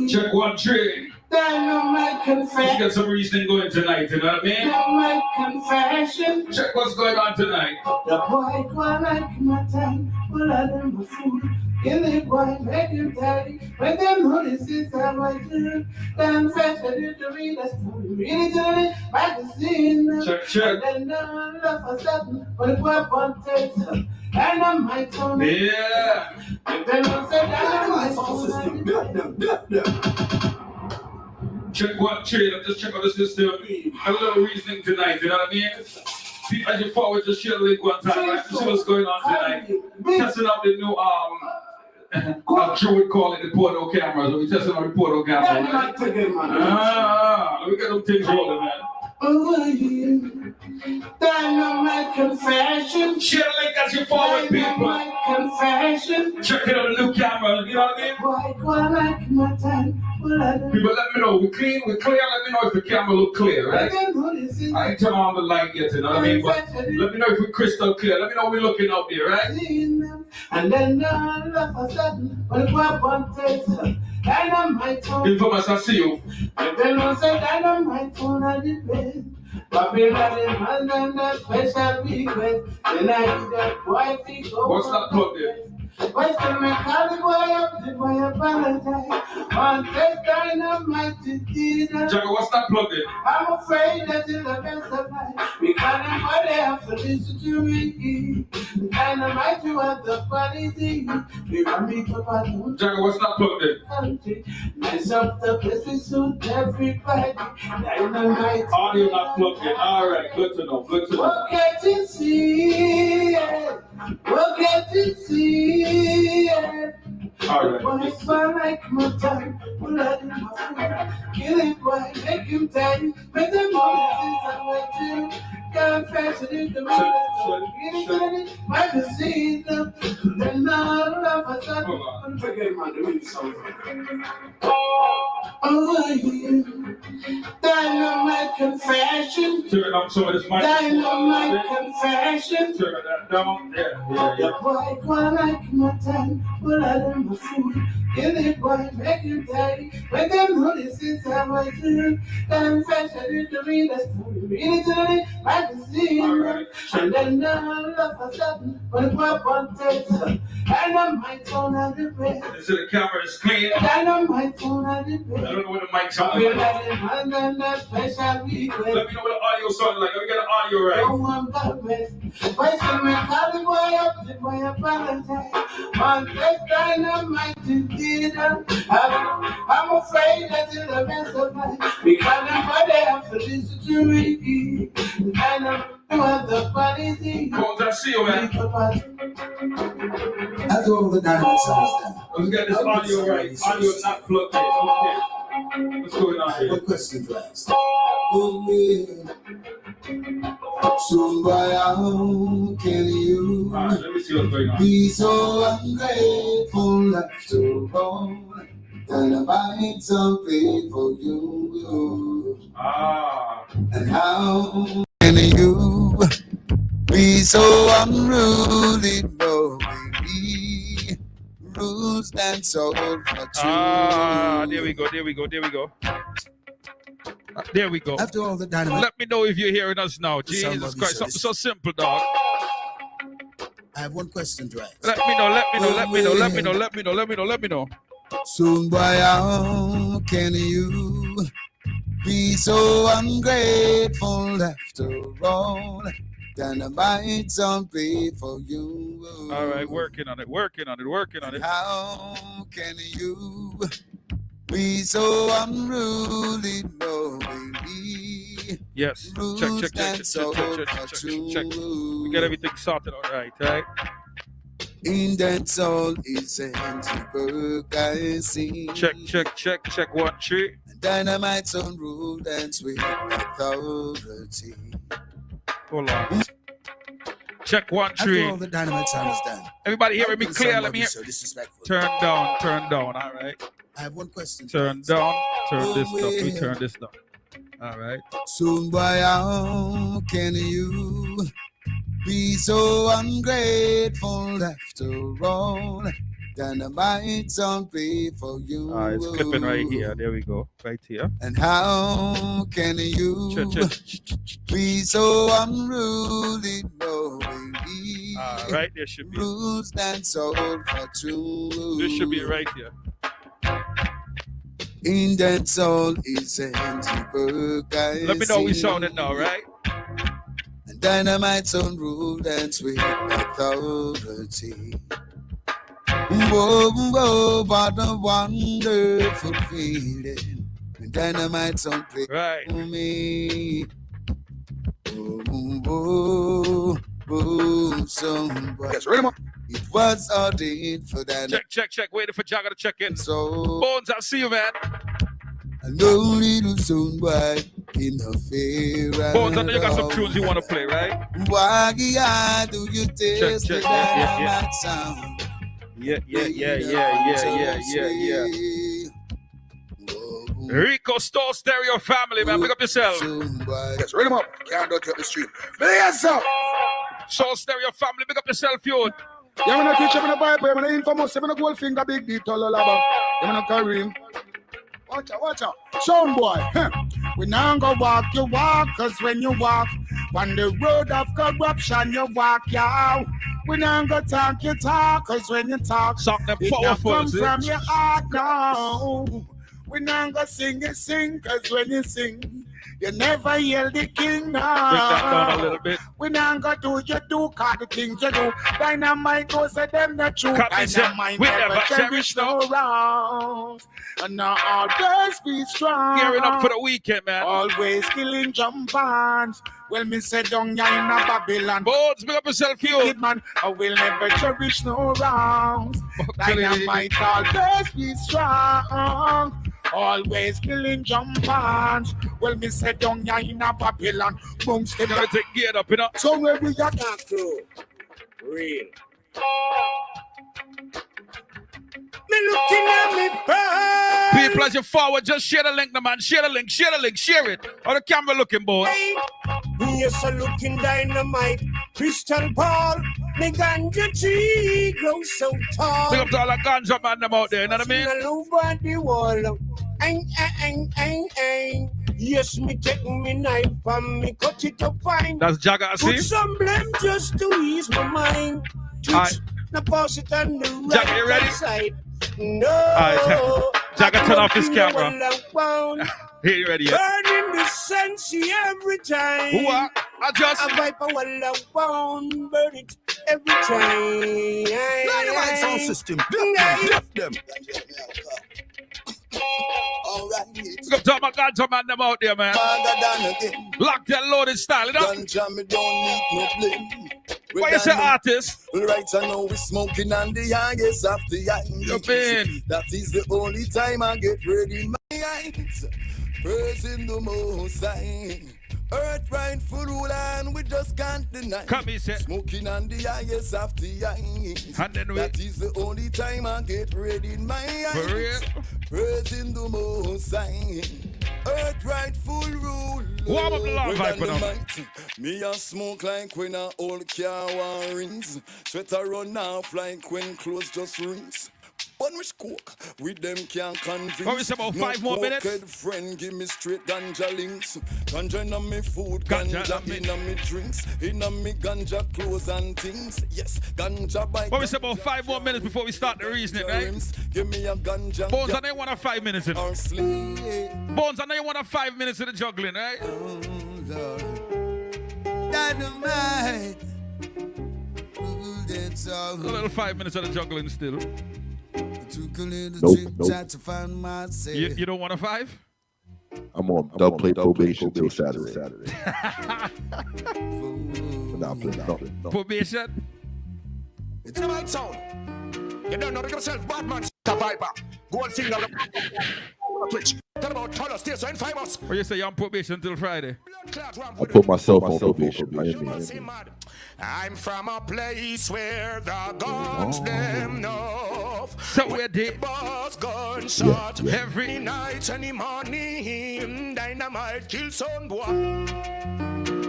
Check 1, 3. Let's get some reasoning going tonight, you know what I mean? My confession. Check what's going on tonight. The boy go like my time, pull out them my food. Kill the boy, make him tidy. When them know this is how I do. Confession is to read a story. Read it to the magazine. Check. And then love for something. But the boy won't take some. And I'm my tone. Yeah. And then I said, I'm my phone. Check 1, 3. Let's just check out the system. A little reasoning tonight, you know what I mean? As you forward, just share the link one time, right? See what's going on tonight. Testing out the new True would call it the Porto cameras. We're testing out the Porto cameras. Right? Let me get them things rolling, man. Dynamite confession. Share the link as you forward, people. Dynamite confession. Check it out the new camera, you know what I mean? Why like my time? People, let me know. We're clear. Let me know if the camera look clear, right? I ain't turn on the light yet, you know what I mean? But let me know if we're crystal clear. Let me know we're looking out there, right? And then all of a sudden, when the one takes dynamite phone. Infamous, I see you. And then I said dynamite phone at the bed. Popular demand and a special request. Then I do that boy to go. What's that plug there? What's the mechanic boy up the boy apologize? On this dynamite to dinner. Jagger, what's that plug there? I'm afraid that in the best of life, we can't nobody have to listen to me. Dynamite, you have the quality. We want me to pattern. Jagger, what's that plug there? Mess up the place, we suit everybody. Dynamite. Audio not plugged in. All right, good to know. Good to know. We'll get to see it. We'll get to see it. All right. When it's fun like my time, we'll let him off. Kill him, boy, make him tidy. Make them all the things I want to. Confession is the man. Magazine. Then all of a sudden, I'm forgetting my new song. Oh, yeah. Dynamite confession. Turn up some of this mic. Dynamite confession. Turn that down. Yeah. Boy, go like my time, pull out of my food. Kill it, boy, make him tidy. Make them know this is how I do. Confession is to read a story. Read it to the magazine. All right. And then all of a sudden, when the pop on takes up, and I might turn out the bed. So the camera is clean. And I might turn out the bed. I don't know what the mic's on. We're letting hand and that special request. Let me know what the audio sounds like. Let me get the audio right. No one got best. Why some me call the boy up, the boy apologize. On this dynamite to dinner. I'm afraid that in the best of life, because nobody have to listen to me. And I'm have the quality. Well, I see you, man. That's all the dynamite sounds done. Let's get this audio right. Audio not plugged in. Okay. What's going on here? What question to ask? Oh, yeah. So why how can you Alright, let me see what's going on. be so ungrateful after all? Dynamite something for you. And how can you be so unruly, no baby? Rules and soul for two. There we go. There we go. After all the dynamite, Let me know if you're hearing us now. Jesus Christ, something so simple, dog. I have one question to ask. Let me know. Soon, boy, how can you be so ungrateful after all? Dynamite some play for you. All right, working on it. How can you be so unruly, no baby? Yes. Check. We got everything sorted out right? In that all is work I see. Check 1, 3. Dynamite's on rule dance with authority. Hold on. Check 1, 3. After all the dynamite sound is done. Everybody hearing me clear? Let me hear. So disrespectful. Turn down. All right. I have one question. Turn down. Turn this up. We turn this down. All right. Soon, boy, how can you be so ungrateful after all? Dynamite sound play for you. It's clipping right here. There we go. Right here. And how can you be so unruly, knowing right there should be. rules and soul for true. This should be right here. In that soul is anti-work. Let me know we sounding now, right? And dynamite sound rule dance with authority. Whoa, whoa, what a wonderful feeling. When dynamite sound play for me. Oh, somebody. Yes, ready, man. It was ordained for that. Check. Waiting for Jagger to check in. So, Bones, I'll see you, man. I know little soon boy in the fair. Bones, I know you got some tunes you want to play, right? Why do you taste the dynamite sound? Yeah. Rico Store Stereo Family, man. Pick up yourself. Yes, ready, man. Can't do it up the street. Yes, sir. Soul Stereo Family, pick up yourself, you. Yeah, I'm gonna teach him in the Bible. I'm gonna infamous. I'm gonna gold finger, big deep, tall lava. I'm gonna carry him. Watch out. Sound boy. We now go walk your walk, cause when you walk on the road of corruption, you walk, yeah. We now go talk your talk, cause when you talk, it not come from your heart, no. We now go sing, cause when you sing, you never hear the king, no. Break that down a little bit. We now go do, cause the things you do. Dynamite goes to them the truth. Dynamite never cherish no wrongs. And now always be strong. Gearing up for the weekend, man. Always killing jump ons. Well, me say down ya in a Babylon. Bones, pick up yourself, you. Man, I will never cherish no wrongs. Dynamite always be strong. Always killing jump ons. Well, me say down ya in a Babylon. Boom, step Gotta take gear up, you know. so where we got that to? Real. Me looking at me bird. People, as you forward, just share the link, man. Share the link, share it. How the camera looking, boy? Yes, I'm looking dynamite. Crystal ball. Me ganja tree grows so tall. Pick up to all the ganja man them out there, you know what I mean? Over the wall. Ay. Yes, me take me knife and me cut it up fine. That's Jagger, I Put see. some blame just to ease my mind. Alright. Now pass it on the right Jagger, you ready? side. No. Alright, Jagger, turn off his camera. Here, you ready yet? Burning the sense every time. Who are? I just. A viper will won't burn it every time. Dynamite sound system. Lift them. All right. Go to my ganja man them out there, man. Lock that loaded style, you know? Ganja me don't need no blame. Why you say artist? Right, I know we smoking on the highest of the You been. That is the only time I get ready. My eyes, praising the Most High. Earth rightful ruler, we just can't deny. Come here, say. Smoking on the highest of the eyes. And then That is the only time I get ready in my eyes. For real? Praising the Most High. Earth rightful rule. Warm up the long vibe for them. Me a smoke like when a old car want rings. Sweater run off like when clothes just rings. But which coke with them can't convince. What we say about 5 more minutes? Friend, give me straight ganja links. Ganja in me food, Ganja ganja in me drinks, in me ganja clothes and things. Yes, ganja bike. What we say about 5 more minutes before we start the reasoning, right? Give me a ganja. Bones, I know you want a 5 minutes in. Or sleep. Bones, I know you want a 5 minutes of the juggling, right? Oh Lord, dynamite. Ooh, that's all. A little 5 minutes of the juggling still. Took a little trip, tried to find myself. You don't want a 5? I'm on double play probation till Saturday. Nah, no. Probation? It's about sound. You don't know yourself, Batman, Viper, Goldfinger, Twitch. Tell about Taller Stairs and Fibers. Or you say you're on probation till Friday? I put myself on probation. I'm from a place where the guns them know. So we're dead. Boss gunshot Every night and the morning. Dynamite kill some boy.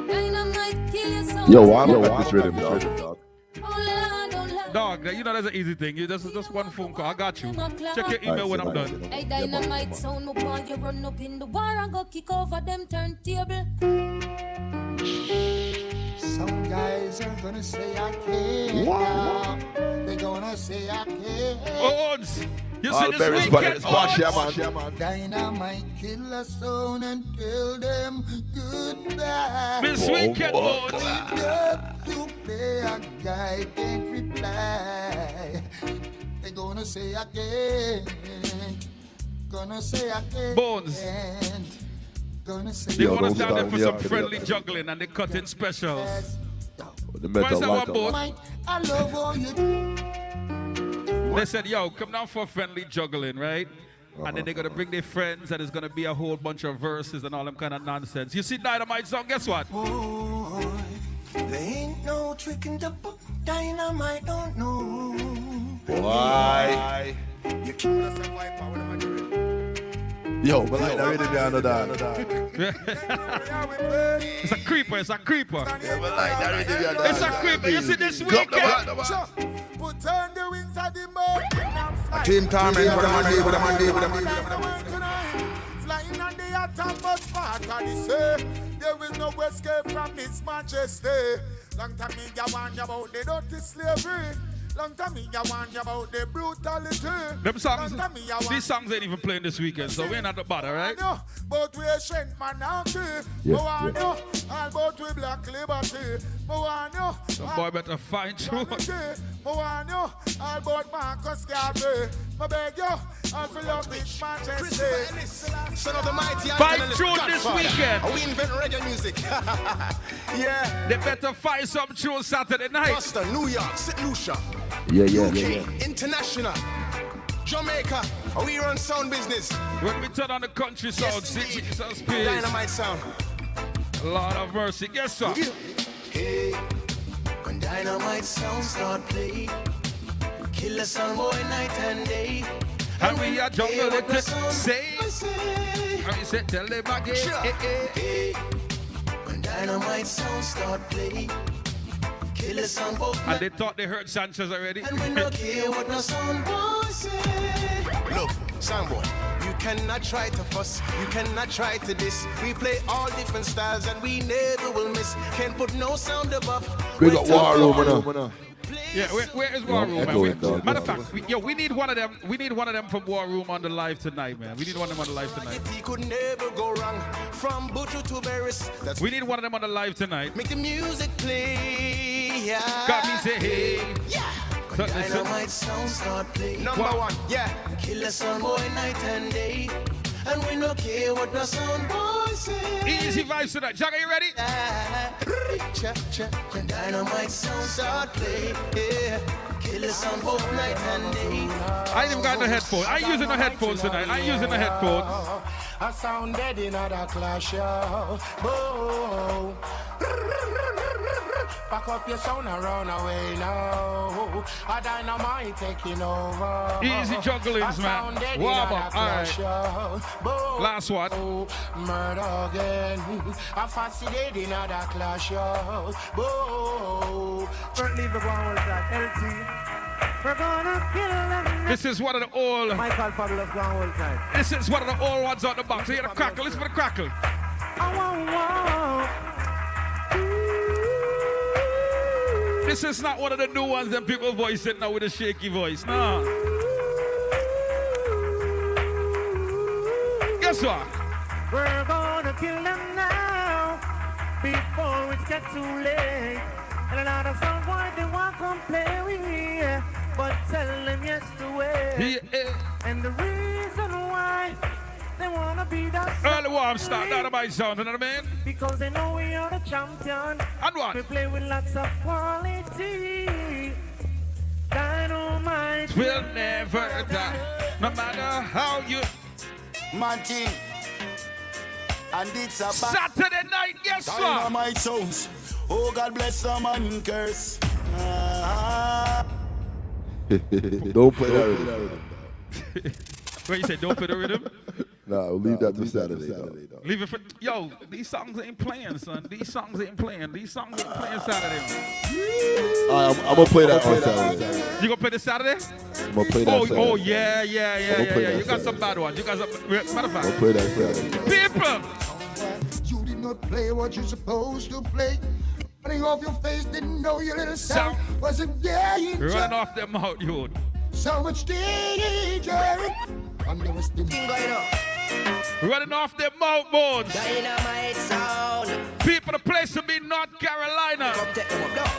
Dynamite kill your soul. Yo, I like this rhythm, dog. Oh, Lord, oh, Lord. Dog, you know that's an easy thing. You just one phone call. I got you. Check your email when I'm done. Hey, dynamite sound, no boy, you run up in the war and go kick over them turntable. Some guys are gonna say I can't. Wow. They're gonna say I can't. Owens, you All see berries, this but weekend, it's squash, Owens? yeah, man. Dynamite kill a sound and tell them goodbye. This weekend, Owens. Up to play a guy can't reply. They're gonna say I can't. Gonna say I can't. Bones. Gonna say They Yo, want us don't down there stop for me some up, friendly yeah. juggling and they cut in specials. The Where's metal that like one, boat? Mike, I love all you do. They said, yo, come down for friendly juggling, right? And then they're going to bring their friends and it's going to be a whole bunch of verses and all them kind of nonsense. You see Dynamite song, guess what? Boy, there ain't no trick in the book. Dynamite don't know. Why? You keep us a wipe out. What am I doing? Yo, but like that really down to that. It's a creeper, it's a creeper. Yeah, but like that really down to It's a creeper. You see this weekend? Put on the wings of the bird. Team Torment, what am I doing? What am I doing? What am I doing? Flying on the uttermost part of the sea. There is no escape from His Majesty. Long time me ya warn you about the dirty slavery. Long time me ya warn you about the brutality. Them songs, Long time me ya warn these songs ain't even playing this weekend, so we ain't at the bother, right? but we shed monarchy. Yeah, All about we black liberty. The boy better find truth. All about Marcus Garvey. I beg you, I feel love His Majesty. Son of the mighty Find truth this weekend. We invent reggae music. Yeah. They better find some truth Saturday night. Boston, New York, St. Lucia, UK, International, Jamaica. We run sound business. When we turn on the country sound, Yes, indeed. Jesus Peace. Dynamite sound. Lord of mercy. Guess what? Hey, when dynamite sounds start play, kill a sound boy night and day. And we are jungle what the it. sound Say. say. And we say, tell them again. Sure. Hey, when dynamite sounds start play, kill a sound boy And they thought they heard Sanchez already. and we no care what the sound boy say. Look, soundboy, you cannot try to fuss, you cannot try to diss. We play all different styles and we never will miss. Can't put no sound above. We got War Room now. Yeah, where is War Room, Yeah, man? go in, dog. Matter of fact, we need one of them. We need one of them from War Room on the live tonight, man. We need one of them on the live tonight. He could never go wrong. From Butcher to Barris, that's We need one of them on the live tonight. make the music play. Yeah. Got me say, hey. Yeah. So, listen. Dynamite sound start play, Number one, yeah. kill a sound boy night and day. And we no care what the sound boy say. Easy vibes tonight. Jack, are you ready? When dynamite sound start play, yeah. Kill a sound boy night and day. I ain't even got no headphones. I ain't using the headphones tonight. I ain't using the headphones. I sound dead in a clash, yo. Oh. Pack up your sound and run away now. A dynamite taking over. Easy jugglings, man. Wobble. All right. right. Last one. Murder again. A fascinated in a clash, yo. Oh. Unbelievable that LT. We're gonna kill them. This is one of the old. Michael Fabulous going all time. This is one of the old ones on the box. Hear the crackle. Listen for the crackle. This is not one of the new ones that people voice it now with a shaky voice. Nah. Guess what? We're gonna kill them now before it gets too late. And a lot of songs why they want to play with me, but tell them yes to wait. And the reason why they wanna be the Early warm start, Dynamite sound, you know what I mean? because they know we are the champion. And what? We play with lots of quality. Dynamite Will never die, no matter how you. Martin. And it's a Saturday night, yes sir. dynamite sounds. Oh, God bless some and curse. Don't play that rhythm. What you say, don't play the rhythm? Nah, we'll leave that to Saturday. Though. Leave it for yo. These songs ain't playing, son. These songs ain't playing. These songs ain't playing Saturday. I'm gonna play that on Saturday. You gonna play this Saturday? I'm gonna play that Saturday. Oh yeah. You got Saturday. some bad ones. You got some. Matter of I'll fact, play that Saturday. people. You did not play what you're supposed to play. Running off your face, didn't know your little sound wasn't danger. Running off them out, you. So much danger. Running off them mouth bones. Dynamite sound. People, the place to be North Carolina.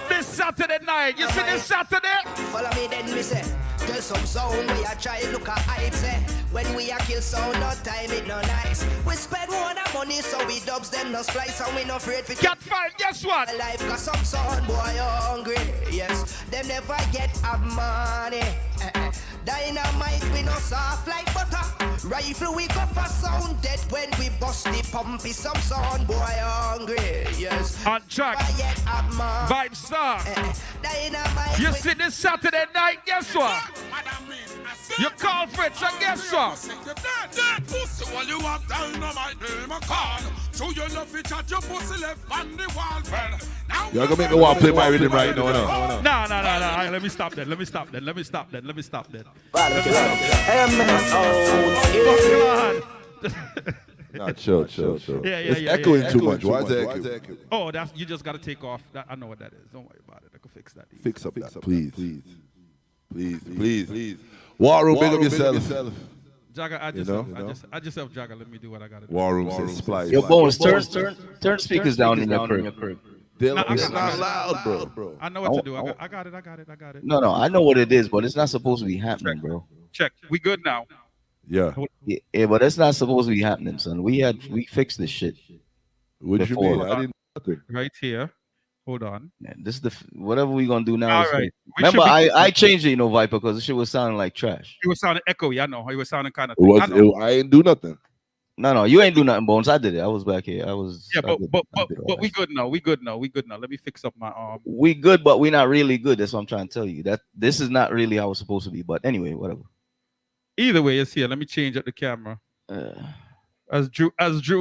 This Saturday night. You see this Saturday? Follow me then, me say. Tell some sound, we are try look at hype, say. When we are kill sound, no time, it no nice. We spend more than money, so we dubs them no splice, and we no afraid for Cat 5, guess what? life, cause some sound boy hungry. Yes, them never get up money. Dynamite, we no soft like butter. Rifle, we go for sound dead when we bust the pumpy. Some sound boy hungry. Yes, On track. get up money. Vibe star. Dynamite, You we see this Saturday night, guess what? You call for it, so guess what? While you have dynamite, name a call. So you love it, chat your pussy left on the wall. Well, now Y'all gonna make me want to play my rhythm right now, no? No. Alright, let me stop that. Let me stop that. Nah, chill. Yeah, It's yeah, echoing yeah. too much. Why is it echoing? Oh, that's you just gotta take off. I know what that is. Don't worry about it. I can fix that. Fix up that, please. War Room, big up yourself. Jagger, I just have Jagger. Let me do what I gotta do. War Room says splice. Yo, Bones, turn speakers down in your crib. It's not loud, bro. I know what to do. I got it. No, I know what it is, but it's not supposed to be happening, bro. Check. We good now. Yeah. Yeah, but it's not supposed to be happening, son. We fixed this shit. What did you before. mean? I didn't nothing. Right here. Hold on. Man, this is whatever we gonna do now. All is right. Remember, I changed it, Viper, because the shit was sounding like trash. It was sounding echoey. I know. It was sounding kind of. I ain't do nothing. No, you ain't do nothing, Bones. I did it. I was back here. Yeah, but we good now. We good now. Let me fix up my arm. We good, but we're not really good. That's what I'm trying to tell you. That this is not really how it's supposed to be. But anyway, whatever. Either way, it's here. Let me change up the camera. As Drew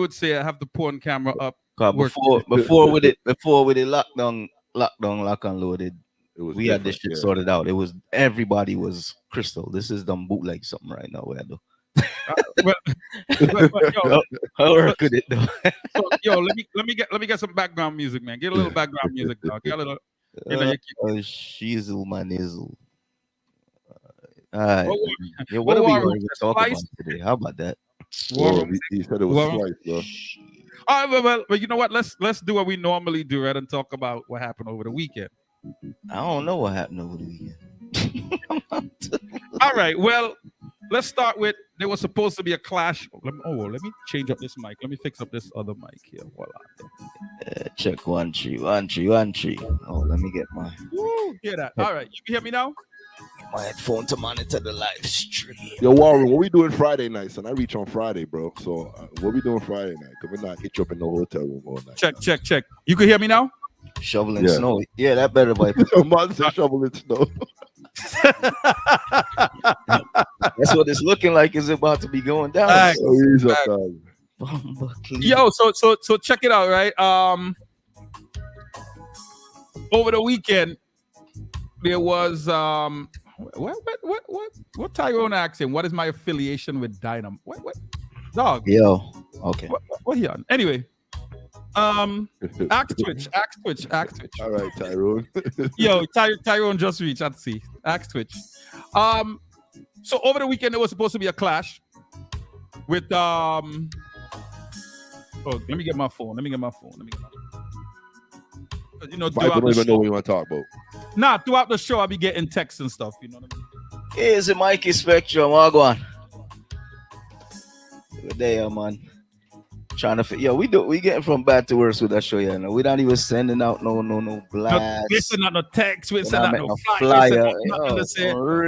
would say, I have the porn camera up. Before with it lockdown, lock and loaded. We had this shit sorted out. It was everybody was crystal. This is them bootleg something right now. Where I do. How work with it though? Yo, let me get some background music, man. Get a little background music, dog. Get a little. Shizzle, my nizzle. All right. What are we going to talk about today? How about that? He said it was splice, bro. All right, well, you know what? Let's do what we normally do, right, and talk about what happened over the weekend. I don't know what happened over the weekend. All right, well, let's start with there was supposed to be a clash. Let me change up this mic. Let me fix up this other mic here. Voila. Check 1 3 1 3 1 3. Oh, let me get my. Woo, hear that? All right, you can hear me now? My headphone to monitor the live stream. Yo, Warren, what we doing Friday night, son? I reach on Friday, bro. So what we doing Friday night? Because we're not hit you up in the hotel room all night. Check. You can hear me now? Shoveling snow. Yeah, that better by Monster shoveling snow. That's what it's looking like. Is about to be going down. Right. Yo, so check it out, right? Over the weekend, there was what Tyrone asked him? What is my affiliation with Dynam? What dog? Yo, okay. What he on? Anyway, ask Twitch. All right, Tyrone. Yo, Tyrone just reached. Let's see. Ask Twitch. So over the weekend there was supposed to be a clash with Oh, let me get my phone. You know, I don't even know what you want to talk about. Nah, throughout the show I'll be getting texts and stuff. You know what I mean? Here's the Mikey Spectrum. Wagwan. Good day, man. Trying to fit. Yo, we getting from bad to worse with that show. Yeah, no, we not even sending out no blast. We send out no text. We send out no flyer.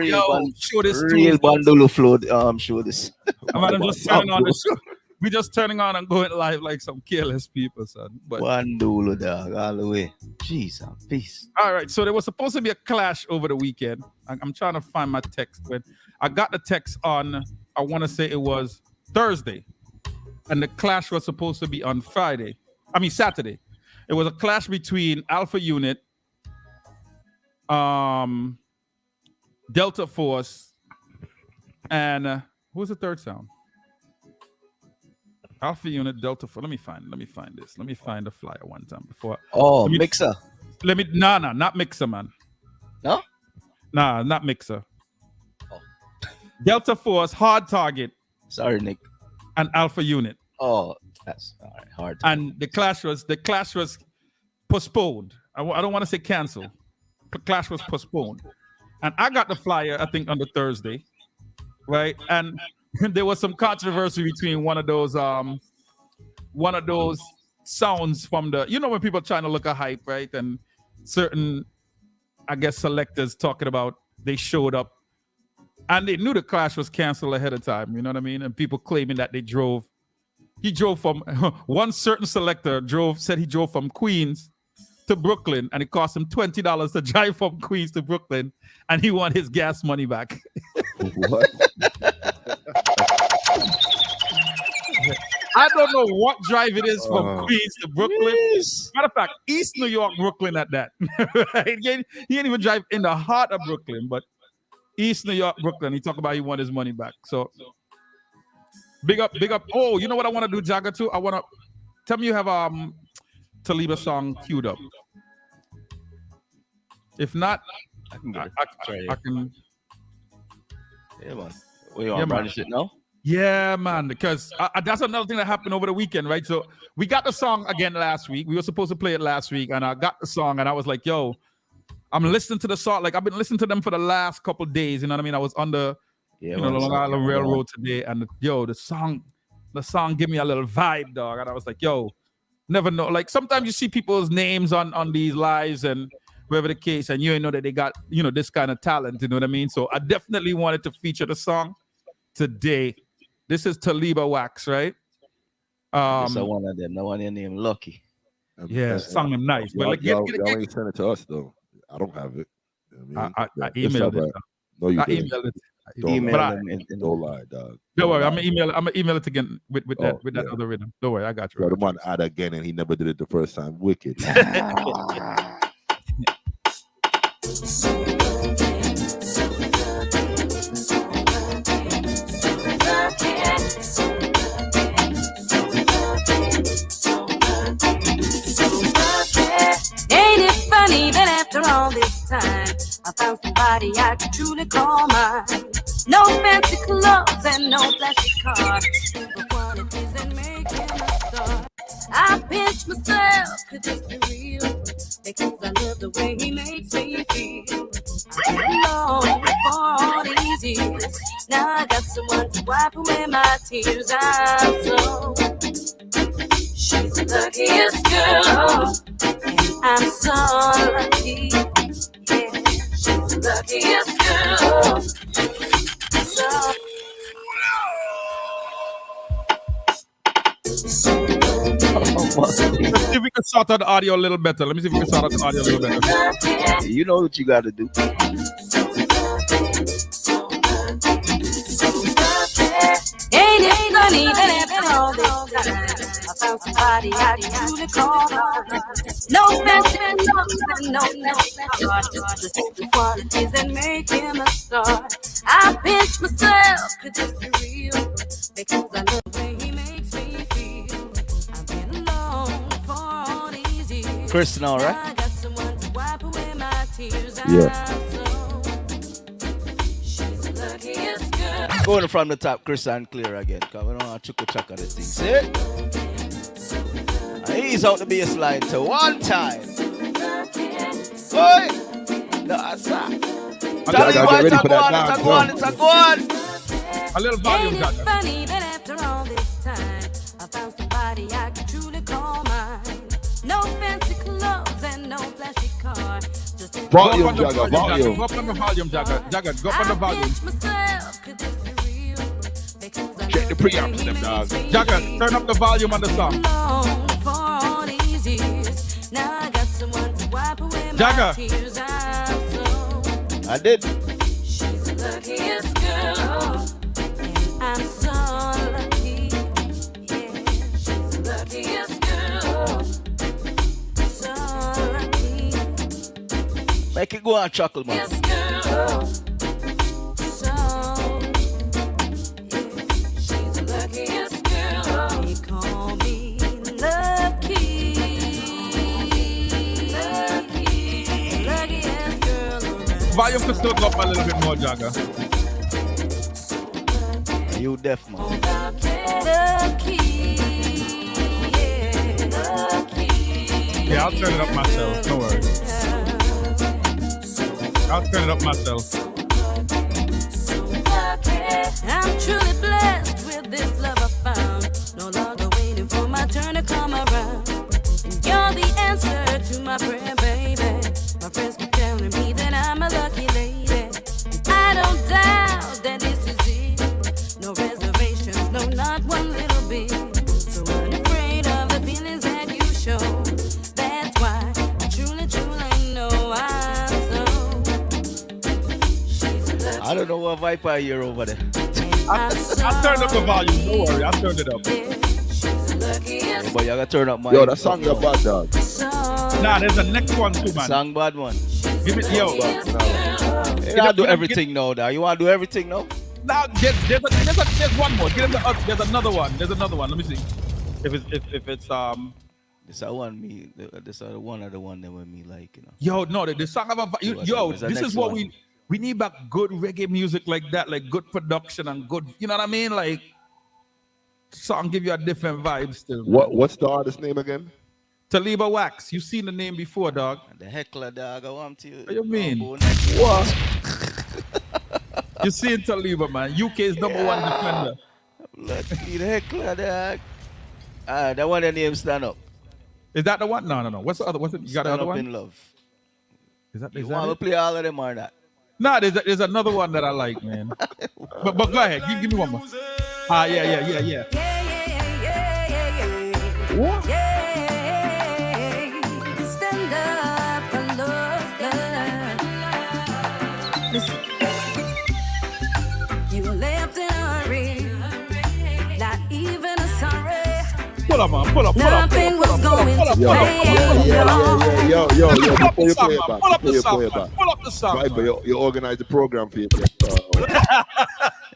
Yo, show this real Bandolo flow. Show this. I'm just turning on the show. We just turning on and going live like some careless people, son. But Bandolo, dog, all the way. Jeez, peace. All right, so there was supposed to be a clash over the weekend. I'm trying to find my text. When I got the text on, I want to say it was Thursday. and the clash was supposed to be on Saturday. It was a clash between Alpha Unit, Delta Force, and who was the third sound? Alpha Unit, Delta Force. Let me find this. Let me find the flyer one time before. Oh, Mixer. Not Mixer, man. No? Nah, not Mixer. Oh. Delta Force, Hard Target. Sorry, Nick. And Alpha Unit. Oh, that's all right. Hard. And the clash was postponed. I don't want to say canceled. The clash was postponed. And I got the flyer, I think, on the Thursday, right? And there was some controversy between one of those sounds from the, when people are trying to look a hype, right? And certain, I guess, selectors talking about they showed up and they knew the clash was canceled ahead of time, you know what I mean? And people claiming that he drove from, one certain selector said he drove from Queens to Brooklyn, and it cost him $20 to drive from Queens to Brooklyn, and he want his gas money back. What? I don't know what drive it is from Queens to Brooklyn. Matter of fact, East New York, Brooklyn at that. He didn't even drive in the heart of Brooklyn, but East New York, Brooklyn. He talked about he want his money back. So big up. Oh, you know what I want to do, Jagger, too? I want to tell me you have Taliba song queued up. If not, I can. Yeah, man. We on brandish it now? Yeah, man, because that's another thing that happened over the weekend, right? So we got the song again last week. We were supposed to play it last week, and I got the song, and I was like, yo, I'm listening to the song. Like, I've been listening to them for the last couple of days, you know what I mean? I was on the Long Island Railroad today, and the song gave me a little vibe, dog. And I was like, yo, never know. Like, sometimes you see people's names on these lives and whatever the case, and you ain't know that they got, this kind of talent, you know what I mean? So I definitely wanted to feature the song today. This is Taliba Wax, right? This is one of them. No one named Lucky. Yeah, song him nice. But y'all ain't send it to us though. I don't have it. I emailed it. No, you didn't. Emailed it. Don't lie, dog. Don't worry. I'm gonna email it again with that other rhythm. Don't worry, I got you. The one add again, and he never did it the first time. Wicked. Ain't it funny that after all this time I found somebody I could truly call mine? No fancy clothes and no flashy car, simple qualities that make him a star. I pinch myself, could this be real? Because I love the way he makes me feel. I've been alone for all these years. Now I got someone to wipe away my tears. She's the luckiest girl, and I'm so lucky. Yeah, she's the luckiest girl. Let's see if we can sort out the audio a little better. Let me see if we can sort out the audio a little better. You know what you got to do. Ain't it funny that after all this time I found somebody I truly call mine? No fancy looks and no car, just the simple qualities that make him a star. I pinch myself, could this be real? Because I love the way he makes me feel. I've been alone for all these years. Chris now, right? I got someone to wipe away my tears. Yeah. Going from the top, Chris and clear again. Because we don't want to chuck the thing. See? And he's out the baseline to one time. Boy! That's that. It's a go on. A little volume, Ain't it funny that after all this time I found somebody I could truly call mine? No fancy clothes and no flashy car. Volume, Jagger, volume. Go up on the volume, Jagger. Jagger, go up on the volume. Check the preamps, them dog. Jagger, turn up the volume on the song. Jagger. I did. She's the luckiest girl, and I'm so lucky. Yeah, go and chuckle, man. Yes, girl. So, yeah, she's the luckiest girl. They call me lucky. Luckiest girl around. Volume could still go up a little bit more, Jagger. You deaf, man. Lucky. Yeah, lucky. Yeah, I'll turn it up myself. Don't worry. I'll turn it up myself. I'm truly blessed with this love I found. No longer waiting for my turn to come around. You're the answer to my prayer, baby. My friends keep telling me that I'm a lucky lady. I don't doubt that this is it. No reservations, no, not one little bit. So unafraid of the feelings that you show. That's why I truly, truly know I'm so. I don't know what vibe I hear over there. I'll turn up the volume. Don't worry, I'll turn it up. But you gotta turn up my. Yo, that song is bad, dog. Nah, there's a next one too, man. Song bad one. Give it, yo. You gotta do everything now, dog. You wanna do everything now? Now, there's one more. There's another one. There's another one. Let me see. If it's This I want me. This are one of the one that with me like, you know. Yo, no, the song of this is what we need back good reggae music like that, like good production and good, you know what I mean? Like song give you a different vibe still. What's the artist name again? Taliba Wax. You seen the name before, dog? The heckler, dog. I want to. What you mean? What? You seen Taliba, man? UK's number one defender. Lucky the heckler, dog. That one, the name Stand Up. Is that the one? No. What's the other? What's it? You got the Stand other Up one? in Love. Is that You want to play all of them or not? No, there's another one that I like, man. but go ahead, give me one more. Yeah. What? Stand up and love. Listen. You left in a hurry, not even a sorry. Pull up, man. Pull up. Nothing was going to Yo, before you play it back. Pull up the song. Viper, you organize the program for you.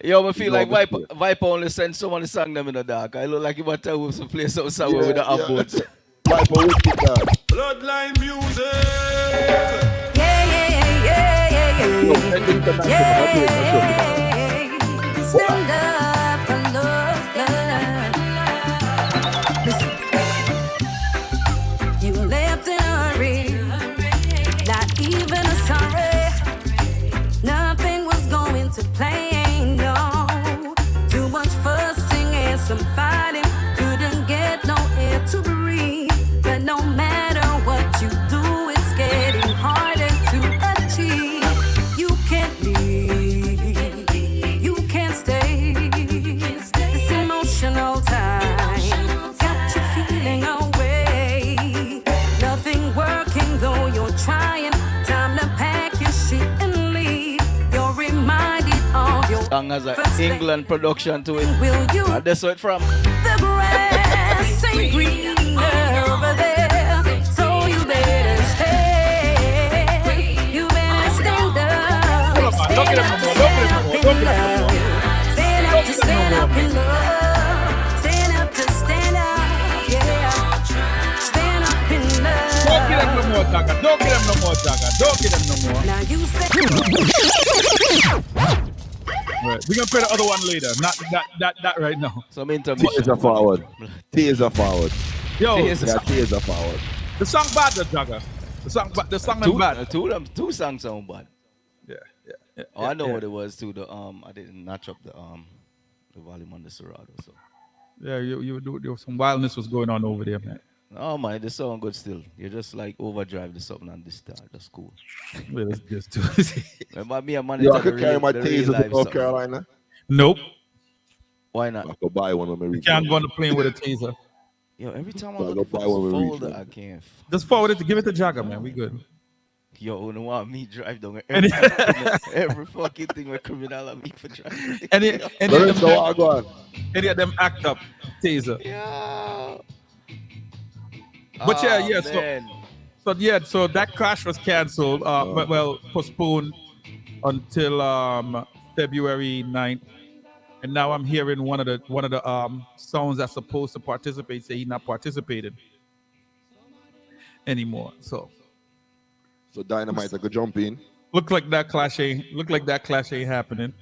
Yo, I feel like Viper only send someone to sing them in the dark. I look like you want to play some somewhere with the upboards. Viper, wicked, dog. Bloodline music. Stand up and love. Listen. You left in a hurry, not even a sorry. Nothing was going to plan, no. Too much fussing and some fighting. Couldn't get no air to breathe. But no matter what you do, it's getting harder to achieve. You can't leave, you can't stay. This emotional time got you feeling away. Nothing working though you're trying. Time to pack your shit and leave. You're reminded of your Song has an England production to it. Will you? And that's where it's from. The grass ain't greener over there, so you better stay. You better stand up. Stand up in love. Stand up to stand up in love. Stand up to stand up. Yeah. Stand up in love. Don't get them no more, Jagger. Don't get them no more. Now you say. Right. We're gonna play the other one later. Not that right now. Some intermission. Tears are forward. Yo, Tears are forward. the song bad, the Jagger. The song is bad. Two songs sound bad. Yeah. Oh, I know what it was too. I didn't notch up the volume on the Serato. So. Yeah, you do some wildness was going on over there, man. Oh man, the sound good still. You just like overdrive the something on this star. That's cool. Well, let's just do Remember me a man. Yo, I could carry my taser to North Carolina. Nope. Why not? I could buy one of them. You can't go on the plane with a taser. Yo, every time I I'll look go for buy one this when we folder, reach I can't. Just forward it to give it to Jagger, man. We good. Yo, you want me drive down every fucking thing with criminal on me for driving. Any of them act up, taser. Yeah. But So So that clash was cancelled. Postponed until February 9th. And now I'm hearing one of the songs that's supposed to participate say he's not participating anymore. So Dynamite I could jump in. Look like that clash ain't happening.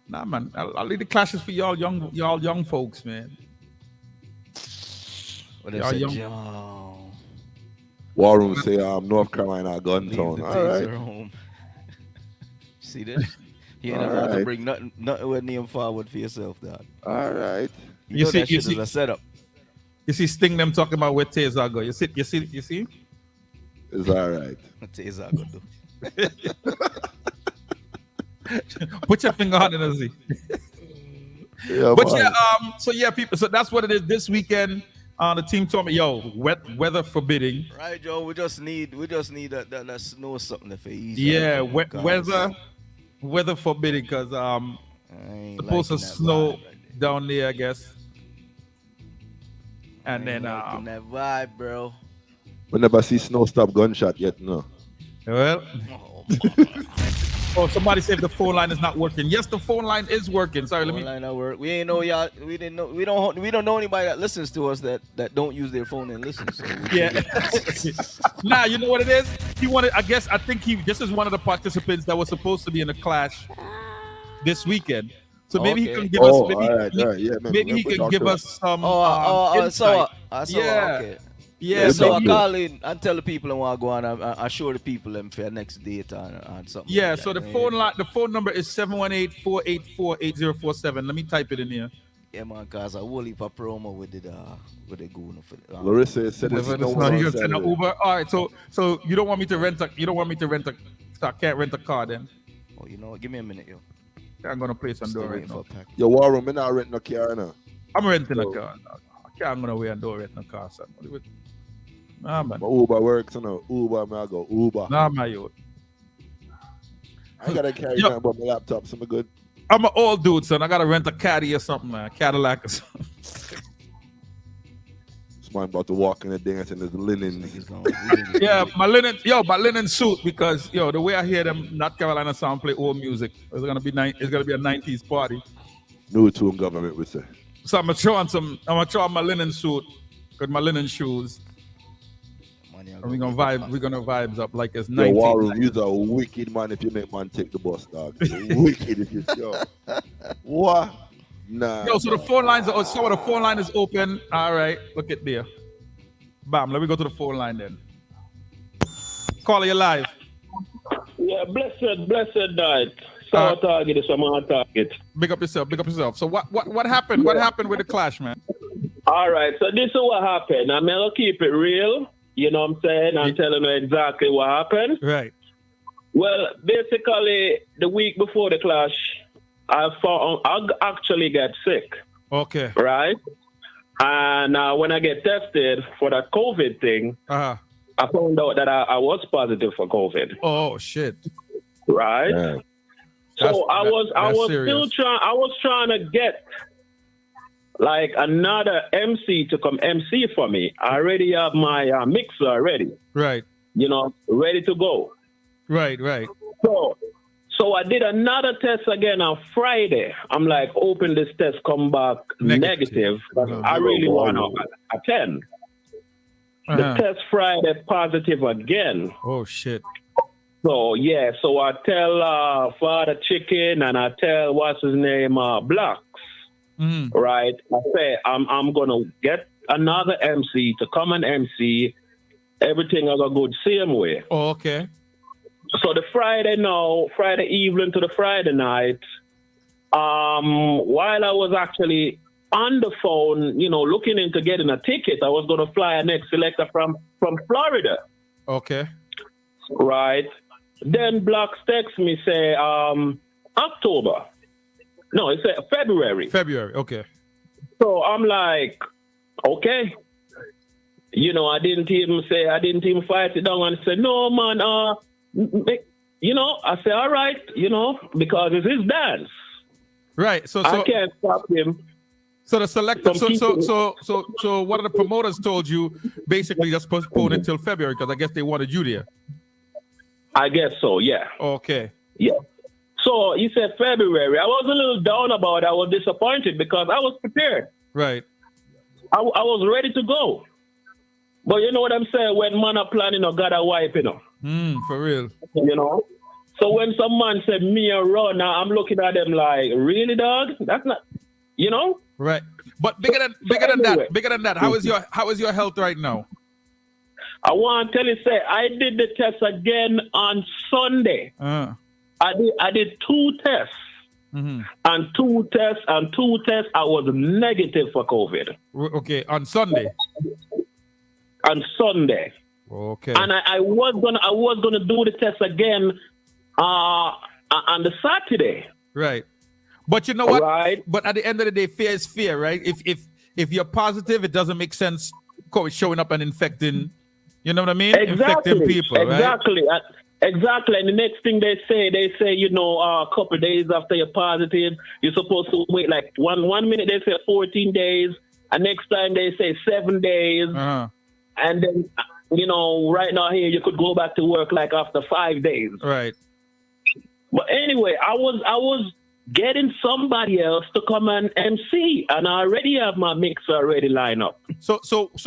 Nah, man. I'll leave the clashes for y'all young folks, man. What y'all young. War Room say North Carolina gun town. All right. Home. See this? You ain't allowed to bring nothing with name forward for yourself, dog. All right. You see, is a setup. You see Sting them talking about where Taser go. You see? It's all right. Taser go do. Put your finger on it and see. Yeah, but people. So that's what it is this weekend. The team told me, weather forbidding. Right, Joe. We just need that snow something for easy. Yeah, weather forbidding because supposed to snow down there, I guess. And then that vibe, bro. We never see snow stop gunshot yet, no. Well. Oh, somebody said the phone line is not working. Yes, the phone line is working. Sorry, phone line not work. We ain't know y'all. We didn't know. We don't know anybody that listens to us that don't use their phone and listen. So yeah. Nah, you know what it is? I think this is one of the participants that was supposed to be in the clash this weekend. So maybe he can give us. Maybe he can give us some. insight. Okay. Yeah, so I call in and tell the people and want to go on and assure the people them for next date and something. Yeah, like so that, the phone number is 718-484-8047. Let me type it in here. Yeah, man, cause I will leave a promo with the goon for Larissa said it's an Uber. All right, so you don't want me to rent a so I can't rent a car then. Oh, you know what? Give me a minute, yo. I'm gonna play some door right now. Yo, War Room, I'm not renting a car now. I'm renting a car. I'm gonna wait and do rent a car, son. Nah, man. My Uber works, Uber, I go Uber. Nah, my youth. I ain't gotta carry nothing but my laptop, so I'm good. I'm an old dude, son. I gotta rent a caddy or something, man. Cadillac or something. This man about to walk in the thing and say there's linen. Yeah, my linen suit, because the way I hear them North Carolina sound play old music, it's gonna be a 90s party. New tune government would say. So I'm gonna throw on my linen suit with my linen shoes. And we're gonna vibes up like it's 19. War Room, you're a wicked man if you make man take the bus, dog. Wicked if you what? Nah. So the phone lines the phone line is open. All right, look at there. Bam, let me go to the phone line then. Call you live. Yeah, blessed night. So target is some target. Big up yourself. So what happened? What happened with the clash, man? All right, so this is what happened. I'm gonna keep it real. You know what I'm saying? I'm telling you exactly what happened. Right. Well, basically, the week before the clash, I actually got sick. Okay. Right? And when I get tested for that COVID thing, I found out that I was positive for COVID. Oh, shit. Right? Yeah. So I was trying to get like another MC to come MC for me. I already have my mixer already. Right. Ready to go. Right. So I did another test again on Friday. I'm like, open this test, come back negative. But I really want to attend. The test Friday positive again. Oh, shit. So, yeah. So I tell Father Chicken and I tell, what's his name, Blacks. Right? I say, I'm going to get another MC to come and MC. Everything I got good same way. Oh, okay. So the Friday evening to the Friday night, while I was actually on the phone, looking into getting a ticket, I was going to fly a next selector from Florida. Okay. Right. Then Blacks text me, say, October. No, it said February. February, okay. So I'm like, okay. I didn't even fight it down and say, no, man, I say, all right, because it's his dance. Right. So I can't stop him. So the selector, so one of the promoters told you basically just postpone it till February because I guess they wanted you there. I guess so, yeah. Okay. Yeah. So he said February. I was a little down about it. I was disappointed because I was prepared. Right. I was ready to go. But you know what I'm saying? When man are planning, God a wipe, you know. For real. You know? So when some man said me a run, now I'm looking at them like, really, dog? That's not, you know? Right. But bigger than that, how is your health right now? I want to tell you, say, I did the test again on Sunday. I did 2 tests. And 2 tests, I was negative for COVID. Okay, on Sunday. On Sunday. Okay. And I was gonna do the test again on the Saturday. Right. But you know what? Right. But at the end of the day, fear is fear, right? If you're positive, it doesn't make sense showing up and infecting. You know what I mean? Exactly. Infecting people, exactly. right? Exactly. And the next thing they say, you know, a couple of days after you're positive, you're supposed to wait like one minute they say 14 days, and next time they say 7 days. And then, you know, right now here you could go back to work like after 5 days. Right. But anyway, I was getting somebody else to come and MC, and I already have my mix already lined up. So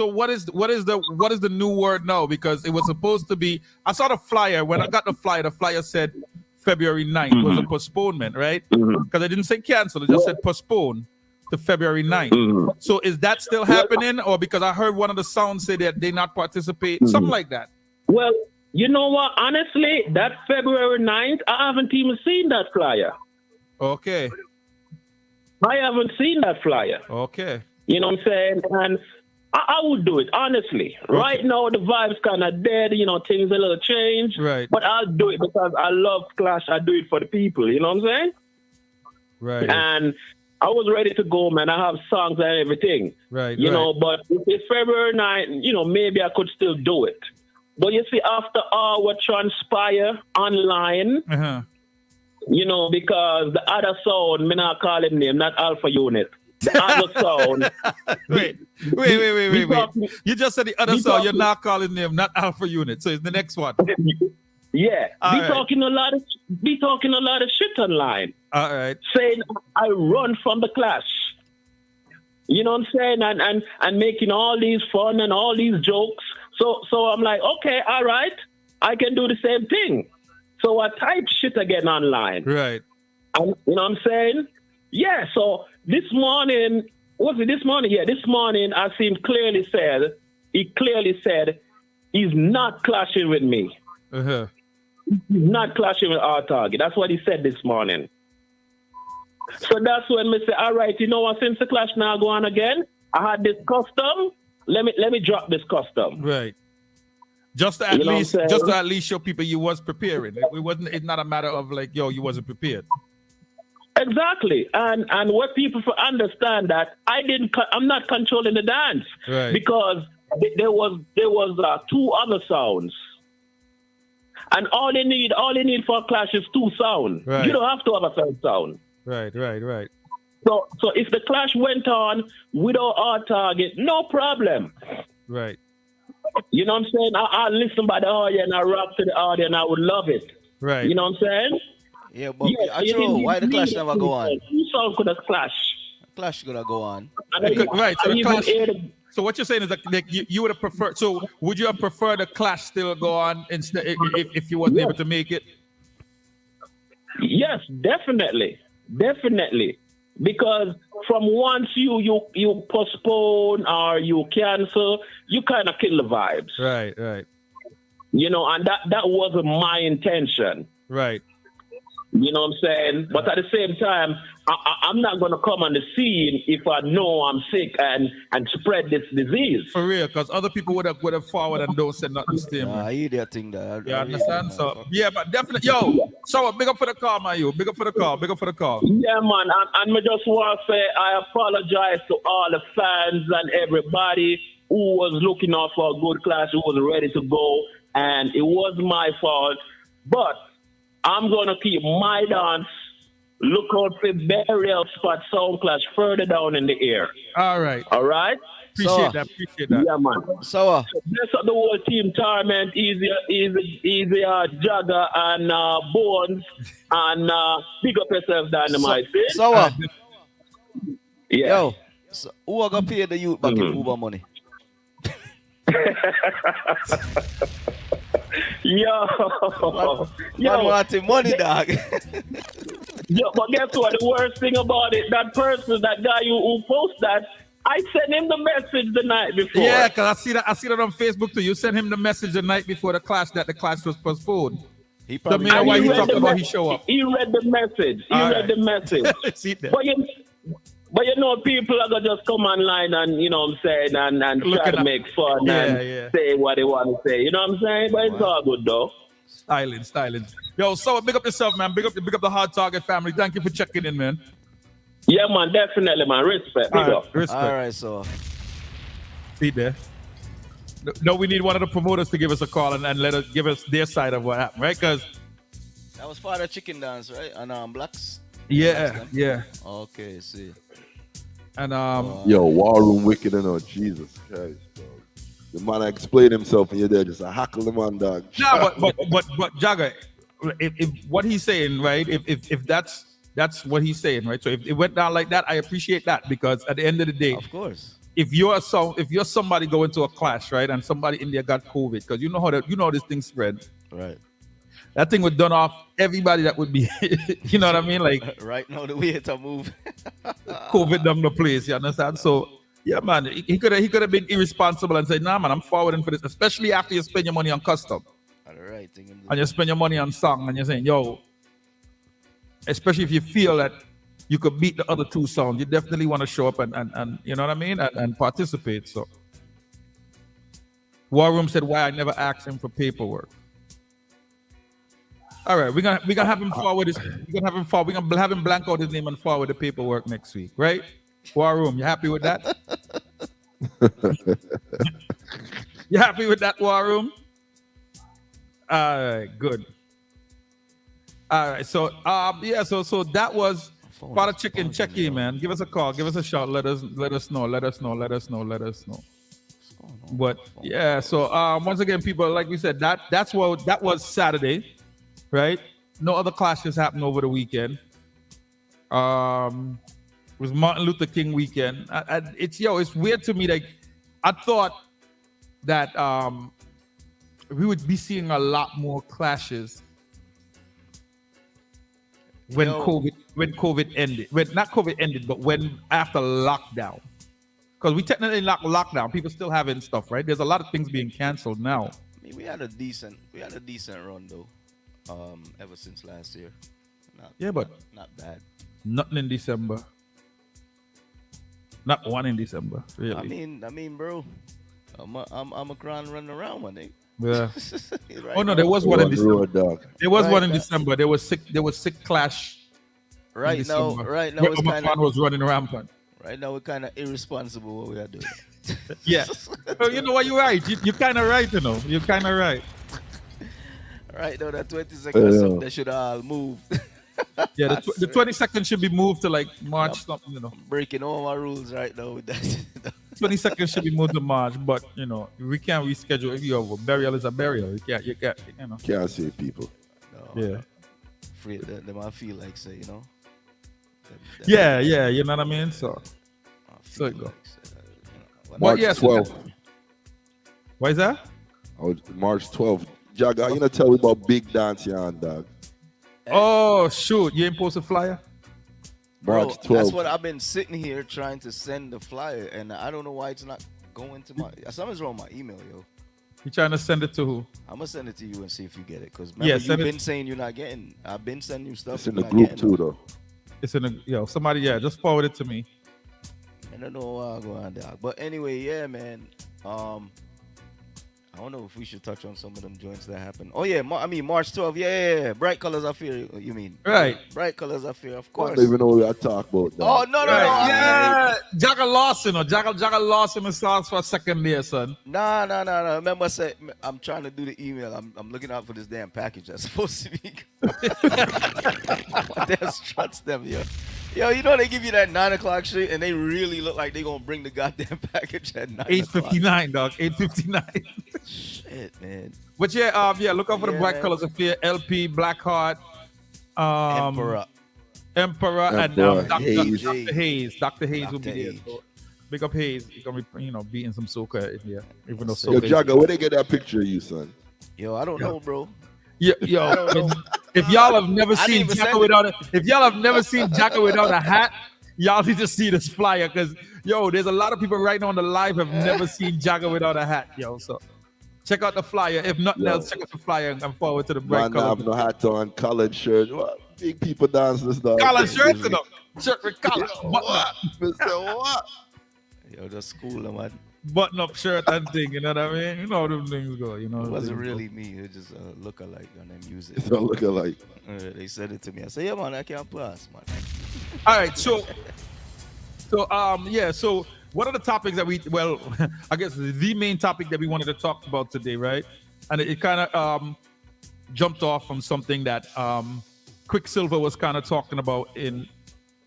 what is the new word now? Because it was supposed to be. I saw the flyer when I got the flyer said February 9th was a postponement, right? Because I didn't say cancel, it just said postpone to February 9th. So is that still happening, or because I heard one of the sounds say that they not participate, something like that? Well, you know what? Honestly, that February 9th, I haven't even seen that flyer. Okay. I haven't seen that flyer. Okay. You know what I'm saying? And I would do it, honestly. Okay. Right now, the vibe's kind of dead. You know, things a little change. Right. But I'll do it because I love Clash. I do it for the people. You know what I'm saying? Right. And I was ready to go, man. I have songs and everything. Right. You know, but if it's February 9th, you know, maybe I could still do it. But you see, after all what transpire online, you know, because the other sound, me not call him name, not Alpha Unit. The other sound. Wait. You just said the other sound, you're not calling name, not Alpha Unit. So it's the next one. Yeah. Talking a lot of shit online. All right. Saying I run from the Clash. You know what I'm saying? And making all these fun and all these jokes. So I'm like, okay, all right, I can do the same thing. So I type shit again online. Right. And, you know what I'm saying? Yeah, so this morning, was it this morning? Yeah, this morning I seen clearly said he's not clashing with me. He's not clashing with our target. That's what he said this morning. So that's when we say, all right, you know what, since the clash now go on again, I had this custom. Let me drop this custom. Right. Just to at least show people you was preparing. It's not a matter of like, yo, you wasn't prepared. Exactly. And what people understand that I'm not controlling the dance. Right. Because there was 2 other sounds. And all they need for a clash is 2 sounds. Right. You don't have to have a third sound. Right. So if the clash went on without our target, no problem. Right. You know what I'm saying? I listen by the audio and I rock to the audio and I would love it. Right. You know what I'm saying? Yeah, but why the clash never go on? 2 songs could have clash. Clash gonna go on. Right. So what you're saying is that like, you would have preferred. So would you have preferred the clash still go on instead if you wasn't able to make it? Yes, definitely. Because from once you postpone or you cancel, you kind of kill the vibes. Right. You know, and that wasn't my intention. Right. You know what I'm saying? But at the same time, I'm not going to come on the scene if I know I'm sick and spread this disease. For real, because other people would have forward and don't say nothing to them. I hear that thing there. You understand? So, yeah, but definitely, yo, so big up for the call, man, you. Big up for the call. Yeah, man, and I just want to say I apologize to all the fans and everybody who was looking out for a good clash, who was ready to go, and it was my fault. But I'm going to keep my dance look out for burial spot sound clash further down in the air. All right. All right? Appreciate that. Yeah, man. So, bless up the whole team, Torment, Easy, Jagger, and Bones, and big up yourself, Dynamite. Yeah. Yo, so who are gonna pay the youth back in Uber money? Yo, man wanting money, dog. Yo, but guess what? The worst thing about it, that person, that guy who posted that, I sent him the message the night before. Yeah, because I see that on Facebook too. You sent him the message the night before the clash that the clash was postponed. He probably why he talking about he show up. He read the message. The message. But you know, people are gonna just come online and you know what I'm saying and try to make fun and say what they want to say. You know what I'm saying? But it's all good though. Styling. Yo, so big up yourself, man. Big up the Hard Target family. Thank you for checking in, man. Yeah, man, definitely, man. Respect. Big up. Respect. All right, so. See there. No, we need one of the promoters to give us a call and give us their side of what happened, right? Because that was Father Chicken Dance, right? And Blacks. Yeah. Okay, see. And yo, War Room wicked enough. Jesus Christ, dog. The man explained himself, and you're there just a hackle the man, dog. No, but Jagger, if what he's saying, right? If that's what he's saying, right? So if it went down like that, I appreciate that because at the end of the day, of course, if you're somebody going to a clash, right, and somebody in there got COVID, because you know this thing spread, right? That thing would done off everybody that would be, you know what I mean? Like right now, the way to move, COVID done the place. You understand? So yeah, man, he could have been irresponsible and said, nah, man, I'm forwarding for this, especially after you spend your money on custom, all right, and you spend your money on song, and you're saying, yo. Especially if you feel that you could beat the other two sounds, you definitely want to show up and you know what I mean, and participate. So, War Room said, "Why I never asked him for paperwork." All right, we're gonna have him forward this. We're gonna have him blank out his name and forward the paperwork next week, right? War Room, you happy with that? You happy with that, War Room? All right, good. All right, so so that was Father Chicken. Check in, man. Give us a call. Give us a shout. Let us know. But yeah, so once again, people, like we said, that was Saturday, right? No other clashes happened over the weekend. It was Martin Luther King weekend. It's weird to me. Like I thought that we would be seeing a lot more clashes. When COVID ended, not COVID ended, but when after lockdown, because we technically lockdown, people still having stuff, right? There's a lot of things being canceled now. I mean, we had a decent run though, ever since last year. But not bad. Nothing in December. Not one in December, really. I mean, bro, I'm a grand running around one day. Yeah. Right oh no, there was one in December. There was one in now. December. There was sick clash. Right now, it's kind of was running rampant. Right now, we're kind of irresponsible what we are doing. Yeah. Oh, you know what? You're right. You're kind of right. You know, you're kind of right. Right now, that 20 seconds, something they should all move. Yeah, the 22nd should be moved to like March something. You know, I'm breaking all my rules right now with that. 22nd should be moved to March, but you know we can't reschedule. If you have a burial, is a burial. You can't, you know. Can't say people. No, yeah. Afraid that they might feel like say, you know. Yeah, you know what I mean. So it go. March 12th. Why is that? March 12th. Jagger, you know, tell me about big dance here on dog. Oh shoot! You ain't post a flyer. Bro, March 12th. that's what I've been sitting here trying to send the flyer, and I don't know why it's not going to my. Something's wrong with my email, yo. You trying to send it to who? I'm gonna send it to you and see if you get it, because you've been saying you're not getting. I've been sending you stuff. It's in the group too, though. It's in the somebody. Yeah, just forward it to me. I don't know why I go on there, but anyway, yeah, man. I don't know if we should touch on some of them joints that happened. Oh yeah, March 12th. Yeah. Bright Colors of Fear. You mean? Right. Bright Colors of Fear, of I course. don't even know what I talk about. That. Oh no. Yeah, Jagger Lawson Jagger Lawson his songs for a second there, son. Nah. Remember I said I'm trying to do the email. I'm looking out for this damn package that's supposed to be. What the struts them, yo. Yo, you know they give you that 9 o'clock shit, and they really look like they gonna bring the goddamn package at 9. 8:59, dog. 8:59. Shit, man. But yeah, look out for the Bright Colors of Fear, LP, Blackheart, Emperor, and Dr. Hayes. Dr. Hayes will be there. So big up Hayes. He's gonna be, beating some soca in here, even though soca. Yo, Jagger, where they get that picture of you, son? Yo, I don't know, bro. Yo, if y'all have never seen Jagger without a hat, y'all need to see this flyer because there's a lot of people right now on the live have never seen Jagger without a hat, yo. So check out the flyer. If nothing else, check out the flyer and come forward to the Bright Colors. Man, I have no hat on, collared shirt. What? Big people dancing this dog. Collared shirt, shirt with collar. What? Mr. What? Yo, the school, man. Button up shirt and thing, you know what I mean? You know how them things go, It wasn't really me. It just look-alike on their music. It's a look-alike. They said it to me. I said, yeah, man, I can't pass, man. All right, so one of the topics that I guess the main topic that we wanted to talk about today, right? And it kind of jumped off from something that Quicksilver was kind of talking about in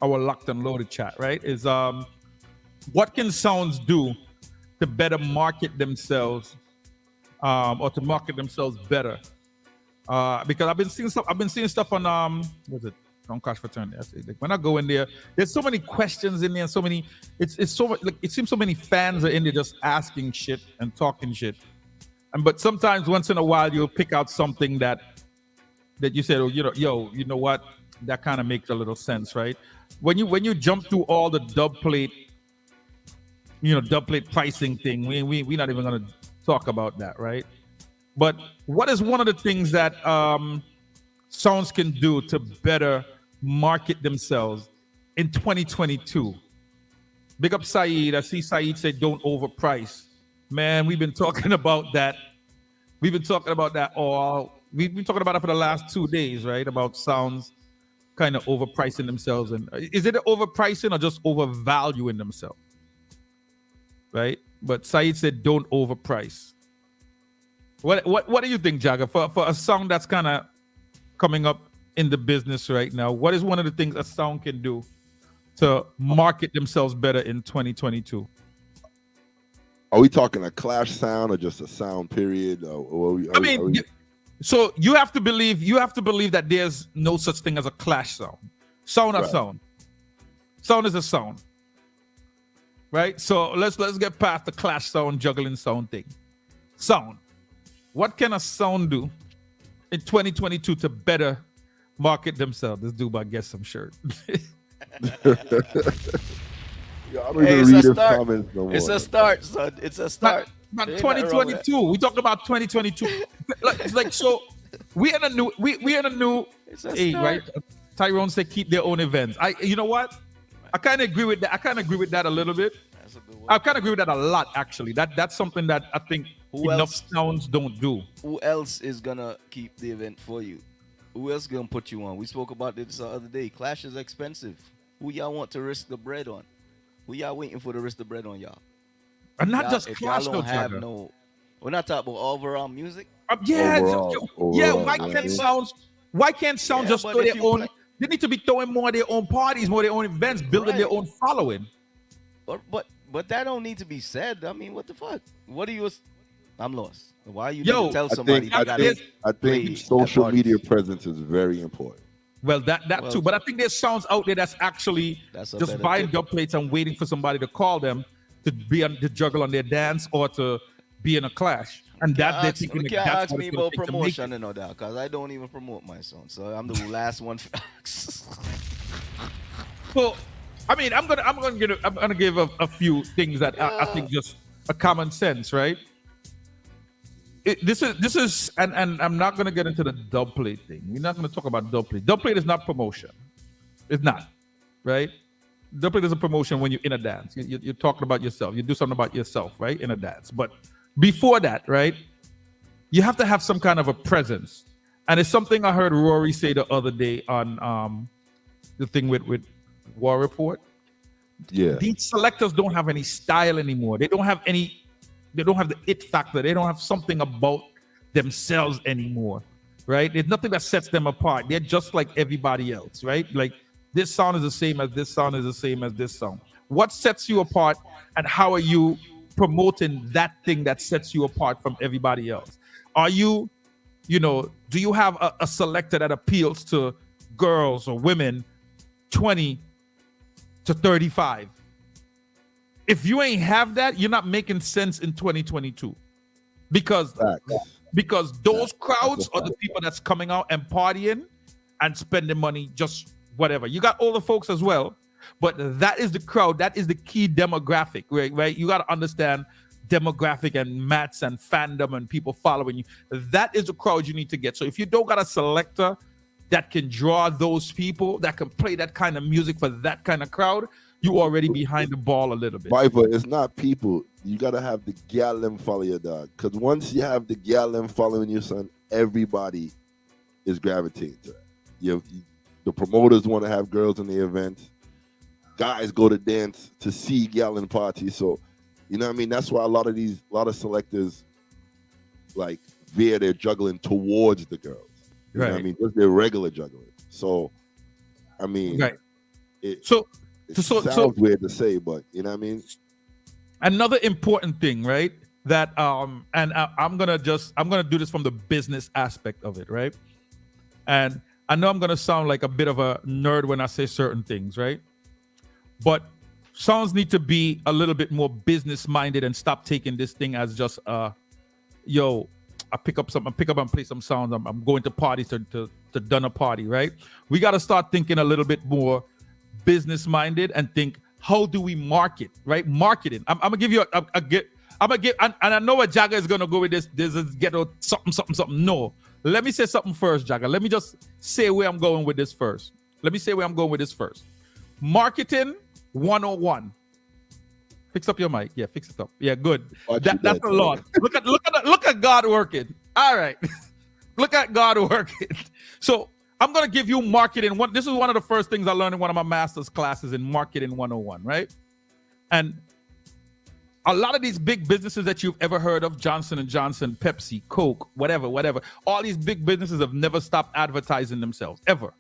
our Locked and Loaded chat, right? Is what can sounds do to better market themselves or to market themselves better? Because I've been seeing stuff on Don't Crash Fraternity. Like when I go in there, there's so many questions in there, so many. It's so like it seems so many fans are in there just asking shit and talking shit. But sometimes once in a while you'll pick out something that you said, you know what, that kind of makes a little sense, right? When you jump through all the dub plate pricing thing, we're not even gonna talk about that, right? But what is one of the things that sounds can do to better market themselves in 2022? Big up Saeed. I see Saeed said don't overprice. Man, we've been talking about that. We've been talking about that for the last 2 days, right? About sounds kind of overpricing themselves. And is it overpricing or just overvaluing themselves? Right? But Saeed said don't overprice. What do you think, Jagger? For a song that's kind of coming up in the business right now, what is one of the things a sound can do to market themselves better in 2022? Are we talking a clash sound or just a sound period? So you have to believe that there's no such thing as a clash sound. Sound or sound. Sound is a sound. Right? So let's get past the clash sound, juggling sound thing. Sound. What can a sound do in 2022 to better market themselves? This dude might get some shirt. It's a start, son. It's a start. Not 2022. We talking about 2022. So we in a new age, right? Tyrone said keep their own events. You know what? I kind of agree with that. I kind of agree with that a little bit. I kind of agree with that a lot, actually. That's something that I think enough sounds don't do. Who else is gonna keep the event for you? Who else gonna put you on? We spoke about this the other day. Clash is expensive. Who y'all want to risk the bread on? Who y'all waiting for to risk the bread on, y'all? And not just Clash, though. We're not talking about overall music. Why can't sounds just throw their own? They need to be throwing more of their own parties, more of their own events, building their own following. But that don't need to be said. I mean, what the fuck? I'm lost. Why are you gonna tell somebody? I think social media presence is very important. Well, that too. But I think there's sounds out there that's actually just buying dub plates and waiting for somebody to call them to juggle on their dance or to be in a clash. And that they're thinking you can't ask me about promotion and all that, because I don't even promote my song. So I'm the last one. Well, I mean, I'm gonna give a few things that I think just a common sense, right? This is and I'm not gonna get into the dub plate thing. We're not gonna talk about dub plate. Dub plate is not promotion. It's not, right? Dub plate is a promotion when you're in a dance. You're talking about yourself. You do something about yourself, right? In a dance. But before that, right? you have to have some kind of a presence. And it's something I heard Rory say the other day on the thing with War Report. Yeah. These selectors don't have any style anymore. They don't have the it factor. They don't have something about themselves anymore, right? There's nothing that sets them apart. They're just like everybody else, right? Like this sound is the same as this sound is the same as this sound. What sets you apart, and how are you promoting that thing that sets you apart from everybody else? Are you, do you have a selector that appeals to girls or women 20 to 35? If you ain't have that, you're not making sense in 2022, because those crowds are the people that's coming out and partying and spending money just whatever. You got older folks as well, but that is the crowd. That is the key demographic, right? You got to understand demographic and maths and fandom and people following you. That is the crowd you need to get. So if you don't got a selector that can draw those people, that can play that kind of music for that kind of crowd, you already behind the ball a little bit. Viper, it's not people. You gotta have the gal them follow your dog. Because once you have the gal them following your son, everybody is gravitating to it. The promoters want to have girls in the events. Guys go to dance to see gal in parties. So, you know what I mean? That's why a lot of selectors like veer their juggling towards the girls. You know what I mean? Just their regular juggling. So, I mean, it sounds weird to say, but you know what I mean? Another important thing, right? That and I'm gonna do this from the business aspect of it, right? And I know I'm gonna sound like a bit of a nerd when I say certain things, right? But sounds need to be a little bit more business minded and stop taking this thing as just I pick up and play some sounds. I'm going to parties to done a party, right? We got to start thinking a little bit more business minded and think, how do we market, right? Marketing. I'm gonna give you and I know what Jagger is gonna go with this. This is ghetto something. No, let me say something first, Jagger. Let me just say where I'm going with this first. Marketing 101. Fix up your mic. Yeah, fix it up. Yeah, good. That's a lot. Look at God working. All right. Look at God working. So I'm going to give you marketing. This is one of the first things I learned in one of my master's classes in Marketing 101, right? And a lot of these big businesses that you've ever heard of, Johnson & Johnson, Pepsi, Coke, whatever, all these big businesses have never stopped advertising themselves, ever.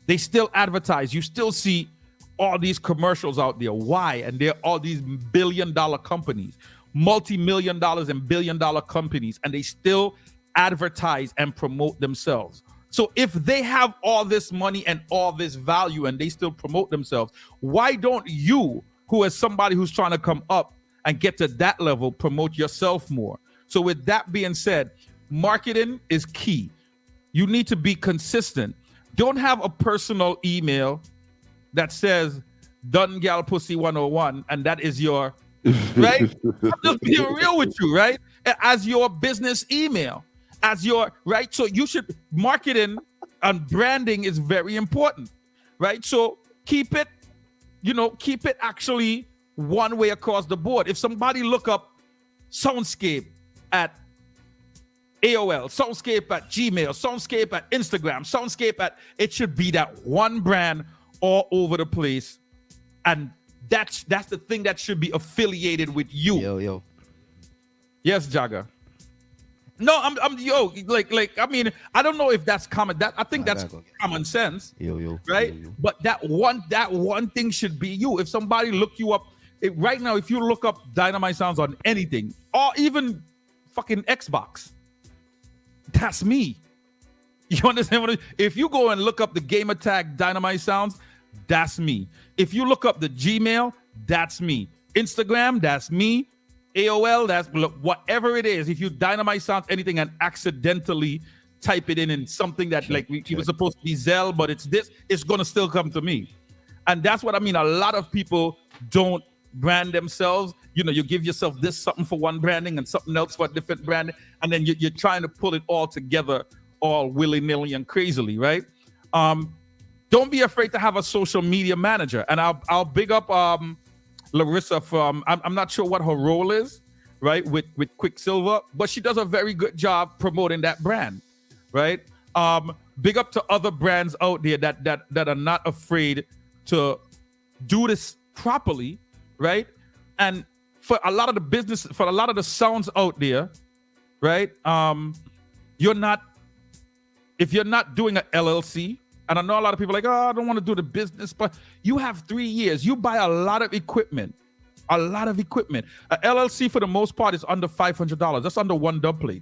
They still advertise. You still see all these commercials out there. Why? And they're all these billion-dollar companies, multi-million dollars and billion-dollar companies, and they still advertise and promote themselves. So if they have all this money and all this value and they still promote themselves, why don't you, who is somebody who's trying to come up and get to that level, promote yourself more? So with that being said, marketing is key. You need to be consistent. Don't have a personal email that says Dun Gal Pussy 101 and that is your, right? I'm just being real with you, right? As your business email. Right? So you should, marketing and branding is very important, right? So keep it actually one way across the board. If somebody look up Soundscape at AOL, Soundscape at Gmail, Soundscape at Instagram, Soundscape it should be that one brand all over the place. And that's the thing that should be affiliated with you. Yo. Yes, Jagger. No, I mean, I don't know if that's common. I think that's common sense. Right? But that one thing should be you. If somebody look you up right now, if you look up Dynamite Sounds on anything, or even fucking Xbox, that's me. You understand what I mean? If you go and look up the Game Attack Dynamite Sounds, that's me. If you look up the Gmail, that's me. Instagram, that's me. AOL, that's whatever it is. If you Dynamite Sounds anything and accidentally type it in something that it was supposed to be Zell, but it's this, it's gonna still come to me. And that's what I mean. A lot of people don't brand themselves. You give yourself this something for one branding and something else for a different branding, and then you're trying to pull it all together, all willy-nilly and crazily, right? Don't be afraid to have a social media manager. And I'll big up Larissa from, I'm not sure what her role is, right, with Quicksilver, but she does a very good job promoting that brand, right? Big up to other brands out there that are not afraid to do this properly, right? And for a lot of the business, for a lot of the sounds out there, right? If you're not doing an LLC, and I know a lot of people are like, oh, I don't want to do the business, but you have 3 years. You buy a lot of equipment. A lot of equipment. A LLC for the most part is under $500. That's under one dub plate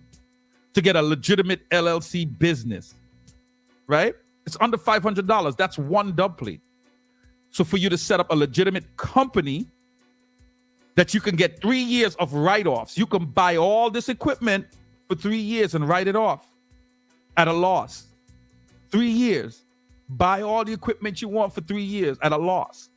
to get a legitimate LLC business, right? It's under $500. That's one dub plate. So for you to set up a legitimate company that you can get 3 years of write-offs, you can buy all this equipment for 3 years and write it off at a loss. 3 years. Buy all the equipment you want for 3 years at a loss.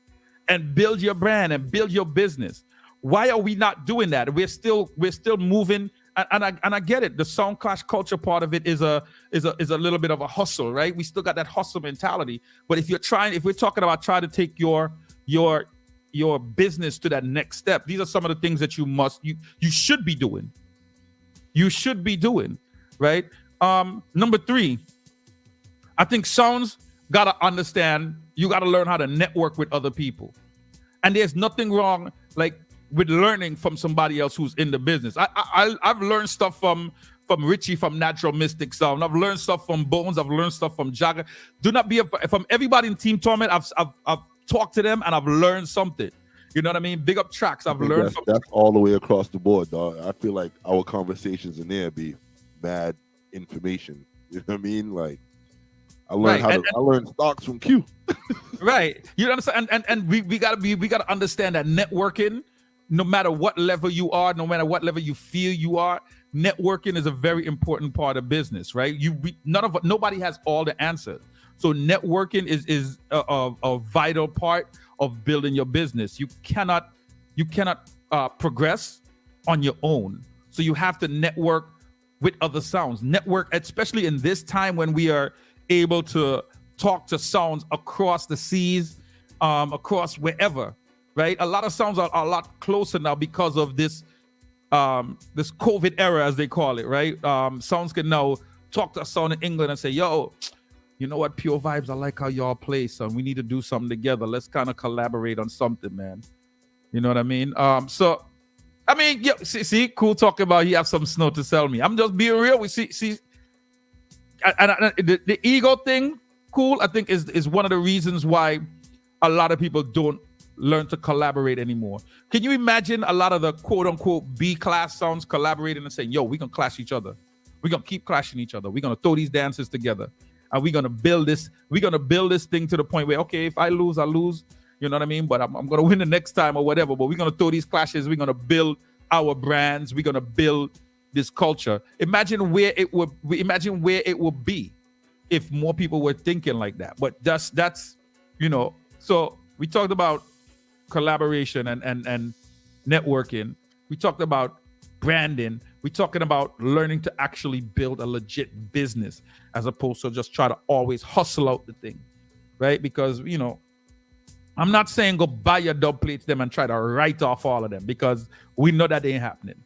And build your brand and build your business. Why are we not doing that? We're still moving, and I get it. The sound clash culture part of it is a little bit of a hustle, right? We still got that hustle mentality. But if we're talking about trying to take your business to that next step, these are some of the things that you should be doing. You should be doing, right? Number 3, I think sounds gotta understand. You got to learn how to network with other people. And there's nothing wrong like with learning from somebody else who's in the business. I've learned stuff from Richie from Natural Mystic Sound. I've learned stuff from Bones. I've learned stuff from Jagger. Do not be from everybody in Team Torment. I've talked to them and I've learned something. You know what I mean? Big up tracks. I've learned that's all the way across the board, dog. I feel like our conversations in there be bad information. You know what I mean? Like I learned I learned stocks from Q. Right. You understand? And we gotta understand that networking, no matter what level you are, no matter what level you feel you are, networking is a very important part of business, right? Nobody has all the answers. So networking is a vital part of building your business. You cannot progress on your own. So you have to network with other sounds. Network, especially in this time when we are able to talk to sounds across the seas, across wherever, right? A lot of sounds are a lot closer now because of this this COVID era, as they call it, right? Sounds can now talk to a sound in England and say, yo, you know what, Pure Vibes, I like how y'all play, son. We need to do something together. Let's kind of collaborate on something, man. You know what I mean? So, I mean, yeah, see, cool talking about he have some snow to sell me. I'm just being real. We see, and the ego thing, cool, I think is one of the reasons why a lot of people don't learn to collaborate anymore. Can you imagine a lot of the quote-unquote B-class sounds collaborating and saying, yo, we're going to clash each other. We're going to keep clashing each other. We're going to throw these dances together. And we're going to build this. We're going to build this thing to the point where, okay, if I lose, I lose. You know what I mean? But I'm going to win the next time or whatever. But we're going to throw these clashes. We're going to build our brands. We're going to build this culture. Imagine where it would be if more people were thinking like that. But that's you know, so we talked about collaboration and networking. We talked about branding. We're talking about learning to actually build a legit business as opposed to just try to always hustle out the thing, right? Because, you know, I'm not saying go buy your dub plates them and try to write off all of them because we know that ain't happening.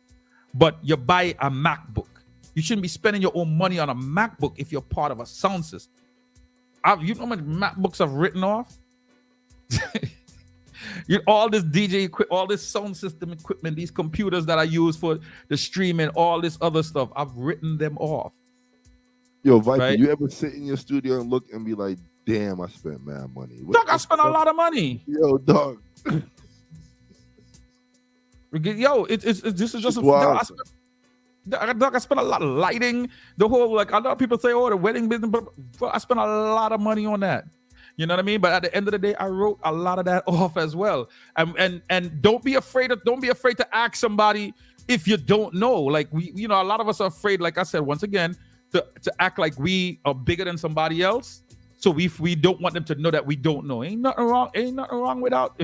But you buy a MacBook. You shouldn't be spending your own money on a MacBook if you're part of a sound system. You know how many MacBooks I've written off? All this DJ equipment, all this sound system equipment, these computers that I use for the streaming, all this other stuff, I've written them off. Yo, Viper, right? You ever sit in your studio and look and be like, damn, I spent mad money. Dog, I spent a lot of money. Yo, dog. Yo, this is just I spent a lot of lighting. The whole, like, a lot of people say, oh, the wedding business, but I spent a lot of money on that. You know what I mean? But at the end of the day, I wrote a lot of that off as well. And don't be afraid to ask somebody if you don't know. Like a lot of us are afraid, like I said, once again, to act like we are bigger than somebody else. So we don't want them to know that we don't know. Ain't nothing wrong without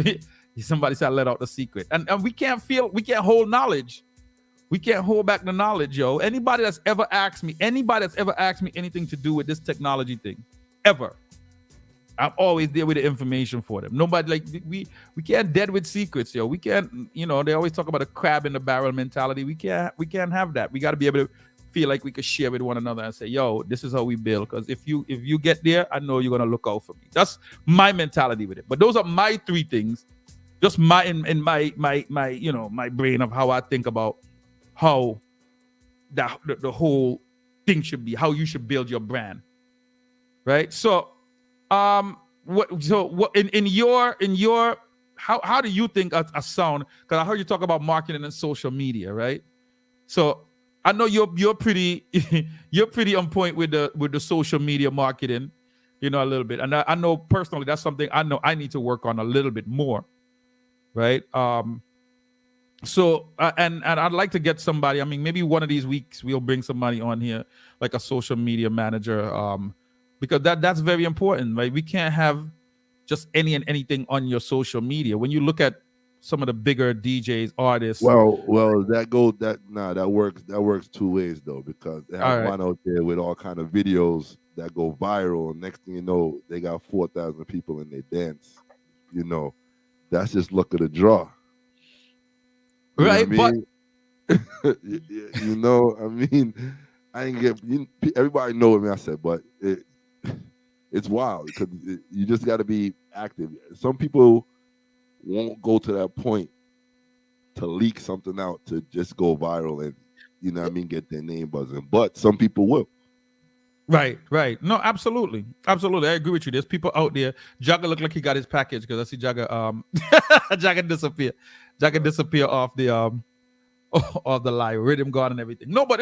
somebody said let out the secret. And we can't hold knowledge. We can't hold back the knowledge, yo. Anybody that's ever asked me anything to do with this technology thing, ever, I'm always there with the information for them. Nobody like we can't dead with secrets, yo. We can't, you know, they always talk about a crab in the barrel mentality. We can't have that. We got to be able to feel like we could share with one another and say, yo, this is how we build. Because if you get there, I know you're gonna look out for me. That's my mentality with it. But those are my three things. Just my in my you know, my brain of how I think about how the whole thing should be, how you should build your brand. Right? So what in your how do you think a sound, because I heard you talk about marketing and social media, right? So I know you're pretty you're pretty on point with the social media marketing, you know, a little bit. And I know personally that's something I know I need to work on a little bit more, right? So and I'd like to get somebody, I mean, maybe one of these weeks we'll bring somebody on here, like a social media manager, because that's very important, right? We can't have just any and anything on your social media. When you look at some of the bigger DJs, artists. Well, that works two ways though, because they have one out there with all kind of videos that go viral, and next thing you know, they got 4,000 people in their dance. You know, that's just luck of the draw. You right, know but you know, I mean, I ain't get everybody know what I said, but it's wild because you just got to be active. Some people won't go to that point to leak something out to just go viral and, you know what I mean, get their name buzzing. But some people will. Right. No, absolutely. I agree with you. There's people out there. Jagger looked like he got his package because I see Jagger Jagger disappear. Jagger disappear off the of the live rhythm guard and everything. No, but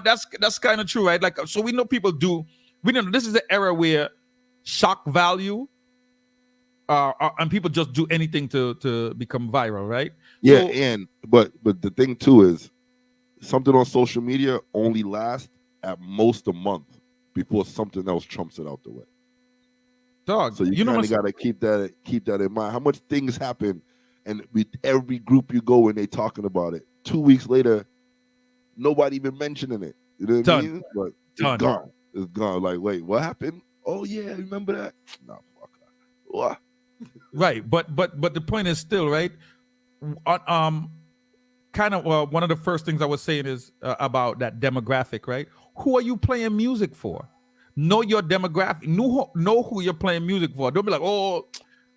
that's kind of true, right? Like, so we know people do. We know this is an era where shock value, and people just do anything to become viral, right? Yeah, so, but the thing too is something on social media only lasts at most a month before something else trumps it out the way. Dog, so you kind of got to keep that in mind. How much things happen, and with every group you go and they talking about it, 2 weeks later, nobody even mentioning it. You know what I mean? But it's gone. It's gone. Like, wait, what happened? Oh yeah, remember that? No, fuck that. What? Right, but the point is still right. Kind of one of the first things I was saying is about that demographic, right? Who are you playing music for? Know your demographic. Know who you're playing music for. Don't be like, oh,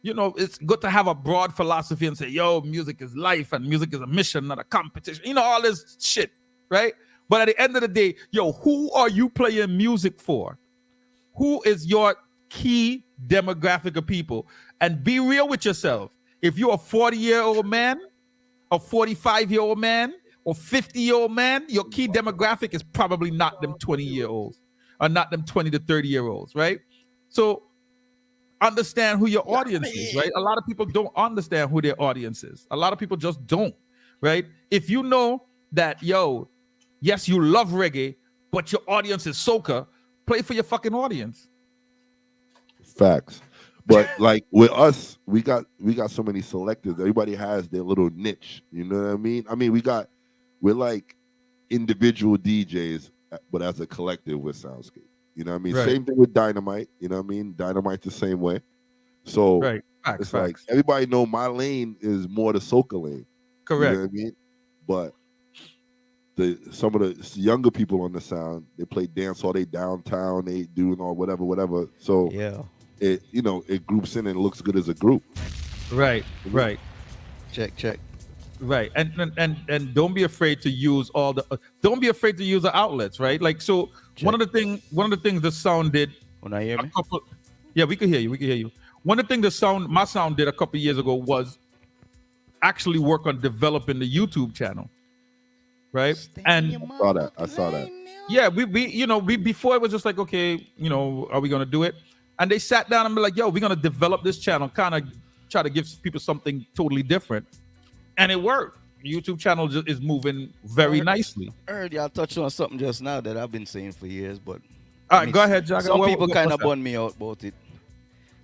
you know, it's good to have a broad philosophy and say, yo, music is life and music is a mission, not a competition. You know, all this shit, right? But at the end of the day, yo, who are you playing music for? Who is your key demographic of people? And be real with yourself. If you're a 40-year-old man, a 45-year-old man, or 50-year-old man, your key demographic is probably not them 20-year-olds or not them 20 to 30-year-olds, right? So understand who your audience is, right? A lot of people don't understand who their audience is. A lot of people just don't, right? If you know that, yo, yes, you love reggae, but your audience is soca, play for your fucking audience. Facts. But like with us, we got so many selectors. Everybody has their little niche. You know what I mean? I mean, we're like individual DJs, but as a collective with Soundscape. You know what I mean? Right. Same thing with Dynamite. You know what I mean? Dynamite's the same way. So it's like everybody know my lane is more the soca lane. Correct. You know what I mean? But some of the younger people on the sound, they play dance all day downtown, they doing all whatever. So yeah. It groups in and looks good as a group. Right. Check. Right. And don't be afraid to use don't be afraid to use the outlets, right? Like, so check. One of the things the sound did. When I hear me? Yeah, we can hear you. One of the things my sound did a couple years ago was actually work on developing the YouTube channel. Right. And I saw that. Yeah, we before it was just like, okay, are we gonna do it? And they sat down and be like, yo, we're going to develop this channel, kind of try to give people something totally different. And it worked. YouTube channel is moving very nicely. I heard y'all touched on something just now that I've been saying for years, but... All right, go ahead, Jagger. Some people kind of bun me out about it.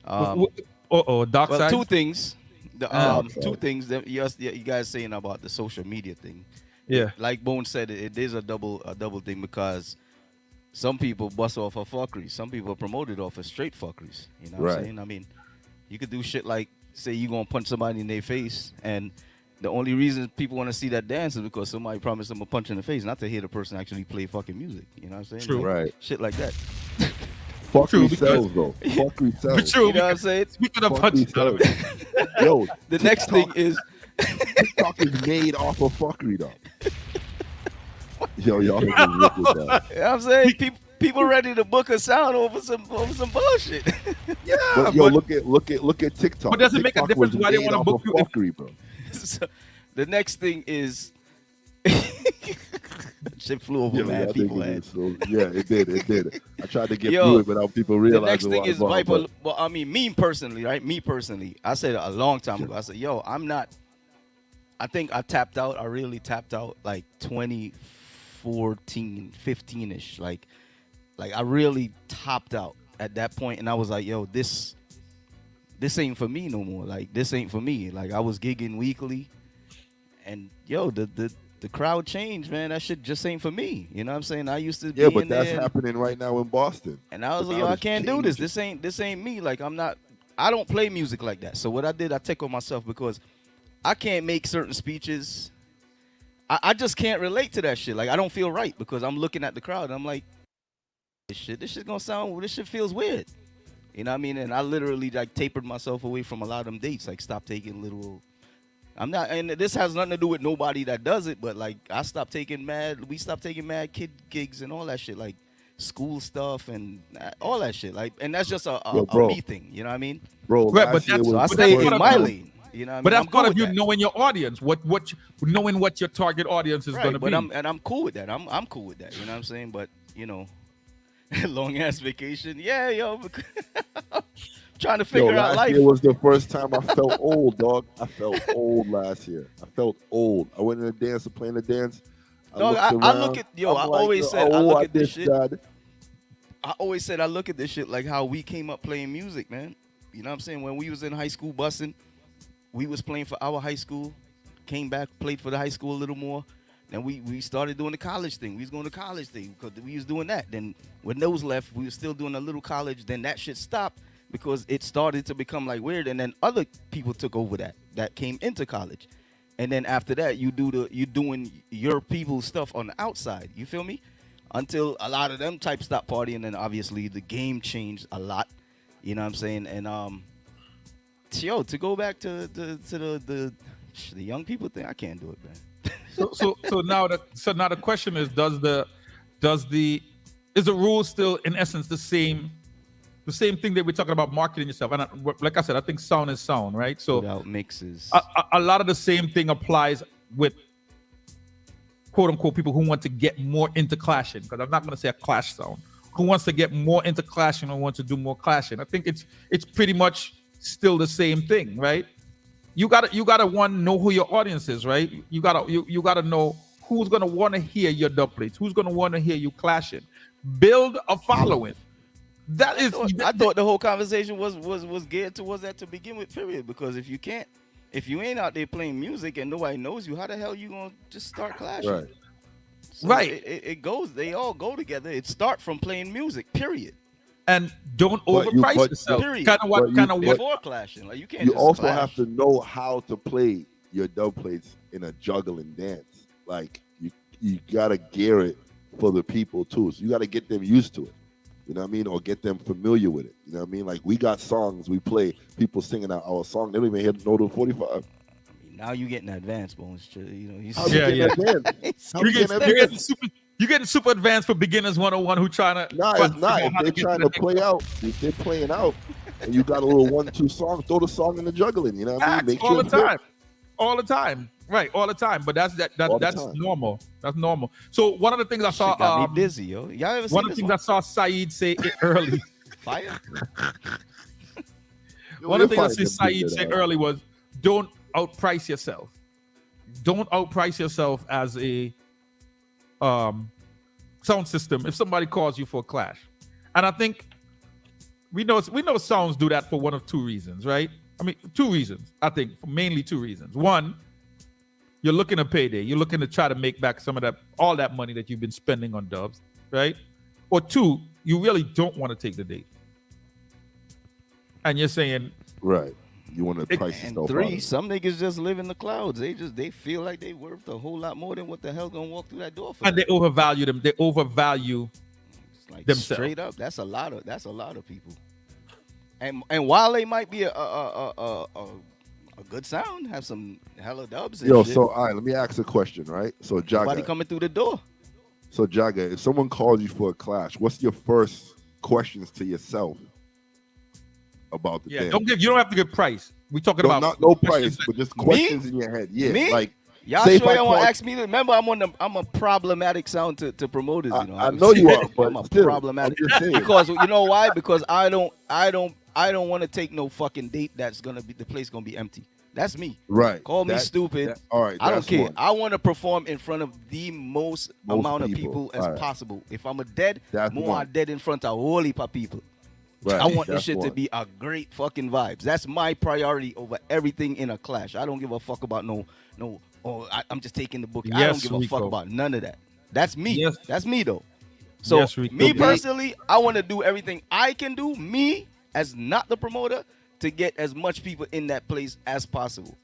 Dark side? Two things. Two things that you guys saying about the social media thing. Yeah. Like Bone said, it is a double thing because some people bust off of fuckery. Some people promoted off of straight fuckeries. You know what I'm saying? I mean, you could do shit like, say you gonna punch somebody in their face, and the only reason people want to see that dance is because somebody promised them a punch in the face, not to hear the person actually play fucking music. You know what I'm saying? True. Right. Shit like that. Fuckery sells, though. Fuckery sells. You know what I'm saying? Speaking of punches, yo, the next thing is TikTok is made off of fuckery, though. Yo, y'all niggas look at that. You know what I'm saying? People ready to book a sound over some bullshit. Yeah, but yo, look at TikTok. But does it make a TikTok difference was why they made want to off book of you? fuckery, bro. So, the next thing is shit flew over mad people. Yeah, it did. I tried to get Yo, through it without people realizing. The next thing is wrong, Viper. Well, I mean, me personally, right? Me personally, I said a long time ago. I said, yo, I'm not. I think I tapped out. I really tapped out like 2014, 15ish. Like I really topped out at that point, and I was like, yo, this ain't for me no more. Like, this ain't for me. Like, I was gigging weekly, and yo, the crowd changed, man. That shit just ain't for me. You know what I'm saying? I used to be but in that's there, happening right now in Boston. and I was like, yo, I can't do this. This ain't me. Like, I don't play music like that. So what I did, I took on myself because I can't make certain speeches. I just can't relate to that shit. Like, I don't feel right because I'm looking at the crowd and I'm like, this shit gonna sound, this shit feels weird. You know what I mean? And I literally like tapered myself away from a lot of them dates. Like, stop taking little. I'm not, and this has nothing to do with nobody that does it, but like we stopped taking mad kid gigs and all that shit, like school stuff and all that shit. Like, and that's just a me thing. You know what I mean? Bro, right, but that's, so I stay in my lane. You know what I mean? But that's part of you that. knowing your audience, knowing what your target audience is going to be. I'm cool with that. I'm cool with that. You know what I'm saying? But you know, long ass vacation. Yeah, yo. Trying to figure out life. Last year was the first time I felt old, dog. I felt old last year. I felt old. I went in the dance and playing the dance. I look at I always said I look at this shit. I always said I look at this shit like how we came up playing music, man. You know what I'm saying? When we was in high school busing, we was playing for our high school, came back, played for the high school a little more. Then we started doing the college thing. We was going to college thing because we was doing that. Then when those left, we were still doing a little college. Then that shit stopped because it started to become like weird. And then other people took over that came into college. And then after that, you doing your people's stuff on the outside. You feel me? Until a lot of them types stopped partying. And then obviously the game changed a lot. You know what I'm saying? And yo, to go back to the young people thing, I can't do it, man. So now the question is, is the rule still in essence the same thing that we're talking about marketing yourself? And like I said, I think sound is sound, right? So without mixes, a lot of the same thing applies with quote unquote people who want to get more into clashing, because I'm not going to say a clash sound. Who wants to get more into clashing or wants to do more clashing? I think it's pretty much still the same thing, right? You gotta know who your audience is, right? You gotta know who's gonna want to hear your dub plates, who's gonna want to hear you clashing. Build a following. That is. I thought the whole conversation was geared towards that to begin with, period. Because if you ain't out there playing music and nobody knows you, how the hell you gonna just start clashing? Right. So right. It goes. They all go together. It start from playing music, period. And don't overprice yourself. Kind of before clashing. Like you can't. You just also clash. have to know how to play your dub plates in a juggling dance. Like you gotta gear it for the people too. So you gotta get them used to it. You know what I mean? Or get them familiar with it. You know what I mean? Like we got songs we play, people singing our song. They don't even hit note of 45. Now you getting advanced, Bones. You know, you're getting super advanced for beginners 101 who trying to. Nah, it's not. If they're trying to play out, if they're playing out, and you got a little 1-2 song, throw the song in the juggling. You know what I mean? Make all sure the time, all the time, right? All the time. But that's normal. That's normal. So one of the things I saw, got me busy, yo. Y'all ever one of the things I saw Saeed say early. Fire. One of the things I see Saeed say early was, don't outprice yourself. Don't outprice yourself as a sound system if somebody calls you for a clash. And I think we know sounds do that for one of two reasons, right? I mean, two reasons. I think mainly two reasons. One, you're looking to payday. You're looking to try to make back all that money that you've been spending on dubs, right? or two, you really don't want to take the date, and you're saying, right, you want to price And yourself out. three, some niggas just live in the clouds. They feel like they worth a whole lot more than what the hell gonna walk through that door for. and they overvalue them. They overvalue Like themselves. straight up, that's a lot of people. And while they might be a good sound, have some hella dubs. And Yo, shit, so all right, let me ask a question, right? So nobody Jaga, coming through the door. so Jaga, if someone calls you for a clash, what's your first questions to yourself about the Yeah, dance? you don't have to give price. We talking No, about not no price, but just questions in your head. Yeah, Me? like Y'all say if sure I y'all want call- to ask me? Remember, I'm a problematic sound to promoters. You know, I know you are, but I'm a still, problematic. I'm just saying. Because you know why? Because I don't want to take no fucking date that's gonna be the place gonna be empty. That's me. Right. Call me That- stupid. all right, I don't that's care. one. I want to perform in front of the most amount of people as All right. possible. If I'm a dead, That's more one. I dead in front of whole heap of people. Right, I want this that's shit to one. be a great fucking vibes. That's my priority over everything in a clash. I don't give a fuck about no. I'm just taking the book. I don't Yes, give a fuck Rico. about none of that. That's me. Yes. That's me though. So Yes, Rico. me personally, I want to do everything I can do. Me as not the promoter to get as much people in that place as possible.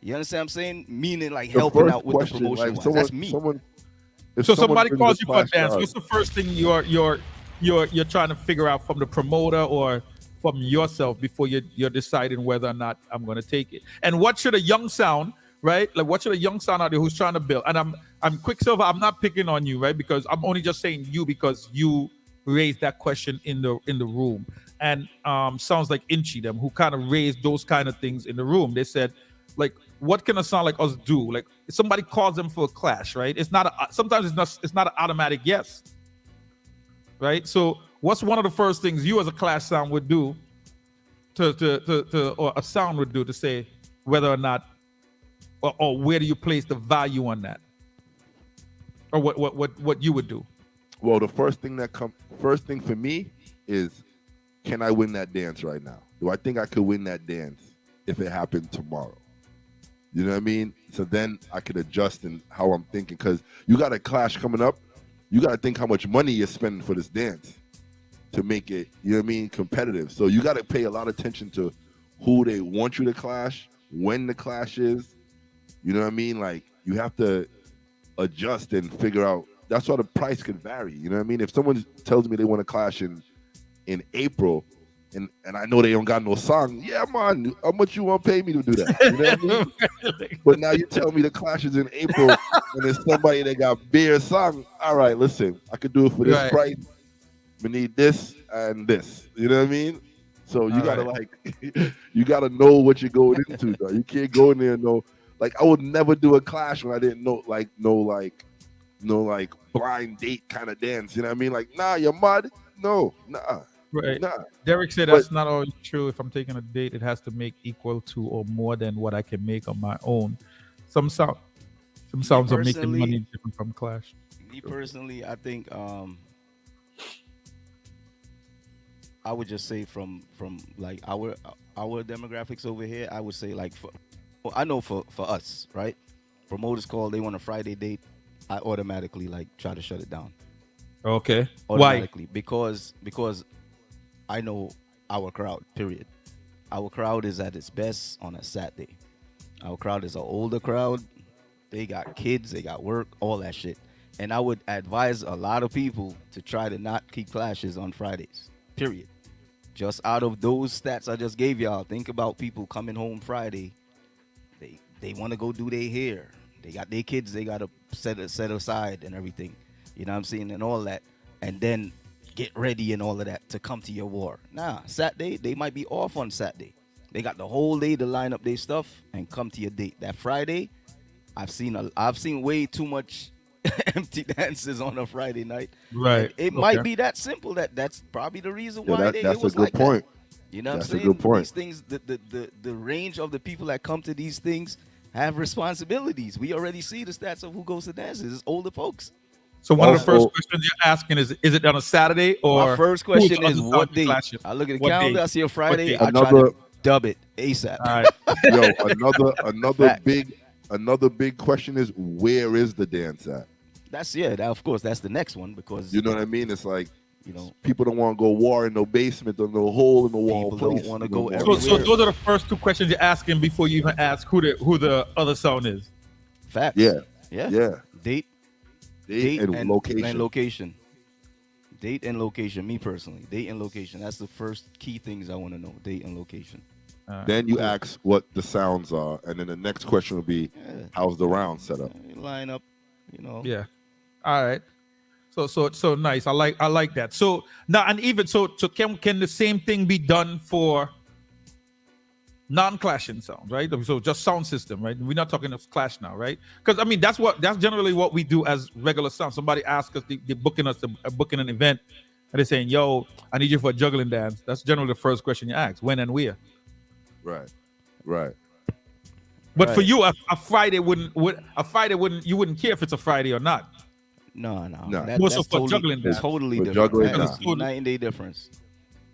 You understand what I'm saying? Meaning like The helping first out with question, the promotion. like, That's me. if So someone somebody brings calls a you for a clash dance. card- What's the first thing you're trying to figure out from the promoter or from yourself before you're deciding whether or not I'm going to take it? And what should a young sound, right? Like what should a young sound out there who's trying to build? And I'm Quicksilver. I'm not picking on you, right? Because I'm only just saying you because you raised that question in the room. And sounds like Inchy them who kind of raised those kind of things in the room. They said, like, what can a sound like us do? Like, if somebody calls them for a clash, right? Sometimes it's not an automatic yes, right? So, what's one of the first things you as a clash sound would do or a sound would do to say whether or not, or where do you place the value on that, or what you would do? Well, the first thing for me is, can I win that dance right now? Do I think I could win that dance if it happened tomorrow? You know what I mean? So then I could adjust in how I'm thinking, because you got a clash coming up. You got to think how much money you're spending for this dance to make it, you know what I mean, competitive. So you got to pay a lot of attention to who they want you to clash, when the clash is. You know what I mean? Like, you have to adjust and figure out. That's why the price could vary. You know what I mean? If someone tells me they want to clash in April, and I know they don't got no song, yeah, man, how much you want to pay me to do that? You know what I mean? But now you tell me the clash is in April, and there's somebody that got bare song. All right, listen, I could do it for this Right. price. We need this and this. You know what I mean? So you All gotta right. you gotta know what you're going into. Though. You can't go in there and know. Like, I would never do a clash when I didn't know blind date kind of dance. You know what I mean? Like, nah, you're mud. No, nah. Right. Nah. Derek said that's not always true. If I'm taking a date, it has to make equal to or more than what I can make on my own. Some sounds are making personally- money different from clash. Me personally, I think I would just say from like our demographics over here, I would say like I know for us, right? Promoters call, they want a Friday date, I automatically like try to shut it down. Okay. Why? Automatically. Because I know our crowd, period. Our crowd is at its best on a Saturday. Our crowd is an older crowd. They got kids, they got work, all that shit. And I would advise a lot of people to try to not keep clashes on Fridays, period. Just out of those stats I just gave y'all, think about people coming home Friday. They want to go do their hair. They got their kids they got to set aside and everything. You know what I'm saying? And all that. And then get ready and all of that to come to your war. Nah, Saturday, they might be off on Saturday. They got the whole day to line up their stuff and come to your date. That Friday, I've seen way too much empty dances on a Friday night. Right. And it might be that simple. That's probably the reason why that's it a was good like point. that. You know what I'm That's a saying? good point. These things, the range of the people that come to these things have responsibilities. We already see the stats of who goes to dances. It's older folks. So one of the Also- first questions you're asking is it on a Saturday or? My first who question the is other what sound day? clashes? I look at the What calendar, day? I see a Friday, What I day? try to dub it ASAP. All right. Yo, another Fact. big question is, where is the dance at? of course, that's the next one because you know what I mean. It's like you know people don't want to go war in no basement or no hole in the wall. People don't want to go So those are the first two questions you're asking before you even ask who the other sound is. Fact. Yeah. Date and location. Date and location. Me personally, date and location. That's the first key things I want to know. Date and location. Then you ask what the sounds are, and then the next question will be, how's the round set up? Line up, you know. Yeah. All right. So nice. I like that. So now and even so can the same thing be done for non-clashing sounds, right? So just sound system, right? We're not talking of clash now, right? Because I mean that's generally what we do as regular sound. Somebody asks us, they're booking an event, and they're saying, "Yo, I need you for a juggling dance." That's generally the first question you ask: when and where. Right. But for you, a Friday wouldn't you wouldn't care if it's a Friday or not. No. That's for juggling dance. Totally for different. Juggling, That's a night and day difference.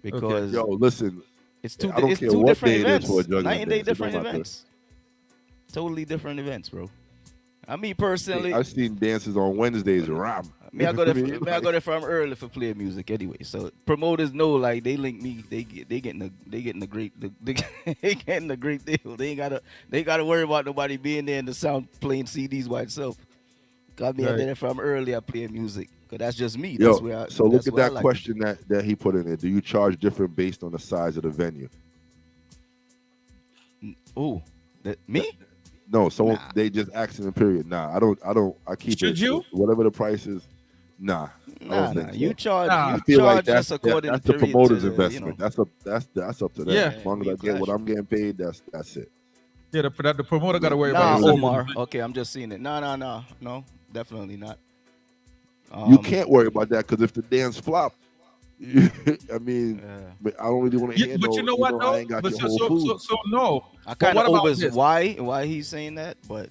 Because yo, listen, it's two. I don't It's care two what different day it is events. for a juggling Night and day dance. It different don't matter. events. Totally different events, bro. I mean, personally, I've seen dances on Wednesdays around. I go there from early for play music anyway. So promoters know, like they link me, they getting a great deal. They ain't gotta worry about nobody being there and the sound playing CDs by itself. Got me out there from early. I play music because that's just me. Yo, That's where so look at that like question that he put in there. Do you charge different based on the size of the venue? Ooh, me? No, someone they just asking in period. Nah, I don't. I keep Should it you? whatever the price is. Nah, I don't think so. You charge. I You feel charge like that's just according that's to the promoter's you know. investment. That's up to them. Yeah. As long as I get what I'm getting paid, that's it. Yeah, the promoter got to worry Nah, about it. Omar. Okay, I'm just seeing it. No, definitely not. You can't worry about that because if the dance flop, I mean, I don't really want to hear. But you know what? I ain't got But your whole food. so no. I But kind what of about overs this? why he's saying that, but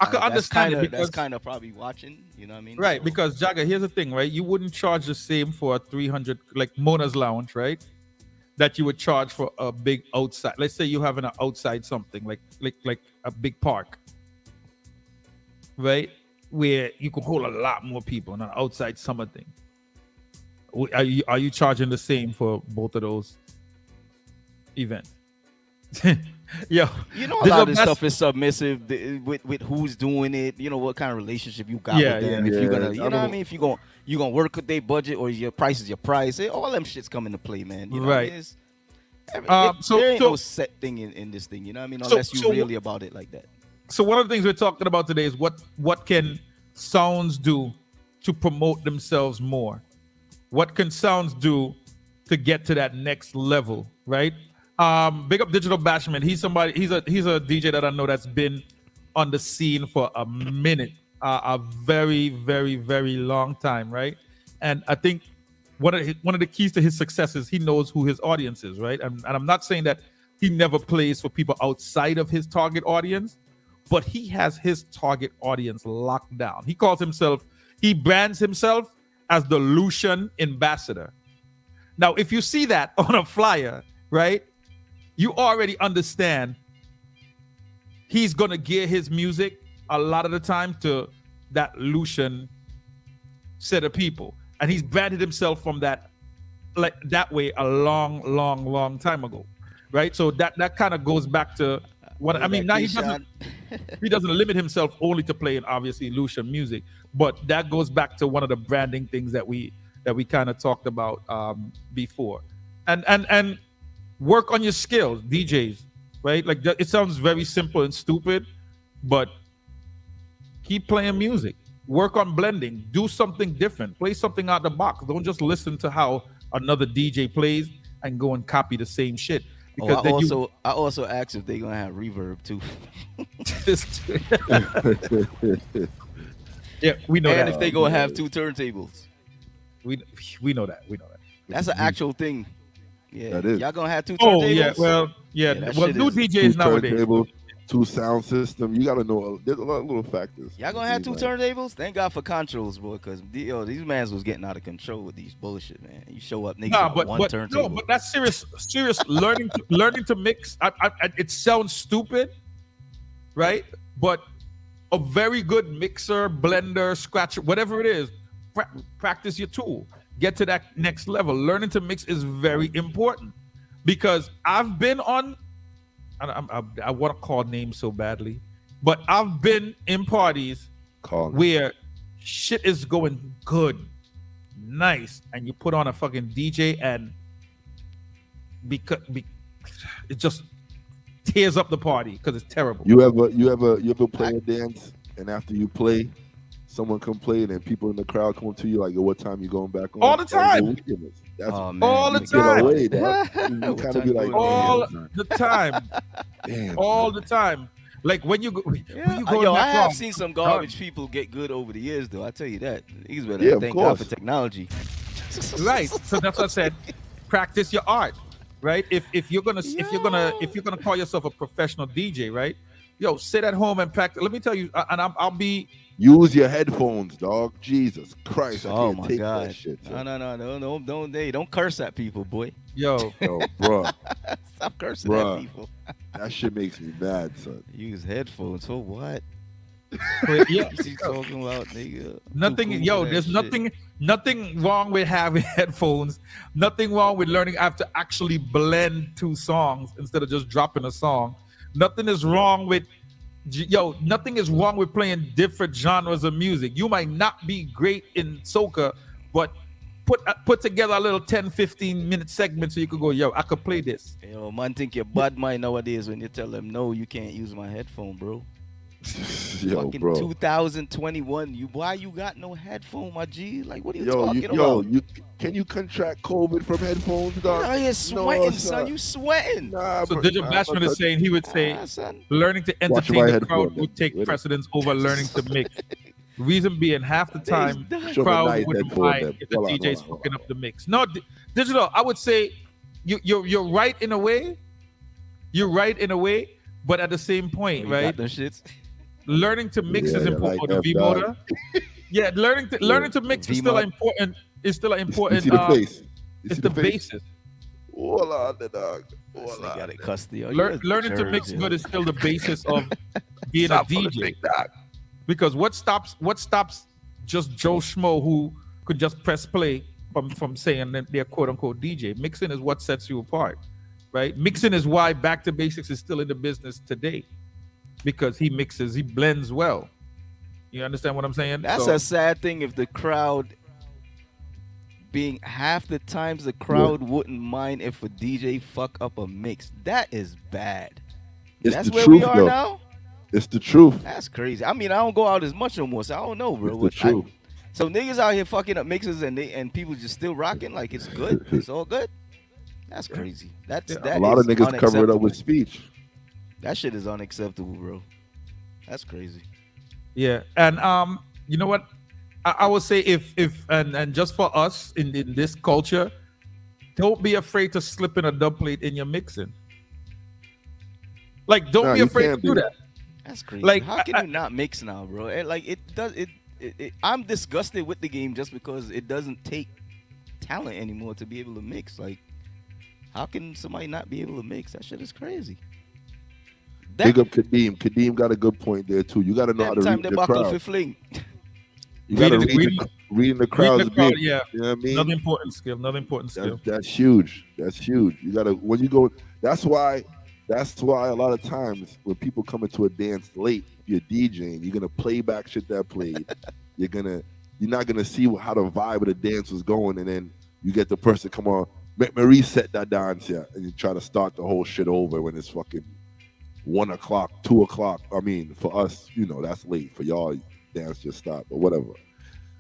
I could understand it that's because kind of probably watching. You know what I mean? right So- because Jagger, here's the thing, right? You wouldn't charge the same for a 300 like Mona's Lounge, right? That you would charge for a big outside. Let's say you're having an outside something like a big park, right? Where you could hold a lot more people on an outside summer thing. Are you charging the same for both of those events? Yo, You know, a lot of this stuff is submissive with who's doing it. You know what kind of relationship you got Yeah, with them. yeah. If you're gonna, Yeah, you I know what I don't- mean. If you gonna work with their budget or your price is your price. All them shits come into play, man. You know what I Right. mean? So- there ain't so- no set thing in this thing. You know what I mean? So- Unless you so- really about it like that. So one of the things we're talking about today is what can sounds do to promote themselves more? What can sounds do to get to that next level, right? Big up Digital Bashment. He's a DJ that I know that's been on the scene for a minute, a very, very, very long time, right? And I think one of the keys to his success is he knows who his audience is, right? And I'm not saying that he never plays for people outside of his target audience, but he has his target audience locked down. He brands himself as the Lucian ambassador. Now, if you see that on a flyer, right, you already understand he's gonna gear his music a lot of the time to that Lucian set of people, and he's branded himself from that way a long time ago, right? So that kind of goes back to what I mean. Now he doesn't limit himself only to playing obviously Lucian music, but that goes back to one of the branding things that we kind of talked about before, and work on your skills, DJs, right? Like it sounds very simple and stupid, but keep playing music. Work on blending. Do something different. Play something out the box. Don't just listen to how another DJ plays and go and copy the same shit. Because I also asked if they're gonna have reverb too. Yeah, we know that. And if they gonna have two turntables. We know that. That's an actual thing. Yeah, That is. y'all gonna have two turntables. Oh yeah, well that well, shit new is- DJs nowadays. Turntable, 2 sound system. You gotta know. There's a lot of little factors. Y'all gonna have two Like, turntables? Thank God for controls, bro, because these mans was getting out of control with these bullshit, man. You show up, niggas, Nah, with one turntable. but that's serious. Learning to mix. It sounds stupid, right? But a very good mixer, blender, scratcher, whatever it is. Practice your tool. Get to that next level. Learning to mix is very important because I've been on. I want to call names so badly, but I've been in parties where shit is going good, nice, and you put on a fucking DJ and because it just tears up the party because it's terrible. You ever play a dance and after you play, someone come play and people in the crowd come to you like, "What time you going back on?" All the time. That's all the time. Away, you kind of be like, all the time. Damn, all the time. Like when you go, I have seen some garbage people get good over the years, though. I tell you that. He's better thank God for technology. Right. So that's what I said. Practice your art, right? If you're gonna call yourself a professional DJ, right? Yo, sit at home and practice. Let me tell you, and I'll be. Use your headphones, dog. Jesus Christ! I Oh can't my take God! That shit, No! Don't curse at people, boy. Yo, bro. Stop cursing at people. That shit makes me mad, son. Use headphones for what? Yeah, you talking about, nigga. Nothing. Yo, there's nothing wrong with having headphones. Nothing wrong with learning how to actually blend two songs instead of just dropping a song. Nothing is wrong with. Nothing is wrong with playing different genres of music. You might not be great in soca, but put together a little 10-15 minute segment so you could go, I could play this. Yo, man, think you're bad mind nowadays when you tell them, no, you can't use my headphone, bro. Fucking bro. 2021, why you got no headphone, my G? Like, what are you talking about? Can you contract COVID from headphones, dog? Oh, you're sweating, son. You sweating. Nah, so Digital Bashman is saying, he would say, learning to entertain the crowd would take precedence over learning to mix. Reason being, half the time, crowd wouldn't mind if the DJ's hooking up the mix. No, Digital, I would say you're right in a way. You're right in a way, but at the same point, right? Learning to mix is important. Like the V motor. Yeah, learning to mix is still important. It's still an important. You see the face. It's the basis. Hold on, the dog. Got it custody. Learning to mix good is still the basis of being a DJ. Because what stops just Joe Schmo who could just press play from saying that they're quote unquote DJ? Mixing is what sets you apart, right? Mixing is why Back to Basics is still in the business today. Because he mixes, he blends well. You understand what I'm saying? That's a sad thing if the crowd being half the times the crowd wouldn't mind if a DJ fuck up a mix. That is bad. That's where we are now? It's the truth. That's crazy. I mean, I don't go out as much no more, so I don't know, bro. It's the truth. So niggas out here fucking up mixes and people just still rocking like it's good. It's all good. That's crazy. That a lot of niggas cover it up with speech. That shit is unacceptable, bro. That's crazy. Yeah, and you know what? I would say if and just for us in this culture, don't be afraid to slip in a dub plate in your mixing. Like, don't be afraid to do that. That's crazy. Like, how can you not mix now, bro? Like, it does. I'm disgusted with the game just because it doesn't take talent anymore to be able to mix. Like, how can somebody not be able to mix? That shit is crazy. Big up Kadeem. Kadeem got a good point there too. You got to know how to read the crowd. You got to reading the crowd's big. Yeah, you know what I mean. Another important skill. That's huge. That's huge. You got to when you go. That's why a lot of times when people come into a dance late, you're DJing. You're gonna play back shit that played. You're not gonna see how the vibe of the dance was going, and then you get the person come on. Make me reset that dance here, and you try to start the whole shit over when it's fucking 1 o'clock, 2 o'clock. I mean, for us, that's late. For y'all, dance just stopped, but whatever.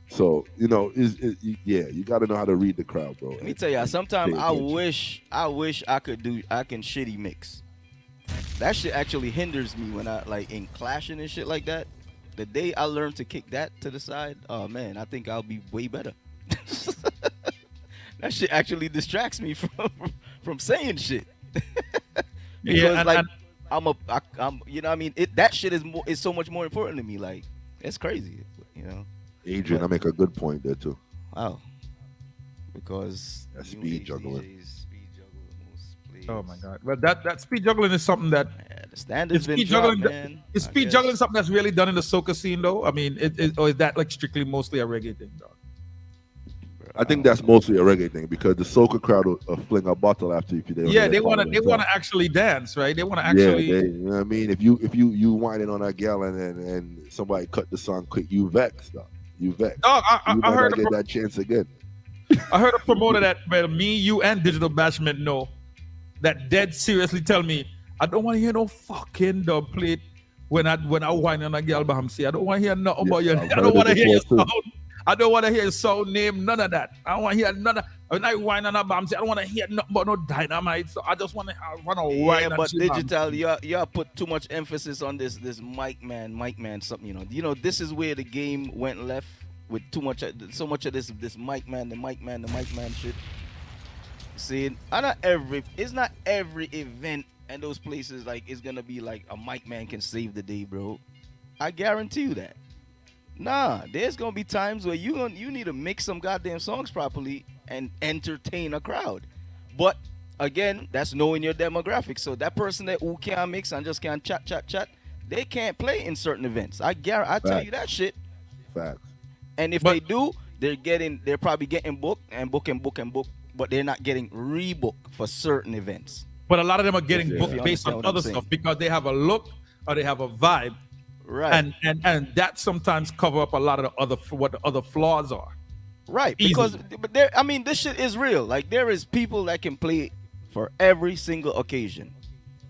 So, you got to know how to read the crowd, bro. Let me tell you, sometimes I wish I can shitty mix. That shit actually hinders me when I in clashing and shit like that. The day I learn to kick that to the side, oh man, I think I'll be way better. That shit actually distracts me from saying shit. Because I'm you know what I mean? That shit is so much more important to me. Like, it's crazy, Adrian, I make a good point there too. Wow. Because that speed juggling. Oh my God! Well, that speed juggling is something that the standard's been speed dropped, juggling. man. Is speed juggling something that's really done in the soca scene, though? I mean, or is that like strictly mostly a reggae thing, dog? I think that's mostly a reggae thing because the soca crowd will fling a bottle after you. Yeah, they want to actually dance, right? They want to actually. Yeah, you know what I mean. If you whining on a gal and somebody cut the song quick, you vex, dog. You vex. Dog, I heard get that chance again. I heard a promoter that me, you, and Digital Bashment know that dead seriously tell me I don't want to hear no fucking dub plate when I whine on a girl by him. See, I don't want to hear nothing about you. I don't want to hear your sound. I don't want to hear your sound name, none of that. I don't want to hear none of. When I whine on a bomb, I don't want to hear nothing about no dynamite. So I just want to whine. Yeah, but Digital, you put too much emphasis on this mic man, something. You know, this is where the game went left with so much of this mic man, the mic man shit. See, it's not every event and those places like it's gonna be like a mic man can save the day, bro. I guarantee you that. Nah, there's gonna be times where you need to mix some goddamn songs properly and entertain a crowd. But again, that's knowing your demographic. So that person who can't mix and just can't chat, they can't play in certain events. I tell you that shit. Facts. And if they do, they're probably getting booked, but they're not getting rebooked for certain events. But a lot of them are getting booked based on other stuff because they have a look or they have a vibe. Right. And that sometimes cover up a lot of what the other flaws are. Right. Because this shit is real. Like there is people that can play for every single occasion.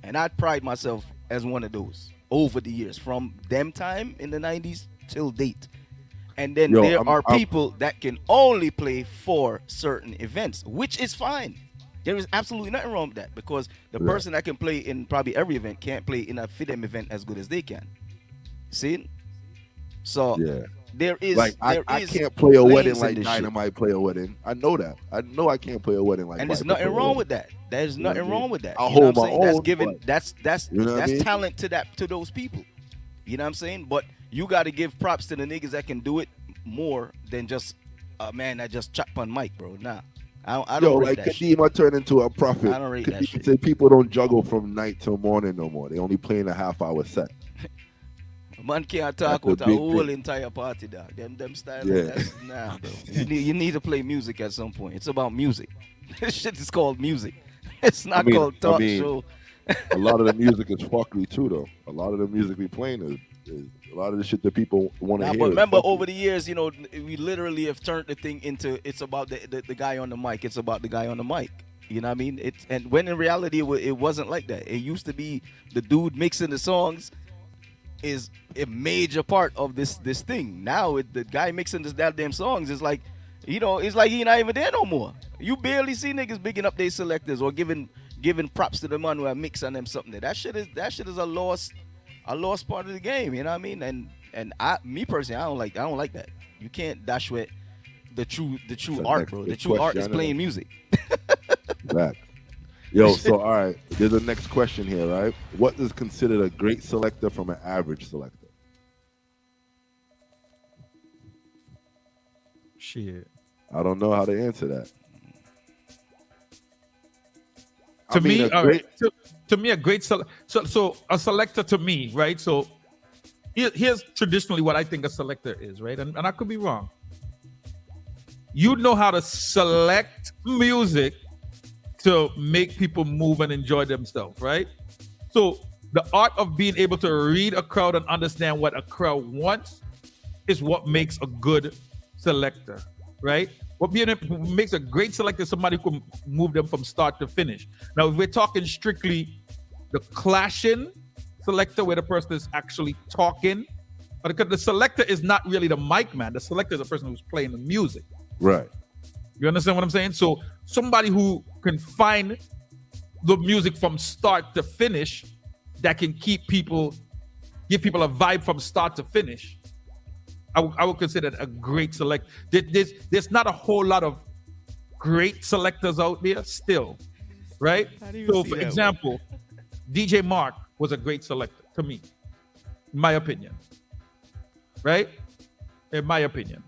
And I pride myself as one of those over the years from them time in the 90s till date. And then there are people that can only play for certain events, which is fine. There is absolutely nothing wrong with that because the person that can play in probably every event can't play in a FIDEM event as good as they can. See? So there is I can't play a wedding like Dynamite play a wedding. I know that. I know I can't play a wedding like. And there's nothing wrong with that. There's nothing wrong with that. I'll hold my own. That's talent to those people. You know what I'm saying? But you got to give props to the niggas that can do it more than just a man that just chop on mic, bro. Nah, I don't rate that shit. Kadima turned into a prophet. I don't rate that shit. Said people don't juggle from night till morning no more. They only playing a half-hour set. Man can't talk with a whole entire party, dog. Them style. Nah, bro. You need to play music at some point. It's about music. This shit is called music. It's not called talk show. A lot of the music is fuckery too, though. A lot of the music we playing is a lot of the shit that people want to hear. But remember, over the years, we literally have turned the thing into it's about the guy on the mic. It's about the guy on the mic. You know what I mean? And when in reality it wasn't like that. It used to be the dude mixing the songs is a major part of this thing. Now the guy mixing this goddamn songs is like, it's like he not even there no more. You barely see niggas bigging up their selectors or giving props to the man who are mixing them something. That shit is a lost part of the game. You know what I mean? And me personally, I don't like that. You can't dash with the true art, bro. The true art is playing music. Right. Yo, so all right, there's a next question here, right? What is considered a great selector from an average selector? Shit. I don't know how to answer that. To me, a great selector. So a selector to me, right? So here's traditionally what I think a selector is, right? And I could be wrong. You know how to select music to make people move and enjoy themselves, right? So the art of being able to read a crowd and understand what a crowd wants is what makes a good selector, right? What makes a great selector is somebody who can move them from start to finish. Now, if we're talking strictly the clashing selector where the person is actually talking, because the selector is not really the mic man. The selector is the person who's playing the music. Right. You understand what I'm saying? So somebody who can find the music from start to finish that can give people a vibe from start to finish, I would consider that a great select. There's not a whole lot of great selectors out there still, right? So for example, DJ Mark was a great selector to me, in my opinion, right? In my opinion.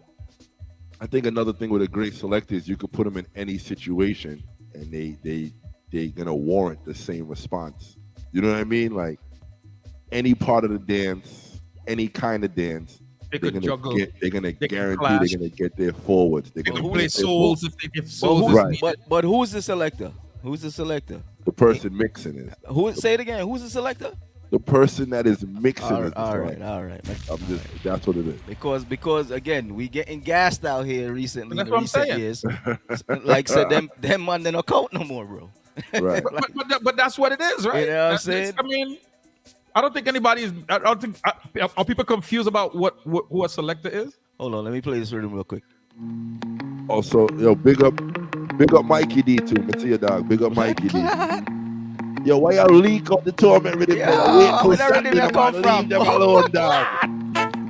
I think another thing with a great selector is you could put them in any situation and they they're gonna warrant the same response. You know what I mean? Like any part of the dance, any kind of dance, they're gonna guarantee they're gonna get their forwards. They're gonna play souls if they give souls. Right. But who's the selector? Who's the selector? The person mixing it. Say it again. Who's the selector? The person that is mixing it. All right. That's what it is. Because again, we getting gassed out here recently. That's in what I'm recent saying. Years. Like said, them man they don't count no more, bro. Right. but that's what it is, right? You know what I'm saying? I mean, I don't think anybody is. I don't think are people confused about who a selector is? Hold on, let me play this rhythm real quick. Also, yo, big up Mikey D too. Me see your dog. Big up Mikey D. Yo, why you leak up the torment rhythm? Yeah, where that rhythm come from? Leave them alone, dog.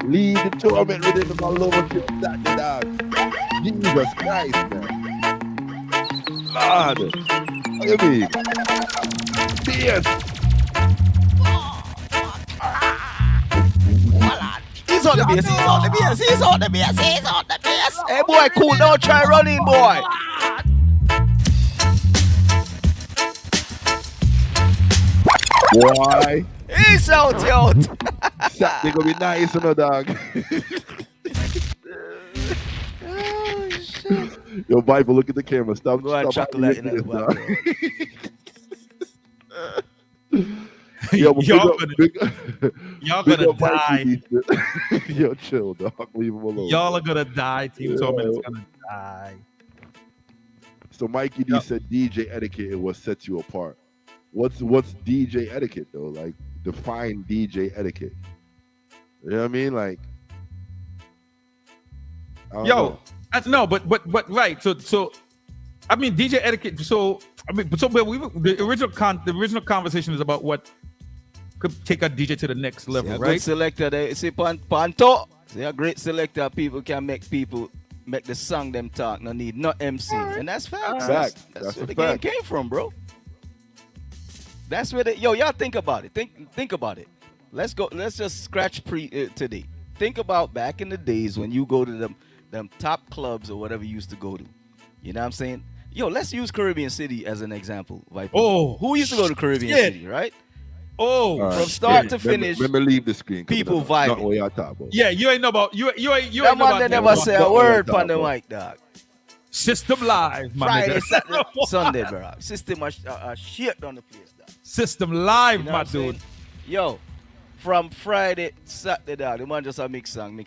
Leave the torment rhythm alone. That dog. Jesus Christ, man. Lord. What you mean? Yes. He's on the bass. Hey boy, cool down, try running, boy. Why? He's out. They gonna be nice, you know, dog. Oh, shit. Yo, Viper, look at the camera. Stop. Go and chuckle that in the Yo, but y'all gonna die. Yo, chill, dog. Leave him alone. Y'all are gonna die. Team Torment is gonna die. So Mikey D said DJ etiquette is what sets you apart. What's DJ etiquette though? Like define DJ etiquette. You know what I mean? Like but right. So I mean DJ etiquette. So I mean, the original conversation is about what could take a DJ to the next level, right? Good selector. They see Panto. They're a great selector. People can make the song them talk. No need no MC, and that's facts. That's where the game came from, bro. That's where y'all think about it. Think about it. Let's just scratch today. Think about back in the days when you go to them top clubs or whatever you used to go to. You know what I'm saying? Yo, let's use Caribbean City as an example. Viper. Oh, who used to go to Caribbean City, right? Oh, from start to finish. Let me leave the screen. People vibing. What y'all talk about. Yeah, you ain't know about you ain't that man they never say a word on the mic, dog. System Live, my Friday, nigga. Saturday, Sunday, bro. System shit on the place, dog. System Live, you know my dude. Yo, from Friday, Saturday, dog. The man just a mix song.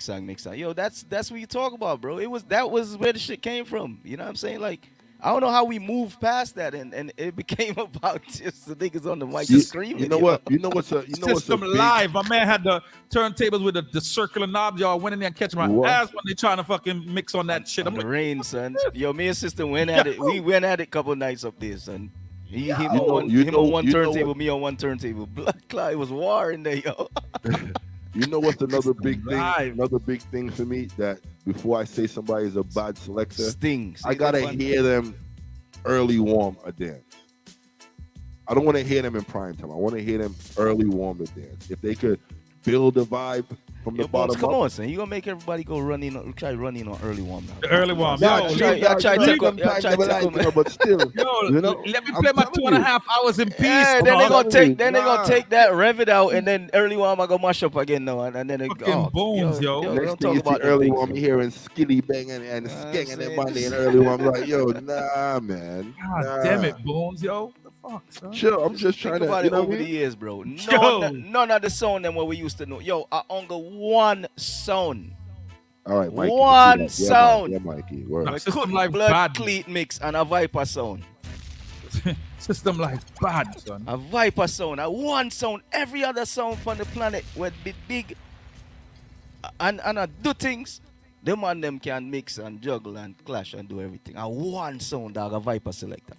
Yo, that's what you talk about, bro. That was where the shit came from. You know what I'm saying? Like, I don't know how we moved past that, and it became about just the niggas on the mic just screaming. You know what? You know what's a System Live. My man had the turntables with the circular knobs. Y'all went in there and catch my ass when they trying to fucking mix on that shit. I'm the rain, son. Yo, me and sister went at it. We went at it a couple nights up there, son. Him on one turntable, me on one turntable. Blood clot, it was war in there, yo. You know what's another big thing? Another big thing for me that before I say somebody's a bad selector, stings. I gotta hear them early warm a dance. I don't want to hear them in prime time. I want to hear them early warm a dance. If they could build a vibe from the bottom come up. on, son. You gonna make everybody go running on early warm now. The early warm. Y'all try to but still. Let me play my 2.5 hours in peace. Yeah, then they gonna take that, rev it out, and then early warm I go mash up again now, and then it bones, yo. Next thing you see early warm, you hearing skilly banging and skenging their money in early warm. Like, yo, nah, man. God damn it, bones, yo. Fuck, son. Sure, I'm just trying to about it over the years, bro. None of the sound than what we used to know. Yo, I only one sound. All right, Mikey. One sound. Yeah, Mikey. System Live blood cleat mix and a Viper sound. System Live bad, son. A Viper sound, a one sound. Every other sound from the planet would be big and do things. Them and them can mix and juggle and clash and do everything. A one sound, dog, a Viper selector.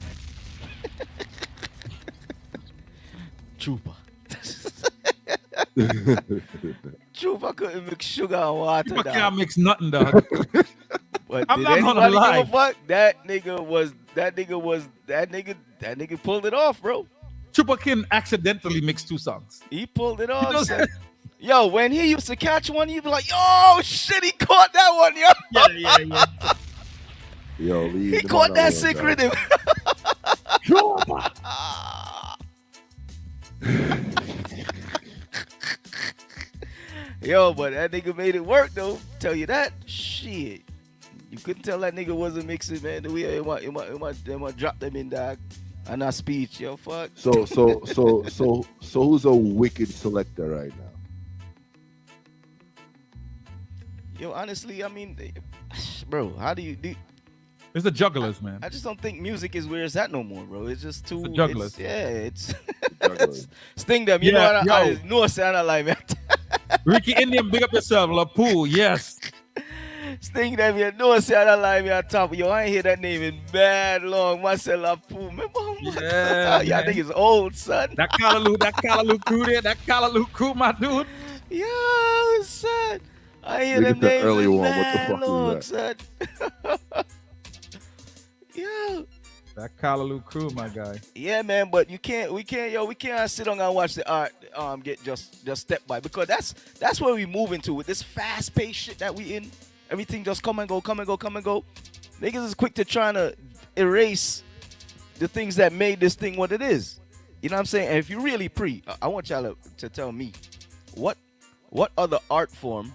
Trooper. Trooper couldn't mix sugar and water. Trooper can't mix nothing, dog. But I'm not gonna lie. Fuck? That nigga pulled it off, bro. Trooper can accidentally mix two songs. He pulled it off. Yo, when he used to catch one, he'd be like, "Yo, shit, he caught that one, yo." Yeah. Yo, he caught that sick rhythm. Trooper. Yo, but that nigga made it work though. Tell you that. Shit. You couldn't tell that nigga wasn't mixing, man. The way it might drop them in dog. And that speech, yo, fuck. So who's a wicked selector right now? Yo, honestly, I mean, bro, how do you do? It's the jugglers, man. I just don't think music is where it's at no more, bro. It's just too. The jugglers. It's Sting them. You know what? I know sound like man. Ricky Indian, big up yourself, Lapu. Yes. Sting them. You know sound like me on top. Yo, I ain't hear that name in bad long. Marcel Lapu. Remember? Yeah. I think it's old, son. That Callaloo crew there. That Callaloo crew, my dude. Yo, son. I hear Look them at the names early in one. What the bad fuck long, is that? son. Yo. That Callaloo crew, my guy. Yeah, man, but we can't sit on and watch the art get just step by, because that's where we move into with this fast paced shit that we in. Everything just come and go. Niggas is quick to trying to erase the things that made this thing what it is. You know what I'm saying? And if you really I want y'all to tell me what other art form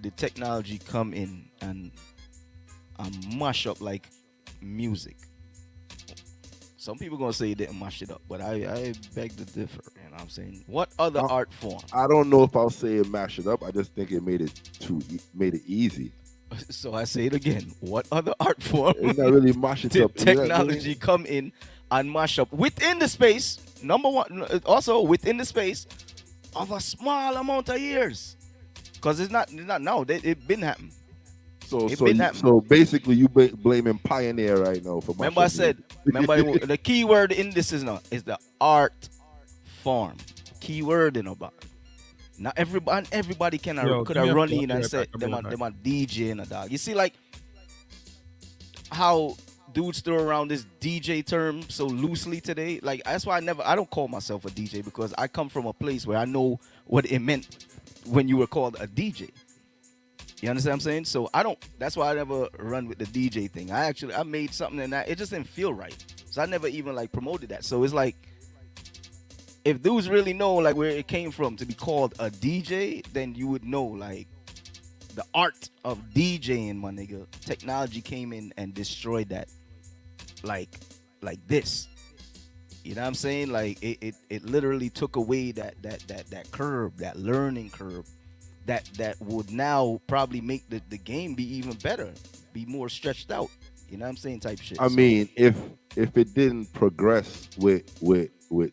did technology come in and mash up like music? Some people gonna say it didn't mash it up, but I beg to differ. You know what I'm saying? What other art form? I don't know if I'll say it mash it up. I just think it made it easy. So I say it again. What other art form It's not really mash it did up. You know what I technology mean? come in and mash up within the space? Number one, also within the space of a small amount of years, because it's not now. It been happening. So basically, you blaming Pioneer right now for. Remember I said. The key word in this is the art form. Key word in about. Not everybody could have run in and said them a DJ and a dog. You see, like how dudes throw around this DJ term so loosely today. Like that's why I don't call myself a DJ, because I come from a place where I know what it meant when you were called a DJ. You understand what I'm saying? So that's why I never run with the DJ thing. I made something and it just didn't feel right. So I never even like promoted that. So it's like, if dudes really know like where it came from to be called a DJ, then you would know like the art of DJing, my nigga. Technology came in and destroyed that. Like this. You know what I'm saying? Like it literally took away that curve, that learning curve. That would now probably make the game be even better, be more stretched out. You know what I'm saying? Type shit. I mean, if it didn't progress with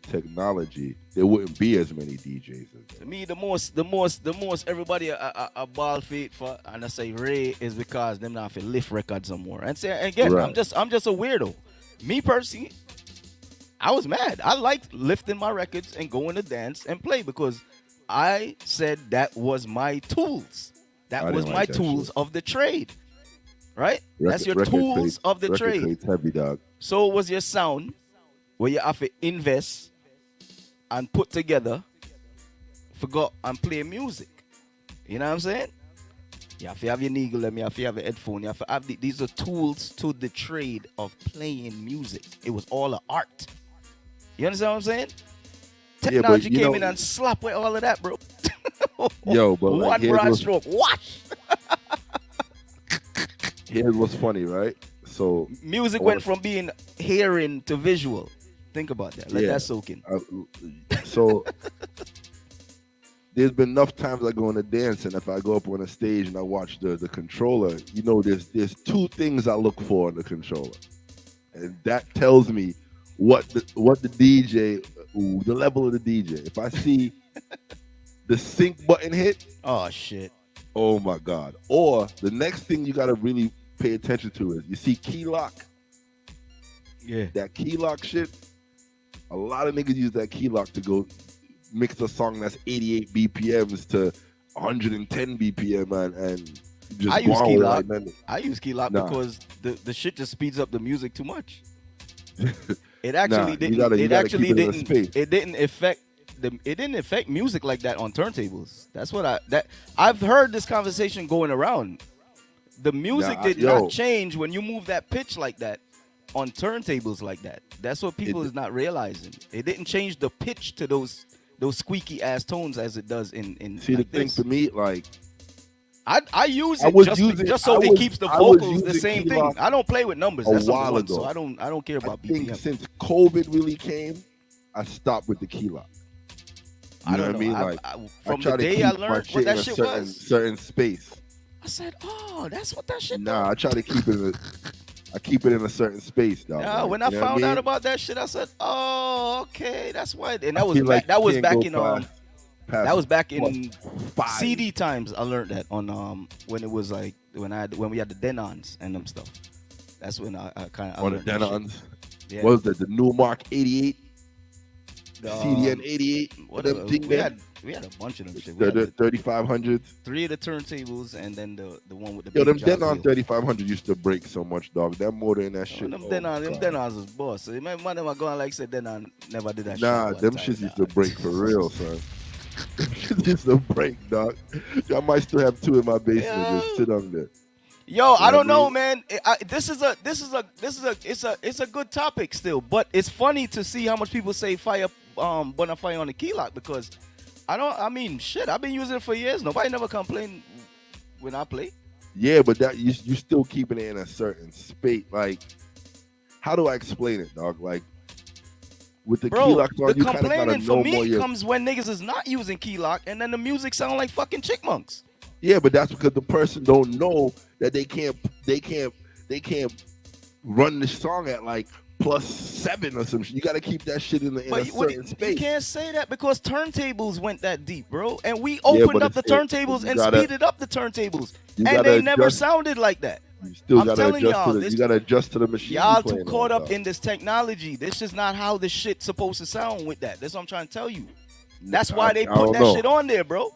technology, there wouldn't be as many DJs. To me, the most everybody a ball feet for, and I say Ray, is because them not have to lift records no more. And say again, right. I'm just a weirdo. Me personally, I was mad. I liked lifting my records and going to dance and play, because I said that was my tools. That was my tools of the trade. Right? That's your tools of the trade. Heavy, dog. So it was your sound where you have to invest and put together, forgot and play music. You know what I'm saying? You have to have your needle, you have to have a headphone, you have to have these are tools to the trade of playing music. It was all an art. You understand what I'm saying? Technology came in and slapped with all of that, bro. Yo, but like, one broad stroke, wash. Here's what's funny, right? So music went from being hearing to visual. Think about that. Let that soak in. So there's been enough times I go on a dance, and if I go up on a stage and I watch the controller, you know, there's two things I look for in the controller, and that tells me what the DJ, the level of the DJ. If I see the sync button hit, oh shit, oh my god. Or the next thing you gotta really pay attention to is you see key lock. Yeah, that key lock shit. A lot of niggas use that key lock to go mix a song that's 88 BPMs to 110 BPM and just I use key lock. Right, I use key lock because the shit just speeds up the music too much. It actually didn't. It didn't affect music like that on turntables. That's what I've heard this conversation going around. The music did not change when you move that pitch like that. on turntables like that. That's what people is not realizing. It didn't change the pitch to those squeaky ass tones as it does in. See, like the thing this. for me, like, I use it just so it keeps the vocals the same thing. I don't play with numbers. That's a while one, ago. so I don't care about I think BPM. since COVID really came, I stopped with the key lock. You know what I mean? Like, from try the to day keep I my learned shit what that in a shit certain, was, certain space. I said, "Oh, that's what that shit." Nah, I try to keep it. I keep it in a certain space, dog. Yeah, like, when I you know what found mean? out about that shit, I said, "Oh, okay, that's why." And that I was feel like that you was can't back go in past that was back in five. CD times. I learned that on when it was like when we had the Denons and them stuff. That's when I kind of on the Denons. Yeah. What was that? The Newmark 88, Um, CDN 88. whatever. Them thing We there? had a bunch of them shit. The 3500s. 3 of the turntables and then the one with the Yo, big them jazz Denon wheel. 3500 used to break so much, dog. That motor in that shit. Them oh Denons, God. was boss. So man, them are going like said Denon never did that shit. Nah, one them time, shits nah. used to break for real, son. Them shits used to break, dog. I might still have 2 in my basement. Just sit on there. Yo, I don't what I know, mean? man. It's a good topic still, but it's funny to see how much people say fire, burn a fire on the key lock because I mean, shit, I've been using it for years. Nobody never complained when I play. Yeah, but that you still keeping it in a certain space. Like, how do I explain it, dog? Like, with the key Bro, lock on, the you kind of gotta complaining for know me more. comes when niggas is not using key lock and then the music sound like fucking chickmunks. Yeah, but that's because the person don't know that they can't run the song at like +7 or some shit. You got to keep that shit in a certain space. You can't say that because turntables went that deep, bro. And we opened but up the turntables and speeded up the turntables, and they never sounded like that. You still I'm got to telling adjust y'all, to the. You got to adjust to the machine. Y'all you too playing caught on, up dog. in this technology. This is not how this shit's supposed to sound with that. That's what I'm trying to tell you. That's why they I put don't that know. shit on there, bro.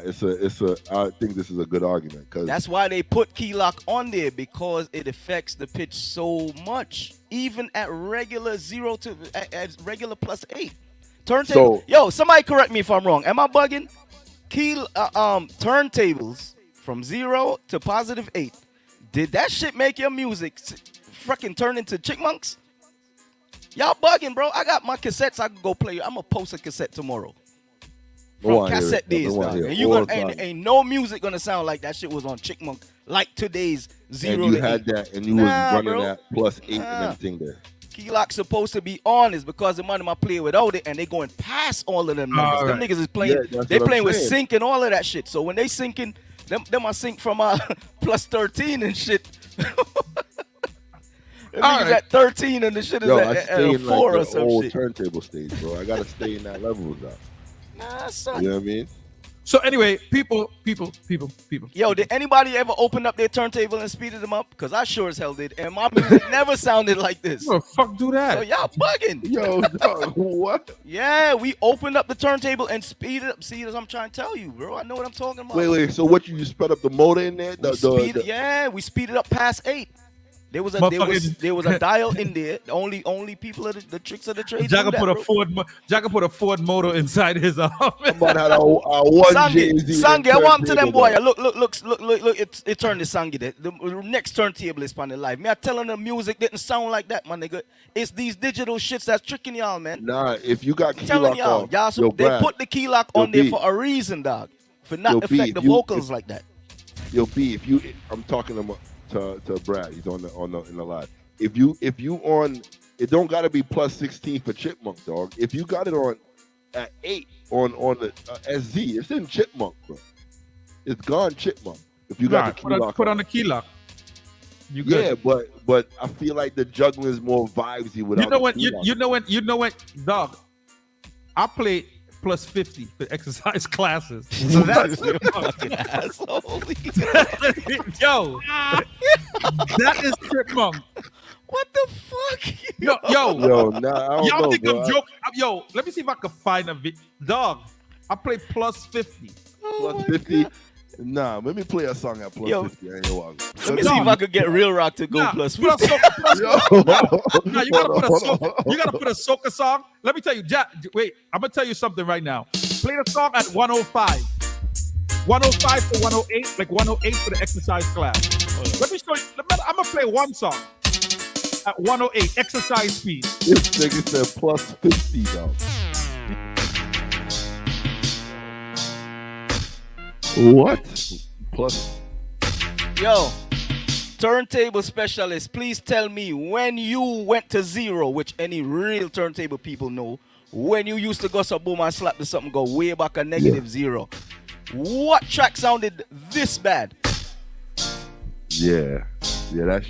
It's a. I think this is a good argument because That's why they put key lock on there because it affects the pitch so much, even at regular 0 to at regular +8. Turntable. So- Yo, somebody correct me if I'm wrong. Am I bugging? Turntables from 0 to +8. Did that shit make your music fucking turn into chickmunks? Y'all bugging, bro. I got my cassettes. I can go play. I'm gonna post a cassette tomorrow. From cassette days, dog. And you gonna ain't no music gonna sound like that shit was on Chickmunk like today's 0 and you to had 8. that, and you Nah, was running bro. that +8 Nah. and everything there. Key lock's supposed to be on is because the money I play without it, and they going past all of them numbers. Them right. niggas is playing. Yeah, that's they what I'm playing with saying. sync and all of that shit. So when they syncing, them are sync from +13 and shit. Them niggas right. at 13 and the shit is Yo, I at stay a in 4 like or the some old shit. turntable stage, bro. I gotta stay in that level, dog. Nah, son. You know what I mean? So anyway, people. Yo, did anybody ever open up their turntable and speeded them up? Because I sure as hell did. And my music never sounded like this. Who the fuck do that? So y'all bugging. Yo, dog, what? Yeah, we opened up the turntable and speeded up. See, as I'm trying to tell you, bro. I know what I'm talking about. Wait. So what? You sped up the motor in there? Yeah, we speeded up past 8. There was a dial in there. Only people of the tricks of the trade. Jagga put a Ford motor inside his arm. Somebody had a one Sangi, I want to them boy. Look, it turned the Sangi there. The next turntable is on the live. Me, I telling them music didn't sound like that, my nigga. It's these digital shits that's tricking y'all, man. Nah, if you got key Telling lock y'all, on, yo, they Brad, put the key lock on there for a reason, dog. For not affect the vocals like that. Yo, B, if you, I'm talking to Brad. He's in the live. If you on, it don't gotta be +16 for Chipmunk, dog. If you got it on at 8 on the SZ, it's in Chipmunk, bro. It's gone Chipmunk. If you got the key lock, put on the key lock. You yeah, good. but I feel like the juggling is more vibesy without. You know what, dog. I play +50 for exercise classes. So that's fucking asshole. Yo, that is Chipmunk. What the fuck? Yo, nah, I don't y'all know, think bro. I'm joking? Yo, let me see if I can find a dog. I play +50. +50. Nah, let me play a song at +50. Yo. I ain't gonna lie. Let me see if I could get Real Rock to go +50. No, you gotta put a soca song. Let me tell you, wait, I'm gonna tell you something right now. Play the song at 105. 105 to 108, like 108 for the exercise class. Let me show you. I'm gonna play one song. at 108 exercise speed. This nigga said plus 50, dog. What? Plus. Yo, turntable specialist, please tell me when you went to zero, which any real turntable people know, when you used to go so boom and slap to something go way back a negative zero. What track sounded this bad? Yeah, that's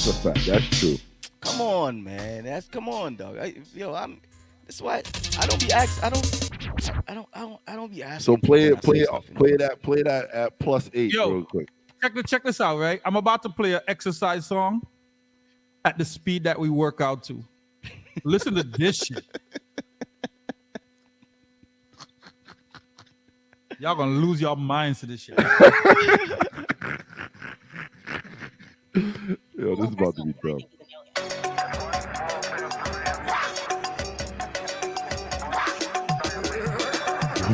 a fact. That's true. Come on, man. Come on, dog. That's why I don't be asking. I don't be asking. So play that at plus 8 real quick. Check this out, right? I'm about to play an exercise song at the speed that we work out to. Listen to this shit. Y'all gonna lose your minds to this shit. Yo, this is about to be dumb.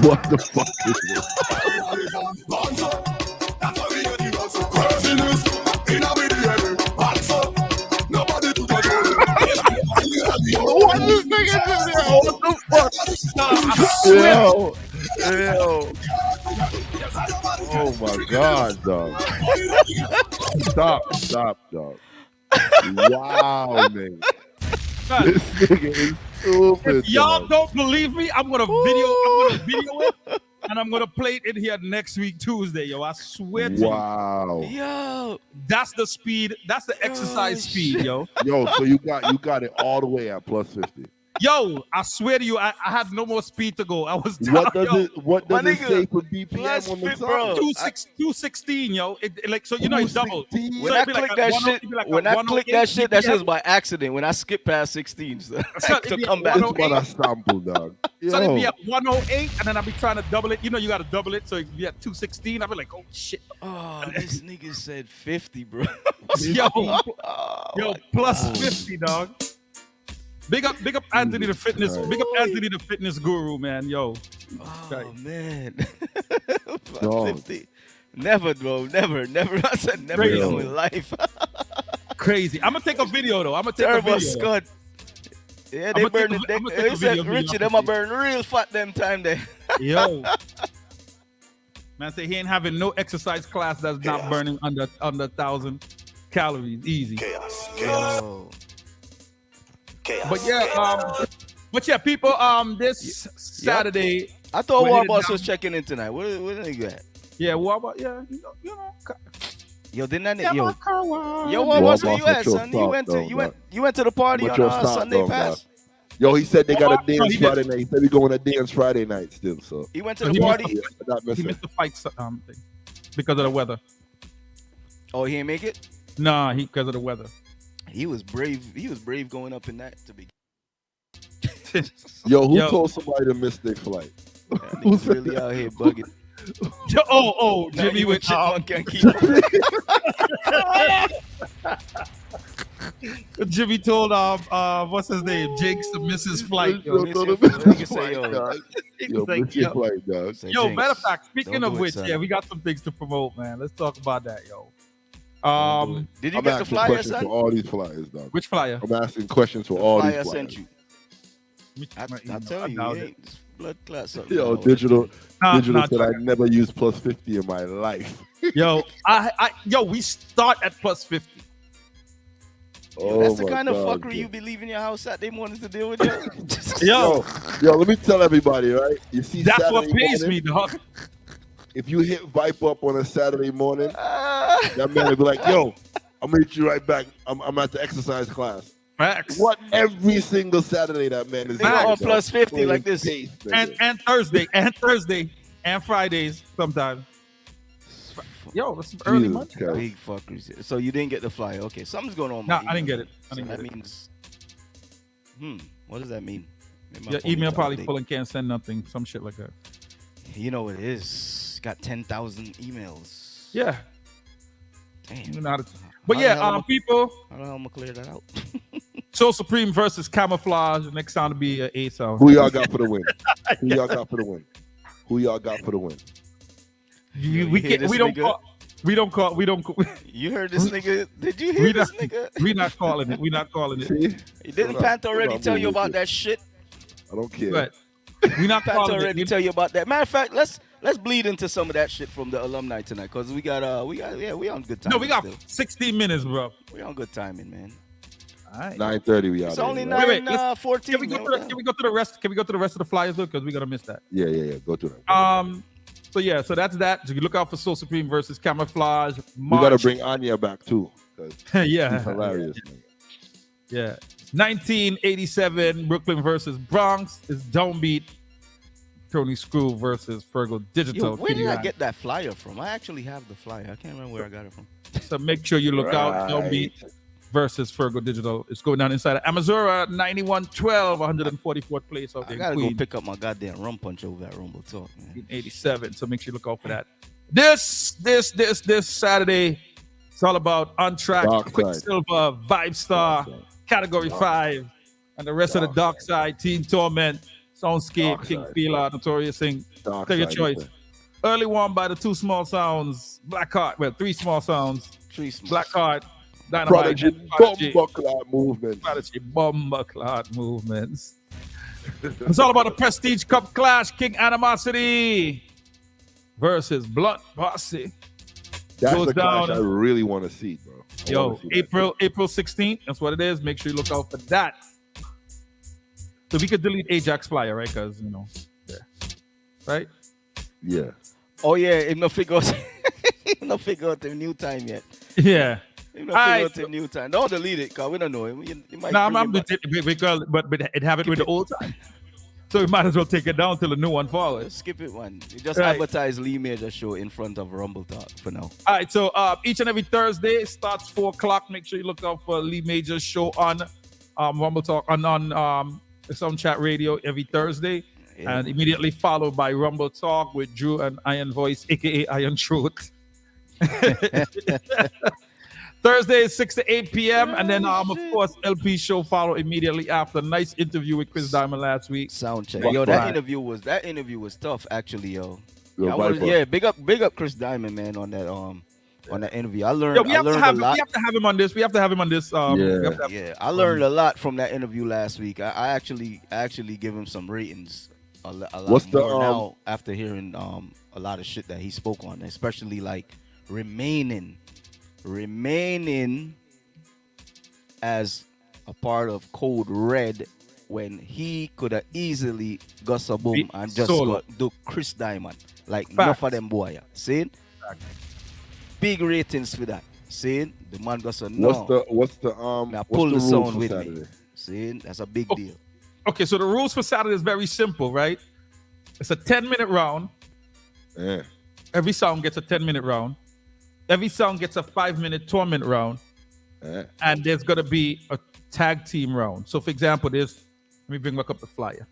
What the fuck is this? What this nigga just here? What the fuck? Yo. Oh my god, dog. Stop, dog. Wow, man. This nigga is stupid. If y'all don't believe me, I'm gonna video it, and I'm gonna play it in here next week Tuesday, yo. I swear to you. Wow. Yo. That's the speed. That's the exercise speed, yo. Yo, so you got it all the way at plus 50. Yo, I swear to you, I had no more speed to go. I was down, What does it say for BPM on the song? 216, yo. Like, so you know, it's double. When I click that shit, that shit was by accident. When I skip past 16, so to come back. It's about a sample, dog. So it'd be at 108, and then I'd be trying to double it. You know, you got to double it, so it'd be at 216. I'd be like, oh shit. Oh, this nigga said 50, bro. Yo, plus 50, dog. Big up Anthony the fitness. Big up Anthony the fitness guru, man. Yo. Oh man. 50. Never, bro. Never. I said never in my life. Crazy. I'm gonna take a video though. I'm gonna take a video. Scott. Yeah, they burn it. They said Richie, them a burn real fat them time there. Yo. Man say he ain't having no exercise class that's not burning under 1,000 calories. Easy. Yo. But yeah, people. This Saturday. I thought Warboss was checking in tonight. What did he got? Yeah, Warboss. Yeah, you know. Yo, didn't that? Yo, Warboss, where you at, son? You went to the party on Sunday past. Yo, he said they got a dance Friday night. He said we going to dance Friday night still. So he went to the party. He missed the fight thing because of the weather. Oh, he ain't make it? Nah, because of the weather. He was brave. He was brave going up in that to be. Yo, who told somebody to miss their flight? Who's really out here bugging? Jimmy with Jimmy told what's his name, Jakes, to miss his flight. Yo, matter of fact, speaking of which, we got some things to promote, man. Let's talk about that, yo. Did you get the flyer, son? For all these flyers, dog. Which flyer? I'm asking questions for all these flyers. Sent you. I tell you, ain't blood clot something. Yo, digital said I never used plus 50 in my life. Yo, we start at plus 50. That's the kind of fuckery you be leaving your house Saturday morning to deal with. Yo, let me tell everybody, right? You see, that's Saturday what pays morning, me, dog. If you hit Vipe up on a Saturday morning, that man will be like, yo, I'm gonna meet you right back. I'm at the exercise class. Facts. What every single Saturday that man is on plus 50 like this. And Thursday and Fridays sometimes. Yo, that's some early money. Big fuckers. So you didn't get the flyer. Okay, something's going on. No, I didn't get it. That means. What does that mean? Your email probably full and can't send nothing. Some shit like that. You know what it is. Got 10,000 emails. Yeah. Damn. But people. How the hell am I clear that out? Soul Supreme versus Camouflage. The next sound to be an 8 sound. Who y'all got for the win? Who y'all got for the win? We don't We don't call. We don't. You heard this nigga? Did you hear this nigga? We not calling it. We not calling it. See? Didn't Panther already tell you about that shit? I don't care. But we not Panther calling already it. tell you about that. Matter of fact, let's bleed into some of that shit from the alumni tonight, cause we on good time. No, we got 16 minutes, bro. We on good timing, man. All right. 9:30 we out. It's only there, 9:14. Can we go to the rest? Can we go to the rest of the flyers though? Because we're gonna miss that. Yeah. Go to them. So that's that. So you look out for Soul Supreme versus Camouflage. We gotta bring Anya back too. Yeah. She's hilarious. Yeah. 1987 Brooklyn versus Bronx is Downbeat. Tony Screw versus Fergal Digital. Yo, where did I PDI. get that flyer from? I actually have the flyer. I can't remember where I got it from. So make sure you look out. Downbeat versus Fergal Digital. It's going down inside of Amazura 9112, 144th place out I there. gotta in go Queens. pick up my goddamn rum punch over at Rumble Talk, man. 87. So make sure you look out for that. This Saturday, it's all about On Track, Dark Quicksilver, Vibe Star, Category 5, and the rest of the Dark Side, Team Torment, Soundscape, King Fila, Notorious Inc. Take your choice. Early one by the two small sounds, Blackheart, well, three small sounds, Blackheart, Dynamite, Prodigy, Bumbleclad movements. Prodigy, Bumbleclad movements. It's all about the Prestige Cup Clash, King Animosity versus Blunt Bossy. That's Goes the clash down. I really want to see, bro. Yo, April 16th. That's what it is. Make sure you look out for that. So we could delete Ajax flyer, right? Because yeah, right? Yeah. Oh yeah, it no figure out. It no figure out the new time yet. Yeah. It no figure out the new time. Don't delete it, cause we don't know him. You might No, bring it back. but it have it with the old time. So we might as well take it down till the new one follows. Skip it one. You just Right. advertise Lee Major show in front of Rumble Talk for now. All right, so each and every Thursday starts 4:00. Make sure you look out for Lee Major's show on Rumble Talk on Sound Chat Radio every Thursday, and immediately followed by Rumble Talk with Drew and Iron Voice, aka Iron Truth. Thursday 6 to 8 p.m. and then of course LP show follow immediately after. Nice interview with Chris Diamond last week. Sound check. Yo, that interview was tough actually, yo. Big up Chris Diamond, man, on that interview. I learned We have a lot. to have him on this. We have to have him on this. I learned a lot from that interview last week. I actually give him some ratings. A lot What's the, more now after hearing a lot of shit that he spoke on, especially like remaining as a part of Code Red when he could have easily got a boom and just do Chris Diamond. Like enough of them boy. See? Big ratings for that. See? The man got so no. What's the pull the sound with Saturday? me. See? That's a big deal. Okay, so the rules for Saturday is very simple, right? It's a 10-minute round. Yeah. Every song gets a 10-minute round. Every song gets a 5-minute tournament round. Yeah. And there's going to be a tag team round. So, for example, let me bring back up the flyer.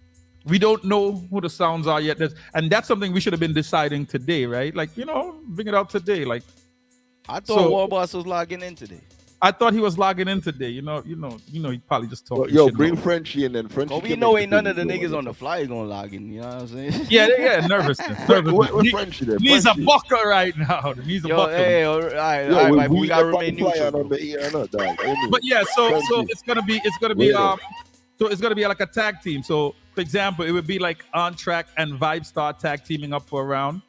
We don't know who the sounds are yet. And that's something we should have been deciding today, right? Like, bring it out today. Like, I thought Warboss was logging in today. I thought he was logging in today. He probably just talking. Yo, bring Frenchie in then. Frenchie. Well, we know ain't none of the niggas on the flyer gonna log in. You know what I'm saying? Yeah, nervous. Where's Frenchie then? He's a bucker right now. He's a bucker. Hey, all right, we gotta remain neutral. But yeah, so it's gonna be like a tag team. So for example, it would be like On Track and Vibe Star tag teaming up for a round.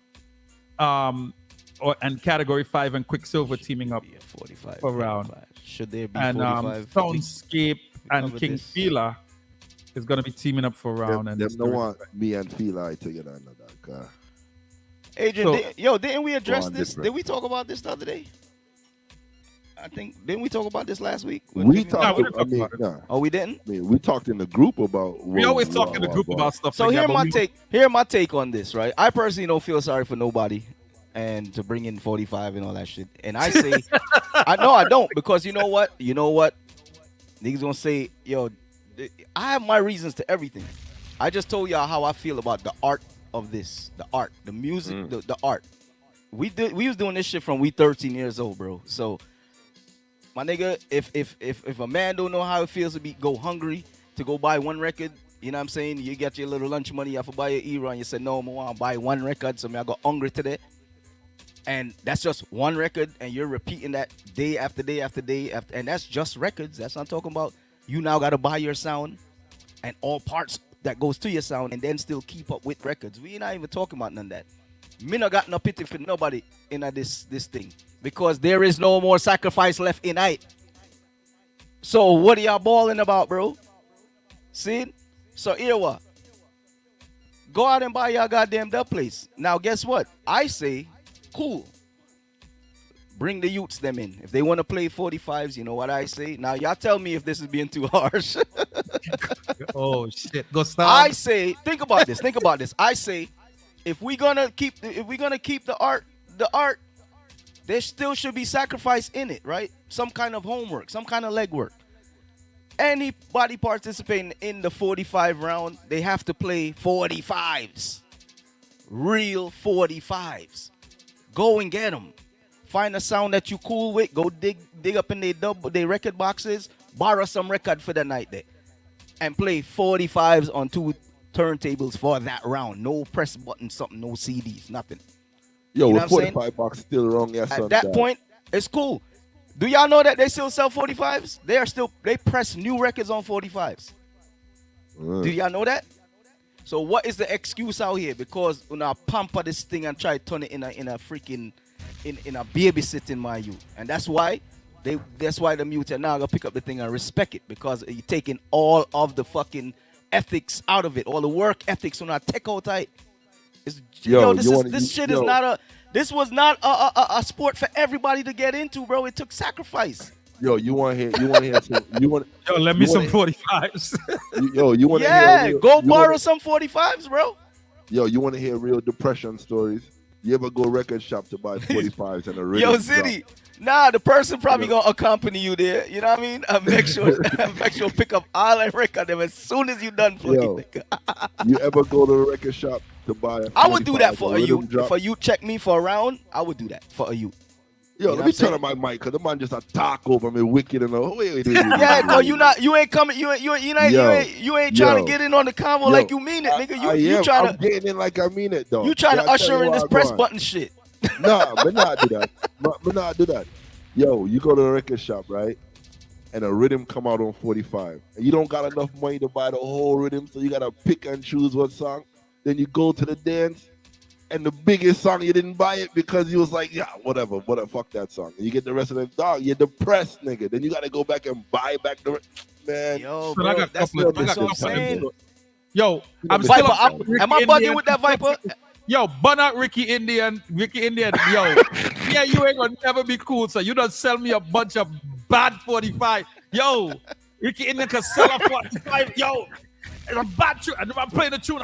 And Category 5 and Quicksilver teaming up 45 for a round. Should there be and 45? Soundscape and King Fila is gonna be teaming up for a round. Them don't want me and Fila together another car. Adrian, didn't we address this? Did we talk about this the other day? I think didn't we talk about this last week? We talked. Oh, we didn't. We talked in the group about. We always talk in the group about stuff. So here's my take on this, right? I personally don't feel sorry for nobody, and to bring in 45 and all that shit. And I say, I don't, because you know what? Niggas gonna say, yo, I have my reasons to everything. I just told y'all how I feel about the art of this, the art, the music, the art. We was doing this shit from we 13 years old, bro. So. My nigga, if a man don't know how it feels to go hungry to go buy one record, you know what I'm saying? You get your little lunch money, you have to buy your E-Run. You say, no, I want to buy one record, so I go hungry today. And that's just one record, and you're repeating that day after day after day after, and that's just records. That's not talking about you now got to buy your sound and all parts that goes to your sound, and then still keep up with records. We not even talking about none of that. Me not got no pity for nobody in this thing, because there is no more sacrifice left in it. So what are y'all balling about, bro? See? So here what? Go out and buy your goddamn dub place. Now guess what? I say, cool. Bring the youths them in. If they want to play 45s, you know what I say? Now y'all tell me if this is being too harsh. Oh shit. Go stop. I say, think about this. Think about this. I say, if we're gonna keep the art, there still should be sacrifice in it, right? Some kind of homework, some kind of legwork. Anybody participating in the 45 round, they have to play 45s. Real 45s. Go and get them. Find a sound that you cool with. Go dig up in their record boxes. Borrow some record for the night there. And play 45s on 2 turntables for that round. No press button, something, no CDs, nothing. Yo, You know with what I'm 45 box still wrong. Yes, At that point, it's cool. Do y'all know that they still sell 45s? They press new records on 45s. Do y'all know that? So what is the excuse out here? Because when I pamper this thing and try to turn it in a freaking in a babysitting my youth. And that's why the mute are now gonna pick up the thing and respect it, because you're taking all of the fucking ethics out of it, all the work ethics when I take out it. This was not a sport for everybody to get into, bro. It took sacrifice. Yo, you want to hear some? Yo, let me some 45s. You want to Yeah, hear? go borrow some 45s, bro. Yo, you want to hear real depression stories? You ever go record shop to buy 45s and a rhythm Yo, City. Nah, the person probably gonna accompany you there. You know what I mean? Make sure pick up all and record them as soon as you done playing. You ever go to the record shop to buy? I would do that for a rhythm youth. drop? For you check me for a round, I would do that for a youth. Yo, You know let me what I'm turn on my mic because the man just a talk over me, wicked and all. Wait. Yeah, cause you ain't coming. You ain't trying to get in on the convo like you mean it, nigga. I'm getting in like I mean it, though. You trying to Yeah, I tell usher you in what this I press want. button shit. Nah, but not do that. But not do that. Yo, you go to the record shop, right? And a rhythm come out on 45. And you don't got enough money to buy the whole rhythm, so you gotta pick and choose what song. Then you go to the dance, and the biggest song you didn't buy it because you was like, yeah, whatever, fuck that song. And you get the rest of the dog, you're depressed, nigga. Then you gotta go back and buy back the man. Yo, So I got a couple of Yo, I'm Viper, still am I bugging with that Viper? Yo, burn out Ricky Indian. Yo, yeah, you ain't gonna never be cool, so you don't sell me a bunch of bad 45. Yo, Ricky Indian can sell a 45. Yo, it's a bad tune. I'm playing the tune.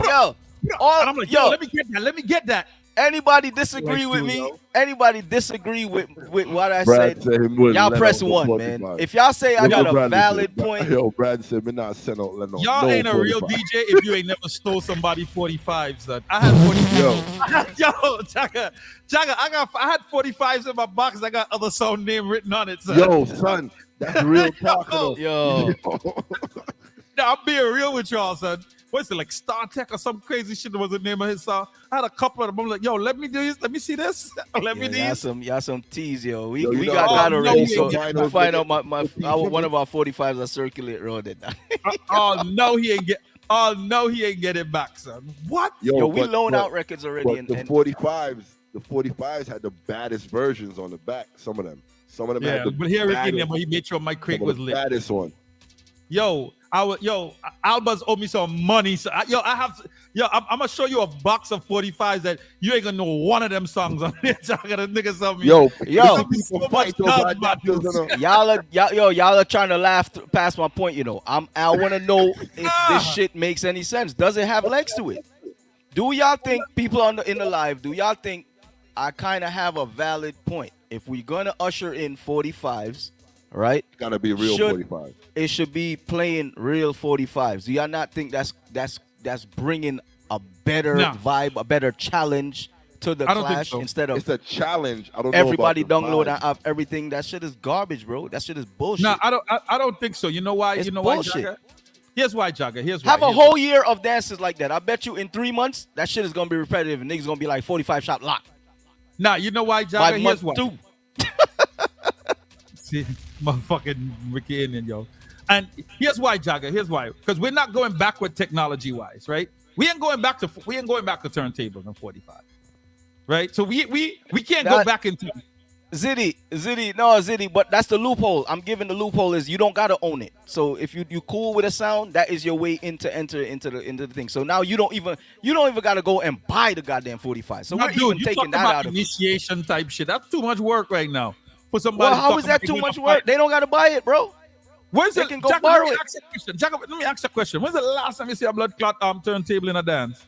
Yo, and I'm like, yo, let me get that. Anybody disagree with me? Anybody disagree with what I Brad said? said him with Y'all Leno press for one, 45. man. If y'all say I Look got what a Brad valid said. point, Yo, Brad said me not send out Leno. Y'all no ain't a real 45. DJ if you ain't never stole somebody 45s. Son. I had 45s. Yo, Jagga, I had 45s in my box. I got other song name written on it. Son. Yo, son, that's real talk. though. yo, Now, I'm being real with y'all, son. What's it, like Star Tech or some crazy shit that was the name of his song? I had a couple of them. I'm like, yo, let me do this. Let me see this. Let me do this. y'all some teas, yo. We Yo, you know got what? that already. No, So vinyl I find out with one of our 45s are circulate road that night. Oh no, he ain't get it back, son. What? Yo, we but- loan but- out records already. But the 45s had the baddest versions on the back. Some of them had Yeah, the but here Ricky baddest, Indian, but he made sure my crate some of was the lit. baddest one. Yo, Albers owe me some money. So I'm gonna show you a box of 45s that you ain't gonna know one of them songs on it. I got a nigga tell me. Yo. So much dog battles. Y'all are trying to laugh past my point. You know, I want to know if this shit makes any sense. Does it have legs to it? Do y'all think people in the live? Do y'all think I kind of have a valid point? If we're gonna usher in 45s, right? Gotta be real 45. It should be playing real 45s. Do y'all not think that's bringing a better vibe, a better challenge to the I don't think clash so. instead of It's a challenge. I don't know everybody about the download vibe. and have everything? That shit is garbage, bro. That shit is bullshit. No, I don't think so. You know why? It's you know bullshit. why, Jagga? Here's why, Jagga. Here's why. Have a Here's whole why. year of dances like that. I bet you in 3 months that shit is gonna be repetitive and niggas gonna be like 45 shot lock. Now you know why, By Jagger. month Here's why. 2. See, motherfucking Ricky Indian, yo. And here's why, Jagger. Here's why. Because we're not going backward technology-wise, right? We ain't going back to turntables in 45, right? So we can't go back into Ziddy, but that's the loophole. I'm giving the loophole is you don't gotta own it. So if you cool with a sound, that is your way enter into the thing. So now you don't even gotta go and buy the goddamn 45. So we're even taking that out of initiation type shit. That's too much work right now for somebody. Well, how is that too much work? They don't gotta buy it, bro. When's they can go borrow it. Let me ask a question. When's the last time you see a blood clot turntable in a dance?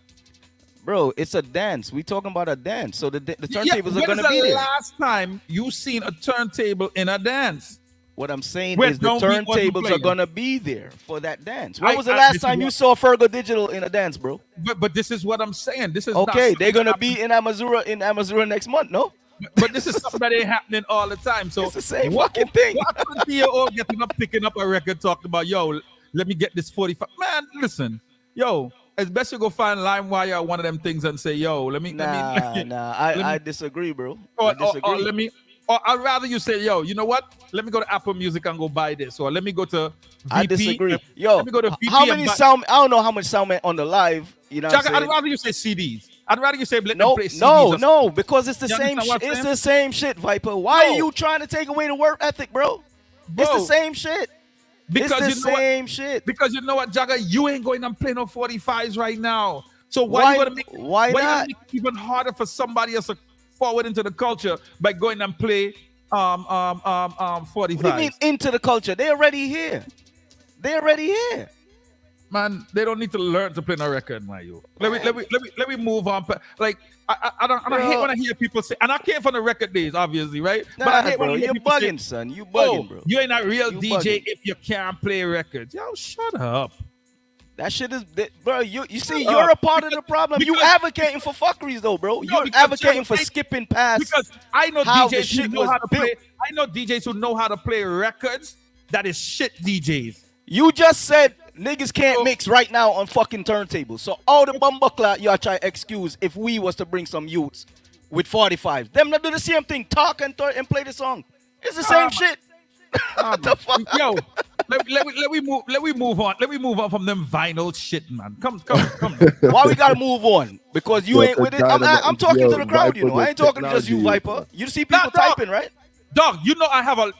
Bro, it's a dance. We talking about a dance. So the turntables are gonna be there. When's the last time you seen a turntable in a dance? What I'm saying is the turntables are gonna be there for that dance. When was the last time you saw Fergo Digital in a dance, bro? But this is what I'm saying. This is okay. They're gonna be in Amazura next month, no? But this is something that ain't happening all the time. So it's the same fucking thing. What 20-year-old getting up, picking up a record, talking about, yo, let me get this 45. Man, listen, yo, it's best you go find LimeWire or one of them things and say, yo, let me. I disagree, bro. I disagree. Or I'd rather you say, yo, you know what? Let me go to Apple Music and go buy this. Or let me go to VP. I disagree. Yo, let me go to VP how many sound? I don't know how much sound on the live. You know, I'd rather you say CDs. I'd rather you say let no, them play CDs. No, because it's the same. It's the same shit, Viper. Why are you trying to take away the work ethic, bro? It's the same shit. Because it's the same shit. Because you know what, Jagger, you ain't going and play no 45s right now. So why you gonna make it even harder for somebody else to forward into the culture by going and play 45s? What do you mean into the culture? They're already here. Man, they don't need to learn to play no record, my you. Let me move on. Like I don't hate when I hear people say, and I came from the record days, obviously, right? Nah, but I hate bro, when you're bugging, son. You bugging, bro. You ain't a real you DJ bugging. if you can't play records. Yo, shut up. That shit is, bro. You see, you're a part of the problem. You advocating for fuckeries, though, bro. You're advocating for skipping past. Because I know DJs who know how to play. I know DJs who know how to play records. That is shit DJs. You just said niggas can't mix right now on fucking turntables. So all the bumbuckler y'all try excuse if we was to bring some youths with 45s. Them not do the same thing. Talk and play the song. It's the same shit. What the fuck? Yo, let me move on. Let me move on from them vinyl shit, man. Come. Why we gotta move on? Because you ain't with it. I'm talking to the crowd, you know. I ain't talking to just you, Viper. You see people typing, right? Dog, you know I have a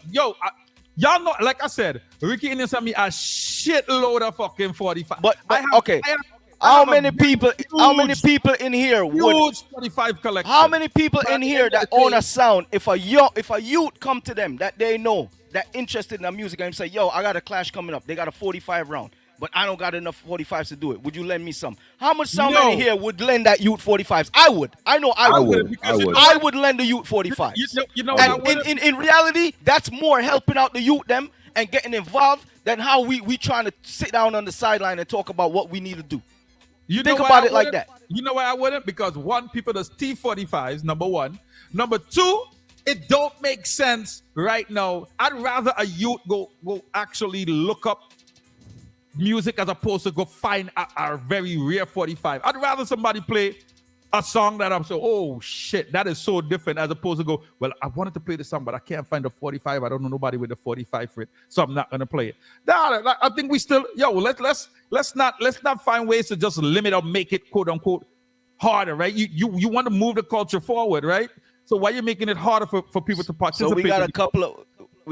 y'all know, like I said, Ricky Indian sent me a shitload of fucking 45. But okay. How many people in here would 45 collection? How many people in here that own a sound? If a youth come to them that they know that interested in the music and say, yo, I got a clash coming up. They got a 45 round, but I don't got enough 45s to do it. Would you lend me some? How much sound in here would lend that youth 45s? I would. I know I would. I would lend the youth 45s. You know and in reality, that's more helping out the youth them and getting involved than how we trying to sit down on the sideline and talk about what we need to do. You think about it like that. You know why I wouldn't? Because one, people does T45s, number one. Number two, it don't make sense right now. I'd rather a youth go actually look up music as opposed to go find a very rare 45. I'd rather somebody play a song that I'm so, oh shit, that is so different, as opposed to go, well, I wanted to play the song, but I can't find a 45. I don't know nobody with a 45 for it, so I'm not gonna play it. Now, I think we still, let's not find ways to just limit or make it quote unquote harder, right? You want to move the culture forward, right? So why are you making it harder for people to participate? So we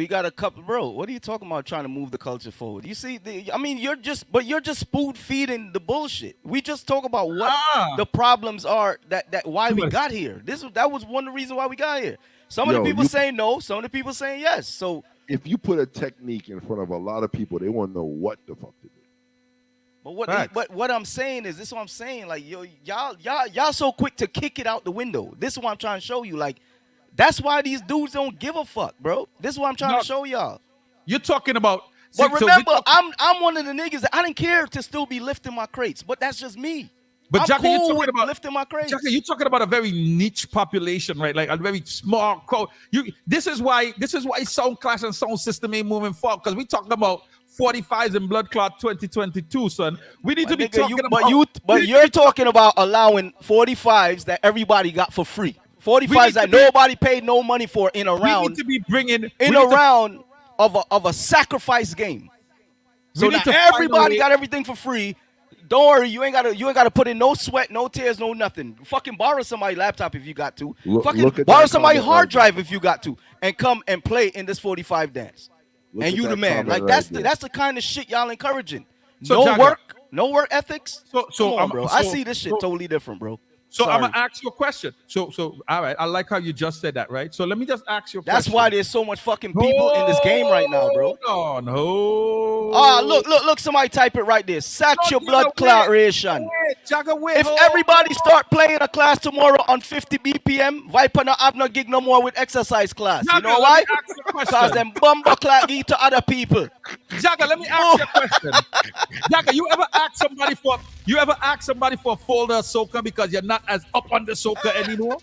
got a couple, bro. What are you talking about trying to move the culture forward? You see, you're just spoon feeding the bullshit. We just talk about what the problems are that why we got here. That was one of the reasons why we got here. Some of the people saying no, some of the people saying yes. So if you put a technique in front of a lot of people, they won't know what the fuck to do. But what I'm saying is, this is what I'm saying. Like, yo, y'all so quick to kick it out the window. This is what I'm trying to show you. Like, that's why these dudes don't give a fuck, bro. This is what I'm trying to show y'all. You're talking about. But remember, I'm one of the niggas that I didn't care to still be lifting my crates. But that's just me. But I'm Jackie, cool you're talking with about lifting my crates. Jackie, you're talking about a very niche population, right? Like a very small crowd. This is why Sound Clash and Sound System ain't moving forward, because we talking about 45s in Blood Clot 2022, son. We need to be talking about. But you're talking about allowing 45s that everybody got for free. 45s that nobody paid no money for in a We round. need to be bringing In a round of a sacrifice game. So now everybody got everything for free. Don't worry, you ain't gotta put in no sweat, no tears, no nothing. Fucking borrow somebody's laptop if you got to. Fucking borrow somebody's hard drive if you got to, and come and play in this 45 dance. And you the man. Like that's the kind of shit y'all encouraging. So, no work ethics. So come on, bro. I see this shit totally different, bro. So I'm gonna ask you a question. So all right, I like how you just said that, right? So let me just ask you a question. That's why there's so much fucking people in this game right now, bro. Oh no. Ah, look, somebody type it right there. Satch your blood clot ration. If everybody start playing a class tomorrow on 50 BPM, Viper not have no gig no more with exercise class. You know why? Because them bumper clock give to other people. Jagger, let me ask you a question. Jagger, you ever ask somebody for a folder of soca because you're not as up on the soca anymore?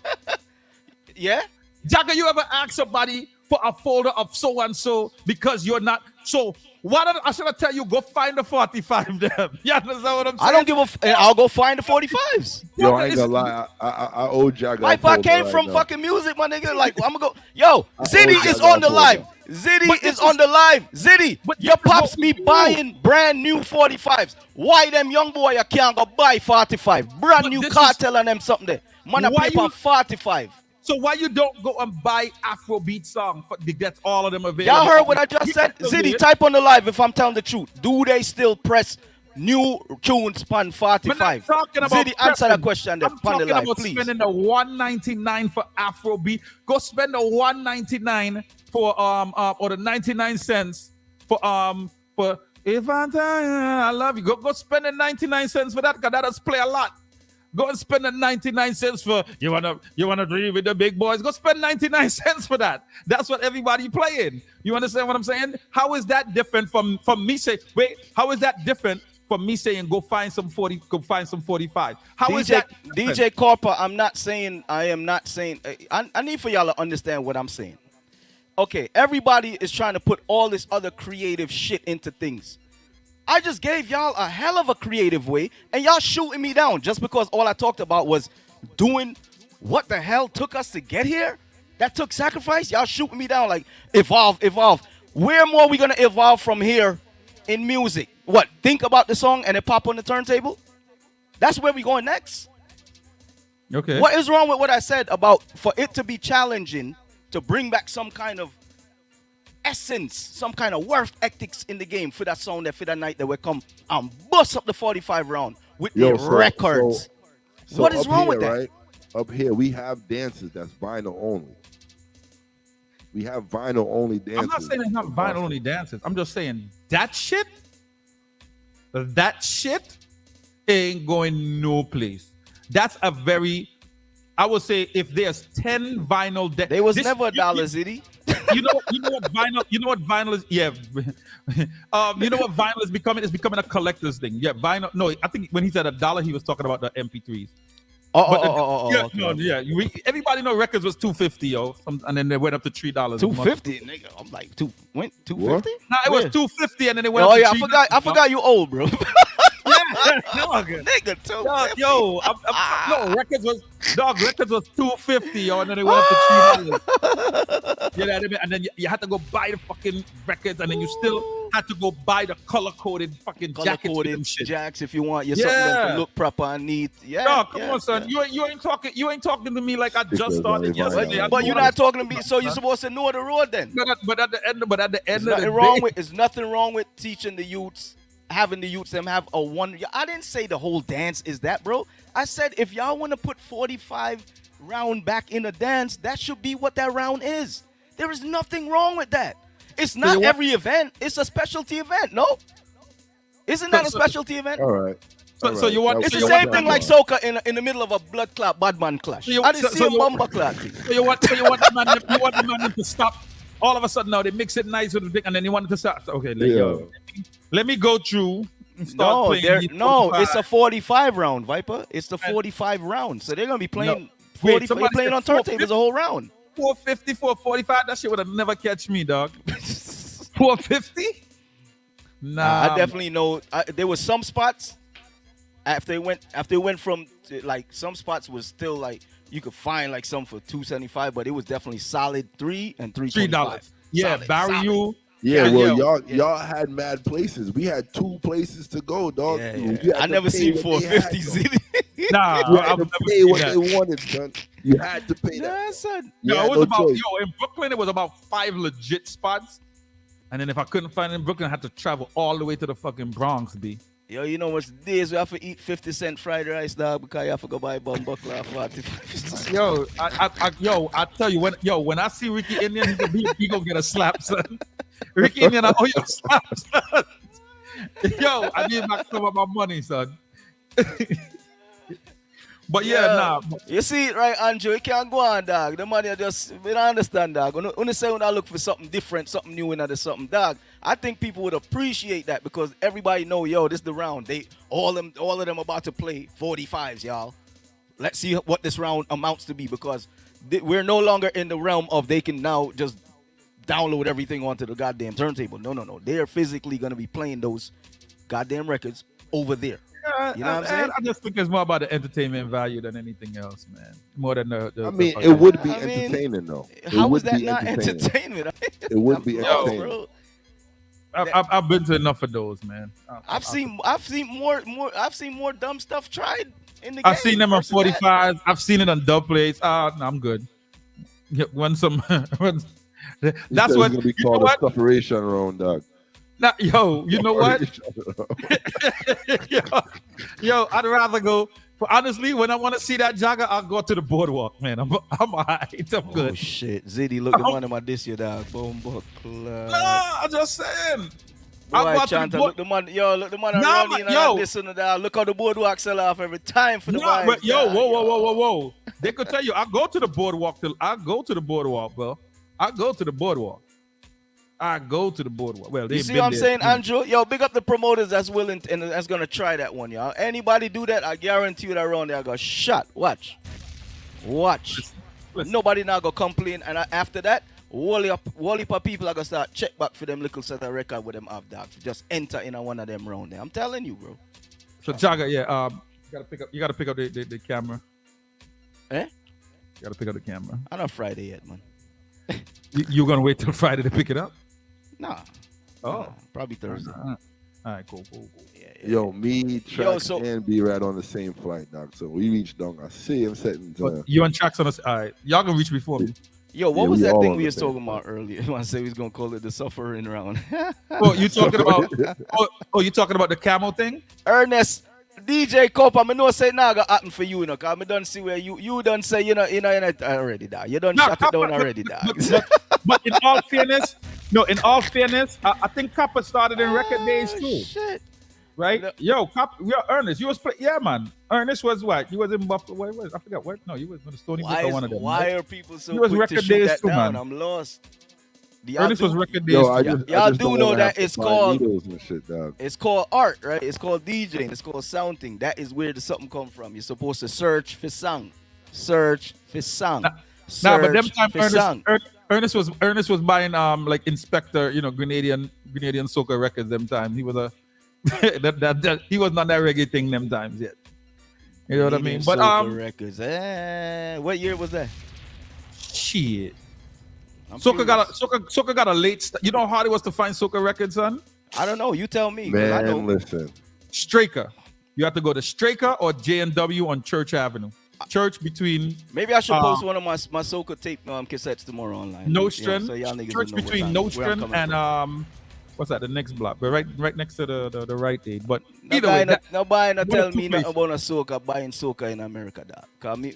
Yeah. Jagger, you ever ask somebody for a folder of so and so because you're not? So I should I tell you, go find the 45 them. You understand what I'm saying? I don't give I'll go find the 45s. Yo, I ain't gonna lie. I owe Jagger. If I came from fucking music, my nigga, like I'm gonna go. Yo, Ziddy is on the live. Ziddy is on the live. Ziddy, your pops be buying brand new 45s. Why them young boy can't go buy 45? Brand new Cartel and them something there. Man, I pay for 45. So why you don't go and buy Afrobeat song to get all of them available? Y'all heard what I just said? Ziddy, type on the live if I'm telling the truth. Do they still press new tunes on 45? Ziddy, answer that question there. I'm talking live, about please. spending the $1.99 for Afrobeat. Go spend the $1.99 for or the 99 cents for if I love you. Go spend the 99 cents for that, because that does play a lot. Go and spend the 99 cents for you wanna dream with the big boys. Go spend 99 cents for that. That's what everybody playing. You understand what I'm saying? How is that different from me saying, wait, how is that different from me saying go find some 45? How is that different? DJ Corpa, I am not saying I need for y'all to understand what I'm saying. Okay, everybody is trying to put all this other creative shit into things. I just gave y'all a hell of a creative way, and y'all shooting me down just because all I talked about was doing what the hell took us to get here? That took sacrifice? Y'all shooting me down like, evolve. Where more we gonna evolve from here in music? What, think about the song and it pop on the turntable? That's where we going next. Okay. What is wrong with what I said about for it to be challenging to bring back some kind of essence, some kind of worth ethics in the game for that song, that for that night that will come and bust up the 45 round with the records. So what is wrong with that? Right? Up here, we have dances that's vinyl only. We have vinyl only dances. I'm not saying it's not vinyl only dances. I'm just saying that shit ain't going no place. That's a very, I would say, if there's 10 vinyl, there was never a dollar, Ziddy. You know what vinyl is? Yeah. You know what vinyl is becoming? It's becoming a collector's thing. Yeah, vinyl. No, I think when he said a dollar, he was talking about the MP3s. Everybody know records was $2.50, yo, and then they went up to $3. $2.50, nigga. I'm like, went $2.50? No, it was $2.50, and then it went up to $3. I forgot you old, bro. Nigga, no, records was $2.50, yo, and then they went up to $3. You know what I mean? And then you had to go buy the fucking records, and then you still had to go buy the color-coded fucking jacks if you want your something to look proper and neat. Yeah. No, come on, son. You ain't talking to me like I just started yesterday. But you're not talking to me, so you're supposed to know the road then. But at the end of the day, there's nothing wrong with teaching the youths, having the youths them have a one. I didn't say the whole dance is that, bro. I said if y'all want to put 45 round back in a dance, that should be what that round is. There is nothing wrong with that. It's not every event. It's a specialty event, no? Isn't that a specialty event? All right. So you want? It's the same thing like soca in the middle of a blood clot, bad man clash. I didn't see a bomber clot. So you want the man to stop. All of a sudden now they mix it nice with the thing, and then you want it to start. Okay, let me go through. And start playing. It's a 45 round, Viper. It's the 45 round. So they're gonna be playing 45, playing on turntables a whole round. 450, 445. That shit would have never catch me, dog. 450? Nah, I definitely know. There was some spots after it went from like some spots was still like you could find like some for $2.75, but it was definitely solid $3 and $3.25. $3. Yeah, Barry U. Yeah, well, y'all had mad places. We had 2 places to go, dog. I never seen 450s. Nah, you had I've to never pay seen what that. they wanted, son. You had to pay that. Yeah, son. No, it was no about choice. in Brooklyn. It was about 5 legit spots, and then if I couldn't find it in Brooklyn, I had to travel all the way to the fucking Bronx. B. Yo, you know what's days we have to eat 50-cent fried rice, dog, because you have to go buy bum buckler 45. Yo, I tell you when I see Ricky Indian, he gonna get a slap, son. Ricky Indian, I owe you a slap, son. Yo, I need back some of my money, son. But nah. You see it, right, Andrew? You can't go on, dog. The money we don't understand, dog. When you say when I look for something different, something new, and something, dog, I think people would appreciate that because everybody know, yo, this is the round. All of them about to play 45s, y'all. Let's see what this round amounts to be because we're no longer in the realm of they can now just download everything onto the goddamn turntable. No. They're physically going to be playing those goddamn records over there. You know what I'm saying? I just think it's more about the entertainment value than anything else, man. More than the I mean, it would be entertaining, though. How is that not entertainment? It would be entertaining. I've been to enough of those, man. I've seen more dumb stuff tried in the game. I've seen them on 45s. I've seen it on dub plates. No, I'm good. That's what gonna be called a separation round, dog. Now, yo, you know what? yo, I'd rather go. Honestly, when I want to see that jogger, I'll go to the boardwalk, man. I'm alright. I'm good. Oh shit, Ziddy, look at one of my this year, dog. Boom, book. Nah, I'm just saying. Boy, Chanta, look the man around here and this and that. Look how the boardwalk sell off every time for the vibes. Yo, whoa. They could tell you, I go to the boardwalk, bro. I go to the boardwalk. Well, you see what I'm saying, Andrew? Yo, big up the promoters that's willing and that's gonna try that one, y'all. Anybody do that, I guarantee you that around there I go shot. Watch. Listen. Nobody now go complain, and after that, wally up people are gonna start check back for them little set of record with them up, dog. Just enter in one of them round there. I'm telling you, bro. So Jagger, you gotta pick up the camera. Eh? You gotta pick up the camera. I'm not Friday yet, man. You're gonna wait till Friday to pick it up? Nah. Oh, probably Thursday. All right, cool. Yeah. Yo, me, Trax, and B-Rad on the same flight, dog. So we reached down. I see him setting. You and Trax on us. All right, y'all gonna reach before me. Yo, what was that thing we was talking about earlier? I want to say we was gonna call it the suffering round. You talking about? You talking about the camo thing? Ernest. DJ Copa, I know say now got happen for you, you know, cause I done see where you done say you know already, dog. You done shut it down already, dog. But in all fairness, I think Copper started in record days too. Shit. Right? Yo, Ernest, you was man. Ernest was what? You was in Buffalo. Where was I forgot what? No, you was in the Stony Brook or one of them. Why are people so quick to shoot that down? Man. I'm lost. Ernest was record days. Y'all do know that it's called shit, it's called art, right? It's called DJing. It's called sounding. That is where the something come from. You're supposed to search for song. But them time Ernest was buying like Inspector, Grenadian soca records. Them time he was he was not that reggae thing. Them times yet. You know what I mean? But records. What year was that? Shit. Soca got a late start. You know how hard it was to find soca records, son? I don't know. You tell me. Man, I know. listen. Straker. You have to go to Straker or J&W on Church Avenue. Church between. Maybe I should post one of my soca tape cassettes tomorrow online. Nostrand. So y'all niggas Church between Nostrand and what's that? The next block, but right next to the right aid. But either way, nobody tell me nothing about a soca buying soca in America, dog. Cause me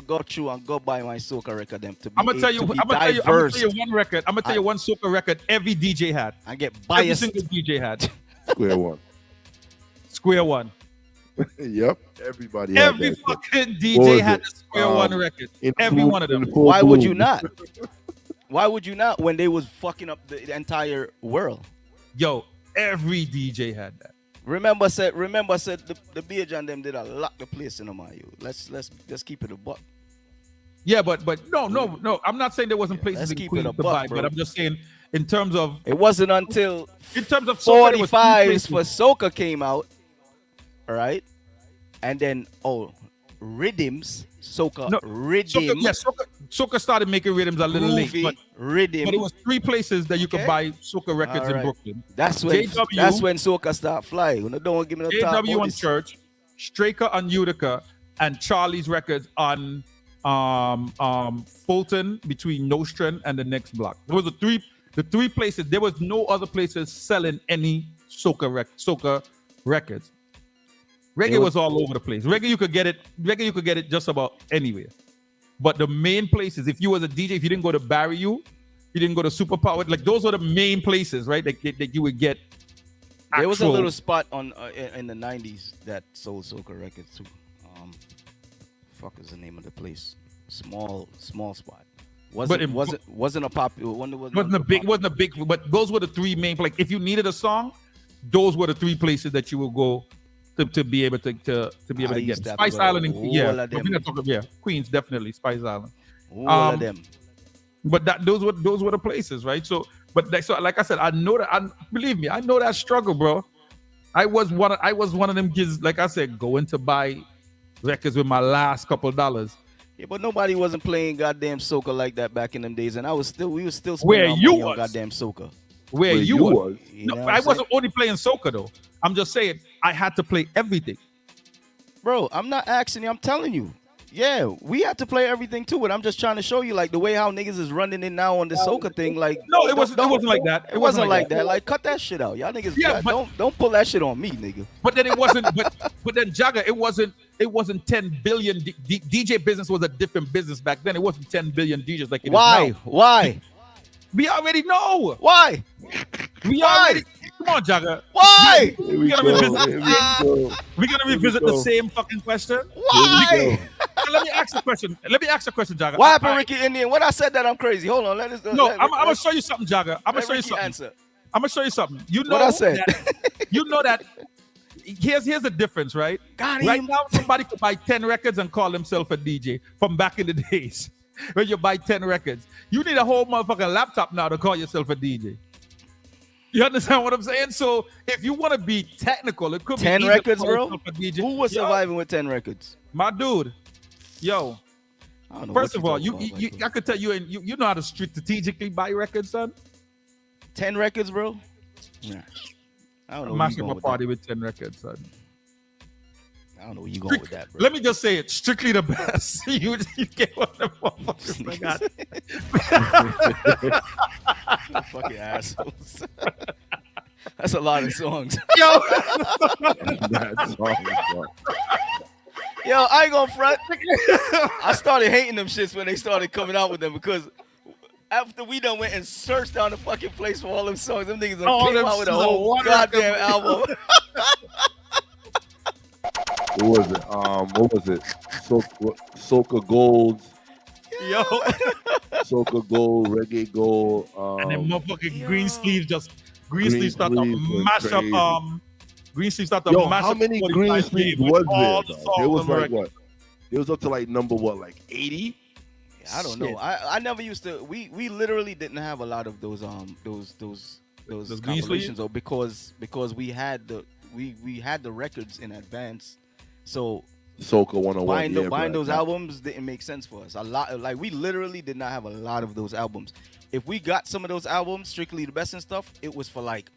go through and go buy my soca record them to be I'm gonna tell you one record. I'm gonna tell you one soca record every DJ had. I get biased. Every single DJ had. Square One. Yep. Everybody. Every fucking DJ had the Square One record. Every one of them. Why would you not? Why would you not when they was fucking up the entire world? Yo, every DJ had that. Remember said the Beige and them did a lock the place in my you. Let's keep it a buck. Yeah, but no. I'm not saying there wasn't places in Queens to buy, but I'm just saying in terms of it wasn't until 45s for soca came out, all right, and then rhythms, soca No, rhythm. Soca started making rhythms a little late, groovy but rhythm. it was 3 places that you could Okay. buy soca records in Alright. Brooklyn. That's when JW, soca start flying. Don't give me the top. JW on Church, Straker on Utica, and Charlie's Records on Fulton between Nostrand and the next block. There was the three places. There was no other places selling any soca records. Reggae was all over the place. Reggae you could get it just about anywhere. But the main places, if you was a DJ, if you didn't go to Barry you didn't go to Superpower, like those were the main places, right? That you would get. There was a little spot on in the 90s that sold soca records too. Fuck is the name of the place? Small spot. Wasn't a popular one. Wasn't a big. But those were the 3 main. Like if you needed a song, those were the 3 places that you would go to be able to be able to get. Spice Island, Queens definitely. Spice Island. All of them. But those were the places, right? So like I said, I know that. Believe me, I know that struggle, bro. I was one of them kids. Like I said, going to buy records with my last couple $. Yeah, but nobody wasn't playing goddamn soca like that back in them days, and we were still where spending you money on was goddamn soca. Where you was. You know No, what I I'm wasn't only playing soca though. I'm just saying I had to play everything. Bro, I'm not asking you. I'm telling you. Yeah, we had to play everything too, and I'm just trying to show you like the way how niggas is running it now on the soca thing. Like, no, it wasn't like that. It wasn't like that. Like, cut that shit out, y'all niggas. Yeah, don't pull that shit on me, nigga. But then it wasn't. but then Jagger, it wasn't 10 billion. DJ business was a different business back then. It wasn't 10 billion DJs like it is now. Why? We already know. Why? Come on, Jagger. Why? We're gonna revisit the same fucking question. Why? Let me ask a question. Jagger. What happened, Ricky Indian? When I said that, I'm crazy. Hold on. I'm gonna show you something, Jagger. I'm gonna show you something. Answer. I'm gonna show you something. You know what I said. You know that. Here's the difference, right? Right now, somebody could buy 10 records and call himself a DJ from back in the days. When you buy 10 records, you need a whole motherfucking laptop now to call yourself a DJ. You understand what I'm saying? So if you want to be technical, it could be 10 records, bro. A DJ. Who was surviving with 10 records? My dude, yo. First of all, I could tell you, and you know how to strategically buy records, son. 10 records, bro. Yeah. I don't know. Mash up a party with 10 records, son. I don't know where you going with that, bro. Let me just say it. Strictly the best. you get one of the motherfuckers I got. Fucking assholes. That's a lot of songs. Yo. Yo, I ain't gonna front. I started hating them shits when they started coming out with them because after we done went and searched down the fucking place for all them songs, them niggas came out with a whole goddamn album. What was it? Soca Gold. Yo. Soca Gold, Reggae Gold. And then motherfucking Green Sleeves start to mash up. Green Sleeves start to mash up. How many Green Sleeves was there? It was like what? It was up to like number what, like 80? I don't know. I never used to. We literally didn't have a lot of those compilations though because we had the records in advance. So Soca 101. Buying those albums didn't make sense for us. A lot, like we literally did not have a lot of those albums. If we got some of those albums, Strictly the Best and stuff, it was for like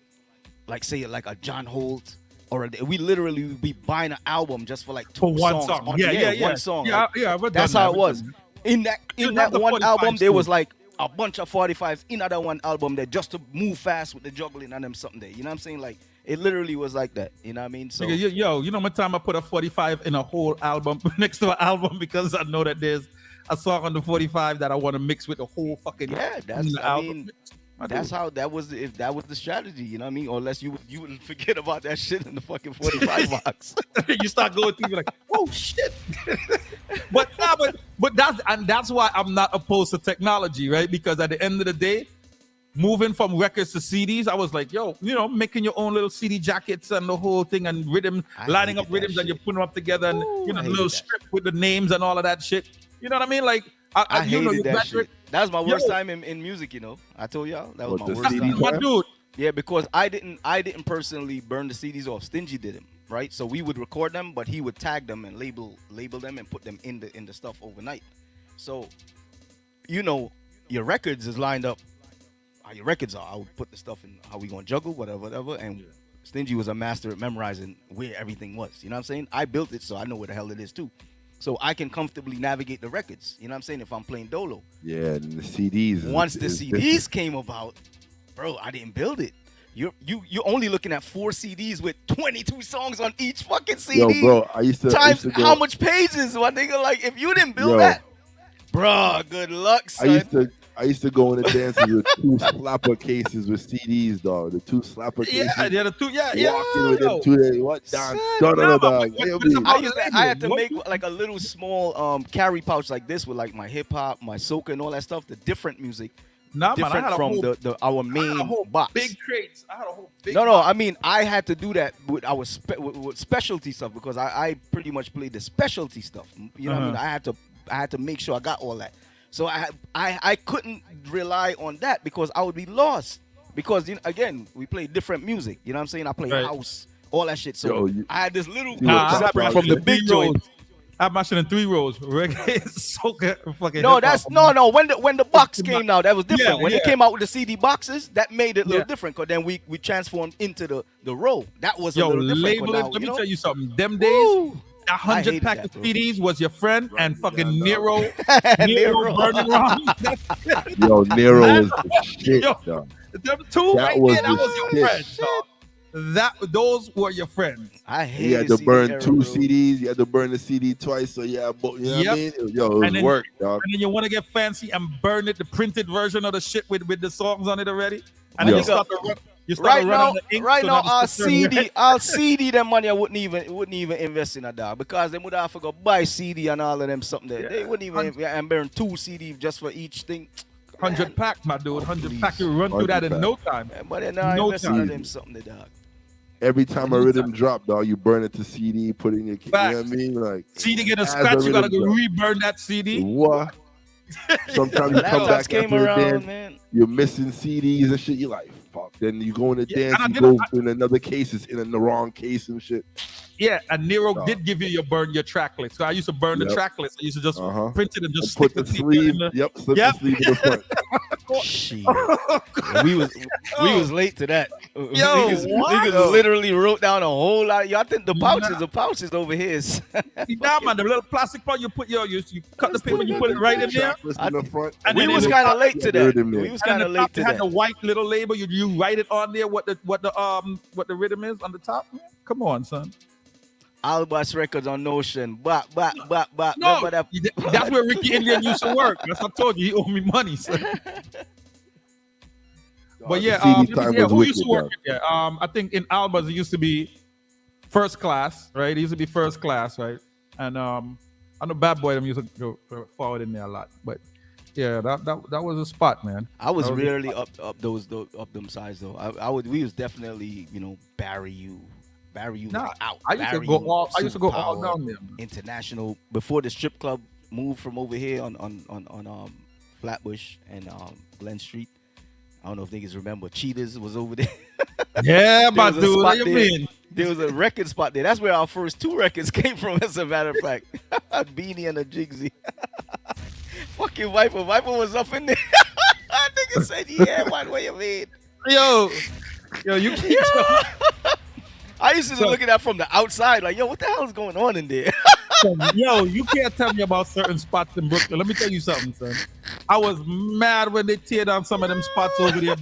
say like a John Holt or we literally would be buying an album just for like two one songs. song. Yeah. One song. Yeah, like, that's how it was. In that one album, there was like a bunch of 45s in that one album there just to move fast with the juggling and them something there. You know what I'm saying? Like it literally was like that. You know what I mean? So yo, you know my time I put a 45 in a whole album next to an album because I know that there's a song on the 45 that I want to mix with the whole fucking album. That's how that was. If that was the strategy, you know what I mean? Or unless you would forget about that shit in the fucking 45 box. You start going through, you're like, oh shit. but that's why I'm not opposed to technology, right? Because at the end of the day, moving from records to CDs, I was like, yo, making your own little CD jackets and the whole thing and rhythm, lining up rhythms and you put them up together and the little strip with the names and all of that shit. You know what I mean? Like I hated that shit. That was my worst time in music, I told y'all that was my worst time. My dude. Yeah, because I didn't personally burn the CDs off. Stingy did them. right? So we would record them, but he would tag them and label them and put them in the stuff overnight. So, you know, your records is lined up how your records are. I would put the stuff in how we gonna juggle, whatever. And Stingy was a master at memorizing where everything was. You know what I'm saying? I built it, so I know where the hell it is too. So I can comfortably navigate the records. You know what I'm saying? If I'm playing Dolo. Yeah, and the CDs. Once the CDs came about, bro, I didn't build it. You're only looking at 4 CDs with 22 songs on each fucking CD. Yo, bro, I used to go, how much pages, my nigga? Like, if you didn't build that, bro, good luck, son. I used to go in the dances with 2 slapper cases with CDs, dog. The 2 slapper cases. Yeah, the 2, yeah. Walking with them 2 days. What? Dog. I had to make like a little small carry pouch like this with like my hip hop, my soca, and all that stuff. The different music. Different from our main box. Big crates. I had a whole big. No. I mean, I had to do that with our with specialty stuff because I pretty much played the specialty stuff. You know what I mean? I had to make sure I got all that. So I couldn't rely on that because I would be lost. Because again, we play different music. You know what I'm saying? I play house, all that shit. So I had this little separate from the big joint. I have my shit in 3 rows. Reggae, soca, fucking. No, no. When the box came out, that was different. When it came out with the CD boxes, that made it a little different. Cause then we transformed into the row. That was a little different. Let me tell you something. Them days, 100 pack of CDs was your friend, and fucking Nero burning around. Yo, Nero was the shit, dog. Them 2 right there, that was your friend, dog. Those were your friends. I hate. You had to burn 2 CDs. You had to burn the CD twice. So yeah, but you know what I mean? Yo, it was work, dog. And then you want to get fancy and burn it, the printed version of the shit with the songs on it already. And then you start to run. Right now, our CD, them money I wouldn't even invest in a dog because they would have to go buy CD and all of them something. They wouldn't even and burn 2 CDs just for each thing. 100 pack, my dude. 100 pack. You run through that in no time. But then I invested in them something, dog. Every time a rhythm drop, dog, you burn it to CD, put it in your. You know what I mean? Like CD get a scratch, you gotta go re-burn that CD. What? Sometimes you come back after the dance, you're missing CDs and shit. You're like, fuck. Then you go in the dance, you go in another case, it's in the wrong case and shit. Yeah, and Nero did give you your track list. So I used to burn the track list. I used to just print it and just stick the sleeve. Slip the sleeve in the front. Shit. we was late to that. Niggas literally wrote down a whole lot. Yo, I think the pouches over here is. Nah, man, the little plastic part you put you cut the paper, you put it right in there. And we was kind of late to that. We was kind of late to that. Had the white little label. You write it on there. What the rhythm is on the top. Come on, son. Albus Records on Notion. No, that's where Ricky Indian used to work. That's what I told you. He owed me money, son. But yeah, who used to work there? I think in Albus it used to be First Class, right? It used to be First Class, right? And I know Bad Boy them used to go forward in there a lot, but yeah, that was a spot, man. I was rarely up them sides though. We was definitely Barry U. Out. I used to go all down there. International before the strip club moved from over here on Flatbush and Glen Street. I don't know if niggas remember. Cheetahs was over there. Yeah, my dude. What you mean? There was a record spot there. That's where our first 2 records came from, as a matter of fact. Beanie and a Jigsy. Fucking Viper. Viper was up in there. Nigga said, yeah, man, what you mean? Yo, you keep I used to look at that from the outside, like, yo, what the hell is going on in there? Yo, you can't tell me about certain spots in Brooklyn. Let me tell you something, son. I was mad when they tear down some of them spots over there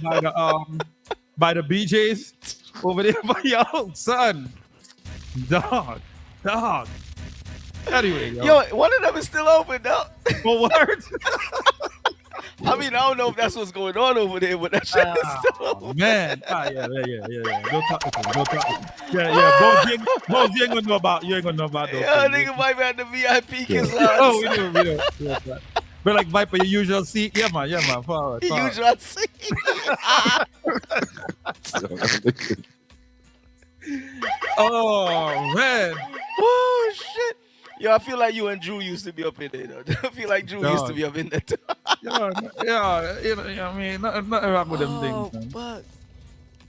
by the BJ's over there. Yo, son, dog. Anyway, yo, one of them is still open, though. For what? I mean, I don't know if that's what's going on over there, but that shit is still open. Man. Yeah. Don't talk to him. Yeah. Bones, you ain't gonna know about those. Yeah, nigga might be at the VIP kiss lounge. Oh, we know. Yeah. But like Viper, your usual seat. Yeah, man. Forward. Usual seat. Oh, man. Oh, shit. Yo, I feel like you and Drew used to be up in there, though. I feel like Drew used to be up in there, too. I mean, nothing wrong with them things, man. But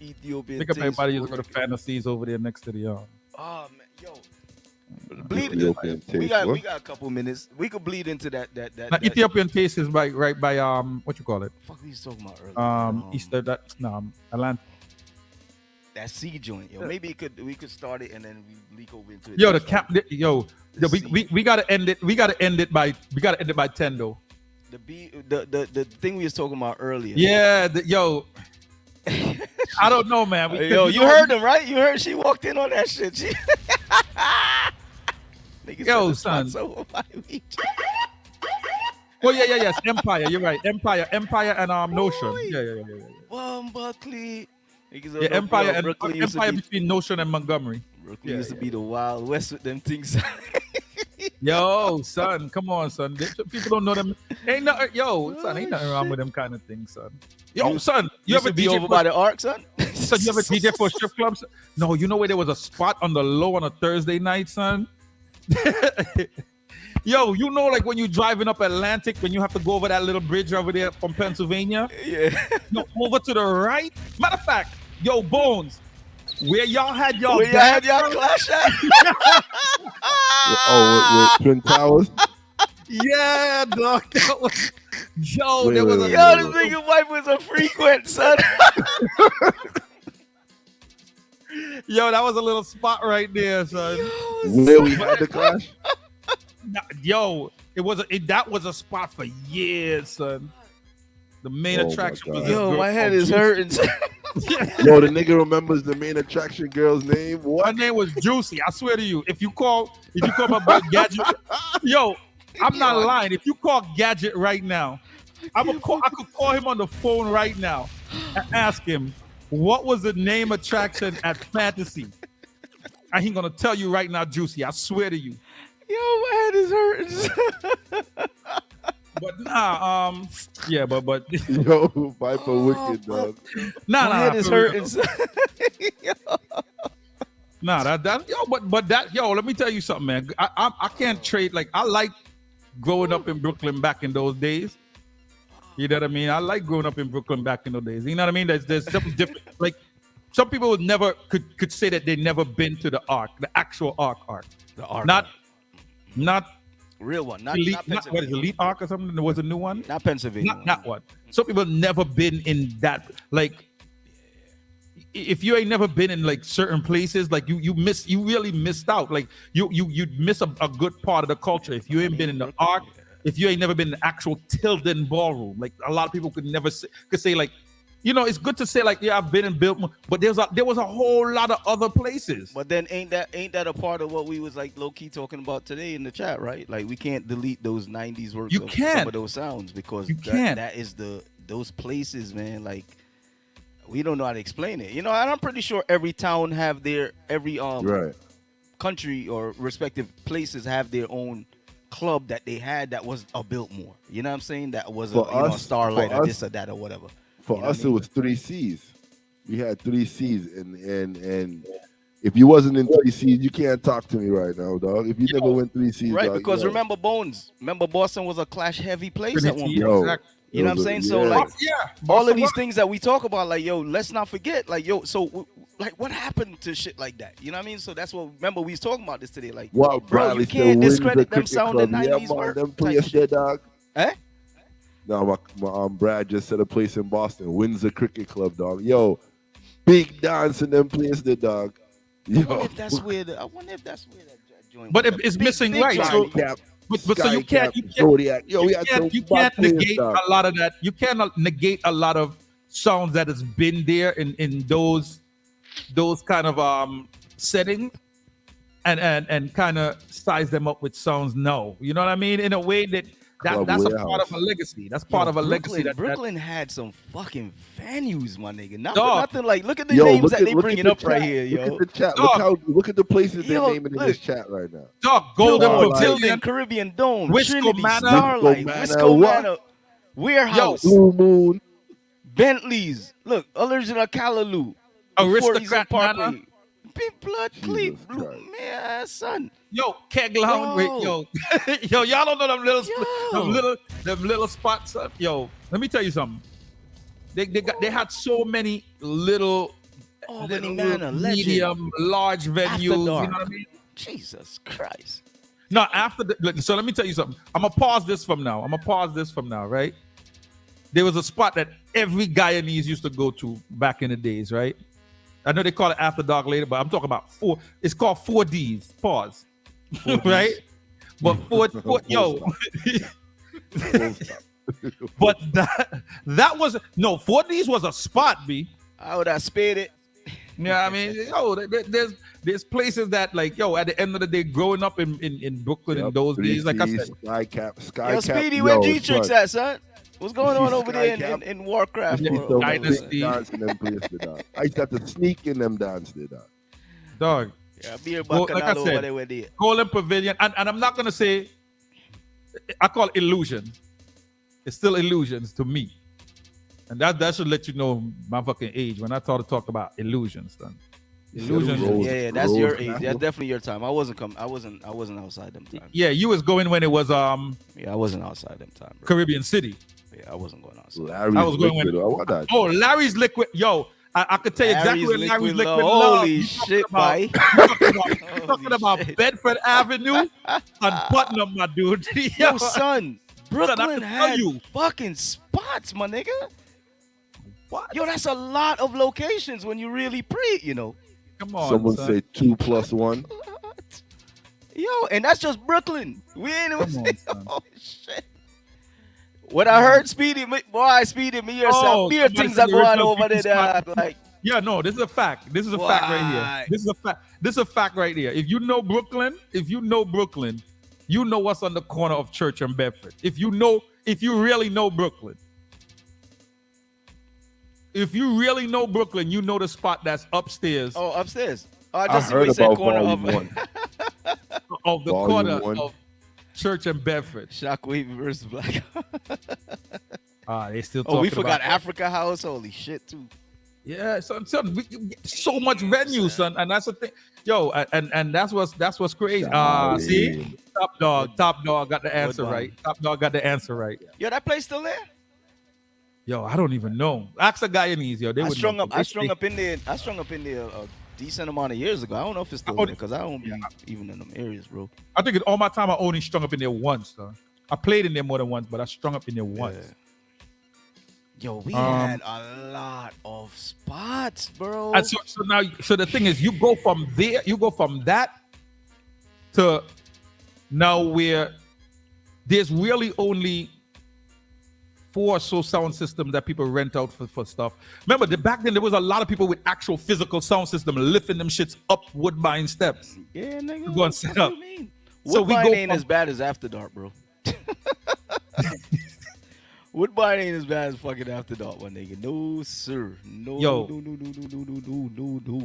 Ethiopian. Think of everybody used to go to Fantasies over there next to the Oh man, yo. Bleed. Ethiopian taste, We what? got a couple minutes. We could bleed into that. Now, Ethiopian taste is by what you call it? Fuck, we was talking about earlier. Easter Atlanta. That C joint, yo. Maybe we could start it and then we leak over into it. Yo, we gotta end it. We gotta end it by 10 though. The thing we was talking about earlier. Yeah, I don't know, man. Yo, you heard him, right? You heard she walked in on that shit. Yo, son. Well, yes, Empire. You're right. Empire, and Notion. Yeah. Buckley. Yeah, Empire between Notion and Montgomery. Brooklyn used to be the Wild West with them things. Yo, son, come on, son. People don't know them. Ain't nothing wrong with them kind of things, son. Yo, son, you ever be over by the Arc, son? Son, you ever DJ for strip clubs? No, you know where there was a spot on the low on a Thursday night, son? Yo, you know, like when you're driving up Atlantic, when you have to go over that little bridge over there from Pennsylvania? Yeah. No, over to the right. Matter of fact, yo, Bones, where y'all had y'all clash at? With Twin Towers? Yeah, dog. There was this nigga wife was a frequent, son. Yo, that was a little spot right there, son. Where we had the clash? Yo, that was a spot for years, son. The main attraction was my head is hurting. Yo, the nigga remembers the main attraction girl's name. What? Her name was Juicy. I swear to you. If you call my boy Gadget, yo, I'm not lying. If you call Gadget right now, I could call him on the phone right now and ask him what was the name attraction at Fantasy. And he's gonna tell you right now, Juicy. I swear to you. Yo, my head is hurting. But but yo, Viper wicked, dog. My head is hurting. Let me tell you something, man. I can't trade. Like, I like growing up in Brooklyn back in those days. You know what I mean? I like growing up in Brooklyn back in those days. You know what I mean? There's something different. Like, some people would never could say that they never been to the Arc, the actual Arc. The Arc. Not real one. Not Elite, Pennsylvania. what is Elite Arc or something? There was a new one. Not Pennsylvania. Not one. Some people never been in that. Like, if you ain't never been in like certain places, like you really missed out. Like you'd miss a good part of the culture if you ain't been in the Arc. If you ain't never been in the actual Tilden Ballroom. Like, a lot of people could say like, you know, it's good to say like, yeah, I've been in Biltmore, but there was a whole lot of other places. But then ain't that a part of what we was like low key talking about today in the chat, right? Like, we can't delete those 90s work of some of those sounds because that is those places, man. Like, we don't know how to explain it, you know. And I'm pretty sure every town every country or respective places have their own club that they had that was a Biltmore. You know what I'm saying? That was a Starlight or this or that or whatever. For us, it was 3 C's. We had 3 C's, and if you wasn't in 3 C's, you can't talk to me right now, dog. If you never went 3 C's, right? Dog, because remember Boston was a clash heavy place at one point. You know what I'm saying? So like, all of these things that we talk about, like, yo, let's not forget, like, yo, so like, what happened to shit like that? You know what I mean? So that's what. Remember, we was talking about this today. Like, bro, you can't discredit them sounding 90s work. Them place there, dog. Eh? No, my Brad just said a place in Boston, Windsor Cricket Club, dog. Yo, big dance in them place there, dog. Yo. I wonder if that's where that joint. But it's missing lights. So you can't negate a lot of that. You cannot negate a lot of sounds that has been there in those kind of settings and kind of size them up with sounds. No, you know what I mean? In a way that's a part of a legacy. That's part of a legacy. Brooklyn had some fucking venues, my nigga. Nothing like, look at the names that they bringing up right here, yo. Look at the chat. Look at the places they're naming in this chat right now. Dog, Golden Pavilion, Caribbean Dome, Wisco Trinity, Manor, Starlight, Wisco Manor, Warehouse, Blue Moon, Bentley's. Look, Original Callaloo, Aristocrat Manor. Big Blood Cleat, man, son. Yo, Keg Lounge, yo, y'all don't know them little spots. Yo, let me tell you something. They had so many little Albany Manor, legend. medium, large venues. After You know dark. what I mean? Jesus Christ. No, after the, so let me tell you something. I'm gonna pause this from now. Right? There was a spot that every Guyanese used to go to back in the days, right? I know they call it After Dark later, but I'm talking about four. It's called 4Ds. Pause. right? But four yo. But that was no 4Ds was a spot, B. I would have spared it. Yeah, I mean, yo, there's places that like, yo, at the end of the day, growing up in Brooklyn in those days, like I said, Skycap. Yo, Speedy, where G-Trix at, son? What's going on over there in Warcraft? Dynasty. I used to have to sneak in them dance there, dog. Yeah, beer Well, like I bacchanal over said, there with it. Golden Pavilion, and I'm not gonna say, I call it illusion. It's still illusions to me, and that should let you know my fucking age when I talk about illusions. Then illusions. Yeah, that's your age. That's definitely your time. I wasn't outside them time. Yeah, you was going when it was Yeah, I wasn't outside them time. Bro. Caribbean City. Yeah, I wasn't going outside. Larry's I was going Liquid. when. Larry's Liquid. Yo, I could tell you exactly where Larry's Liquid. Holy shit, boy. Talking about Bedford Avenue and Putnam, my dude. Yo, son, Brooklyn had you. fucking spots, my nigga. What? Yo, that's a lot of locations when you really you know. Come on, Someone son. say 2 + 1. Yo, and that's just Brooklyn. We ain't even Come on, oh shit. When I heard Speedy, me yourself, beer things are going over there. Like, yeah, no, this is a fact. This is a fact right here. This is a fact. This is a fact right here. If you know Brooklyn, you know what's on the corner of Church and Bedford. If you really know Brooklyn. If you really know Brooklyn, you know the spot that's upstairs. Oh, upstairs. Oh, I heard about Volume 1. Of the Volume corner 1. of Church and Bedford. Shockwave versus Black. They still talking we forgot about Africa House. Holy shit, too. Yeah, son, so much venue, son, and that's the thing. Yo, and that's what's crazy. See, Top Dog got the answer right. Top Dog got the answer right. Yo, that place still there? Yo, I don't even know. Ask the Guyanese, yo. I strung up in there a decent amount of years ago. I don't know if it's still there because I don't be even in them areas, bro. I think all my time I only strung up in there once, son. I played in there more than once, but I strung up in there once. Yeah. Yo, we had a lot of spots, bro. And so the thing is, you go from that to now where there's really only 4 or so sound systems that people rent out for stuff. Remember, back then there was a lot of people with actual physical sound system lifting them shits up Woodbine steps. Yeah, nigga. Go and set up. So Woodbine ain't as bad as After Dark, bro. Woodbine ain't as bad as fucking After Dark, my nigga. No, sir. No, no.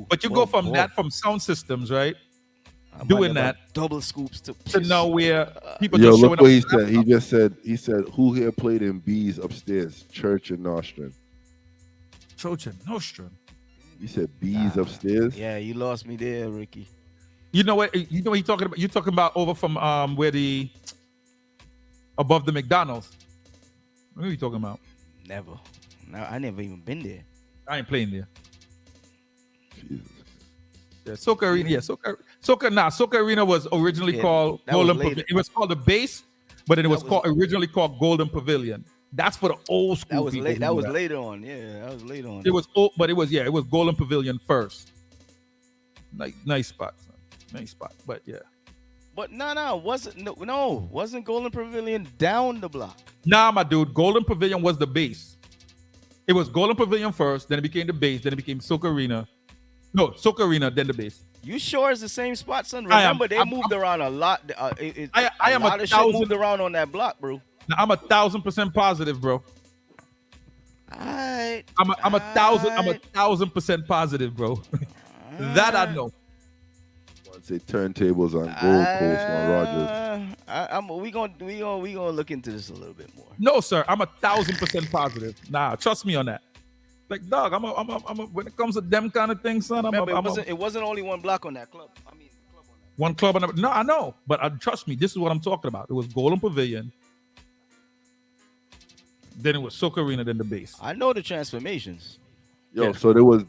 But you go from sound systems, right? Doing that double scoops to now where people Yo, just look showing what up. he said. He said, who here played in B's upstairs? Church and Nostrand. Church and Nostrand. He said B's upstairs. Yeah, you lost me there, Ricky. You know what? You know what he's talking about? You're talking about over from where above the McDonald's. What are you talking about? Never. No, I never even been there. I ain't playing there. Jesus. Yeah, Soca Arena. Yeah, Soca Arena was originally called Golden Pavilion. It was called the Base, but then it was originally called Golden Pavilion. That's for the old school. That was late. That was later on. Yeah, that was later on. It was old, but it was Golden Pavilion first. Nice spot, son. Nice spot. But yeah. But wasn't Golden Pavilion down the block? Nah, my dude. Golden Pavilion was the base. It was Golden Pavilion first, then it became the base, then it became Soca Arena. No, Soca Arena, then the base. You sure it's the same spot, son? Remember, they moved around a lot. I am a lot of shit moved around on that block, bro. Now, I'm 1,000% positive, bro. I'm 1,000% positive, bro. That I know. Say turntables on Gold Coast on Rogers. We gonna look into this a little bit more. No, sir, I'm 1,000% positive. Nah, trust me on that. Like, dog, I'm when it comes to them kind of things, son. It wasn't only one block on that club. One club on that. No, I know, but trust me, this is what I'm talking about. It was Golden Pavilion, then it was Soca Arena, then the base. I know the transformations. Yo, so there was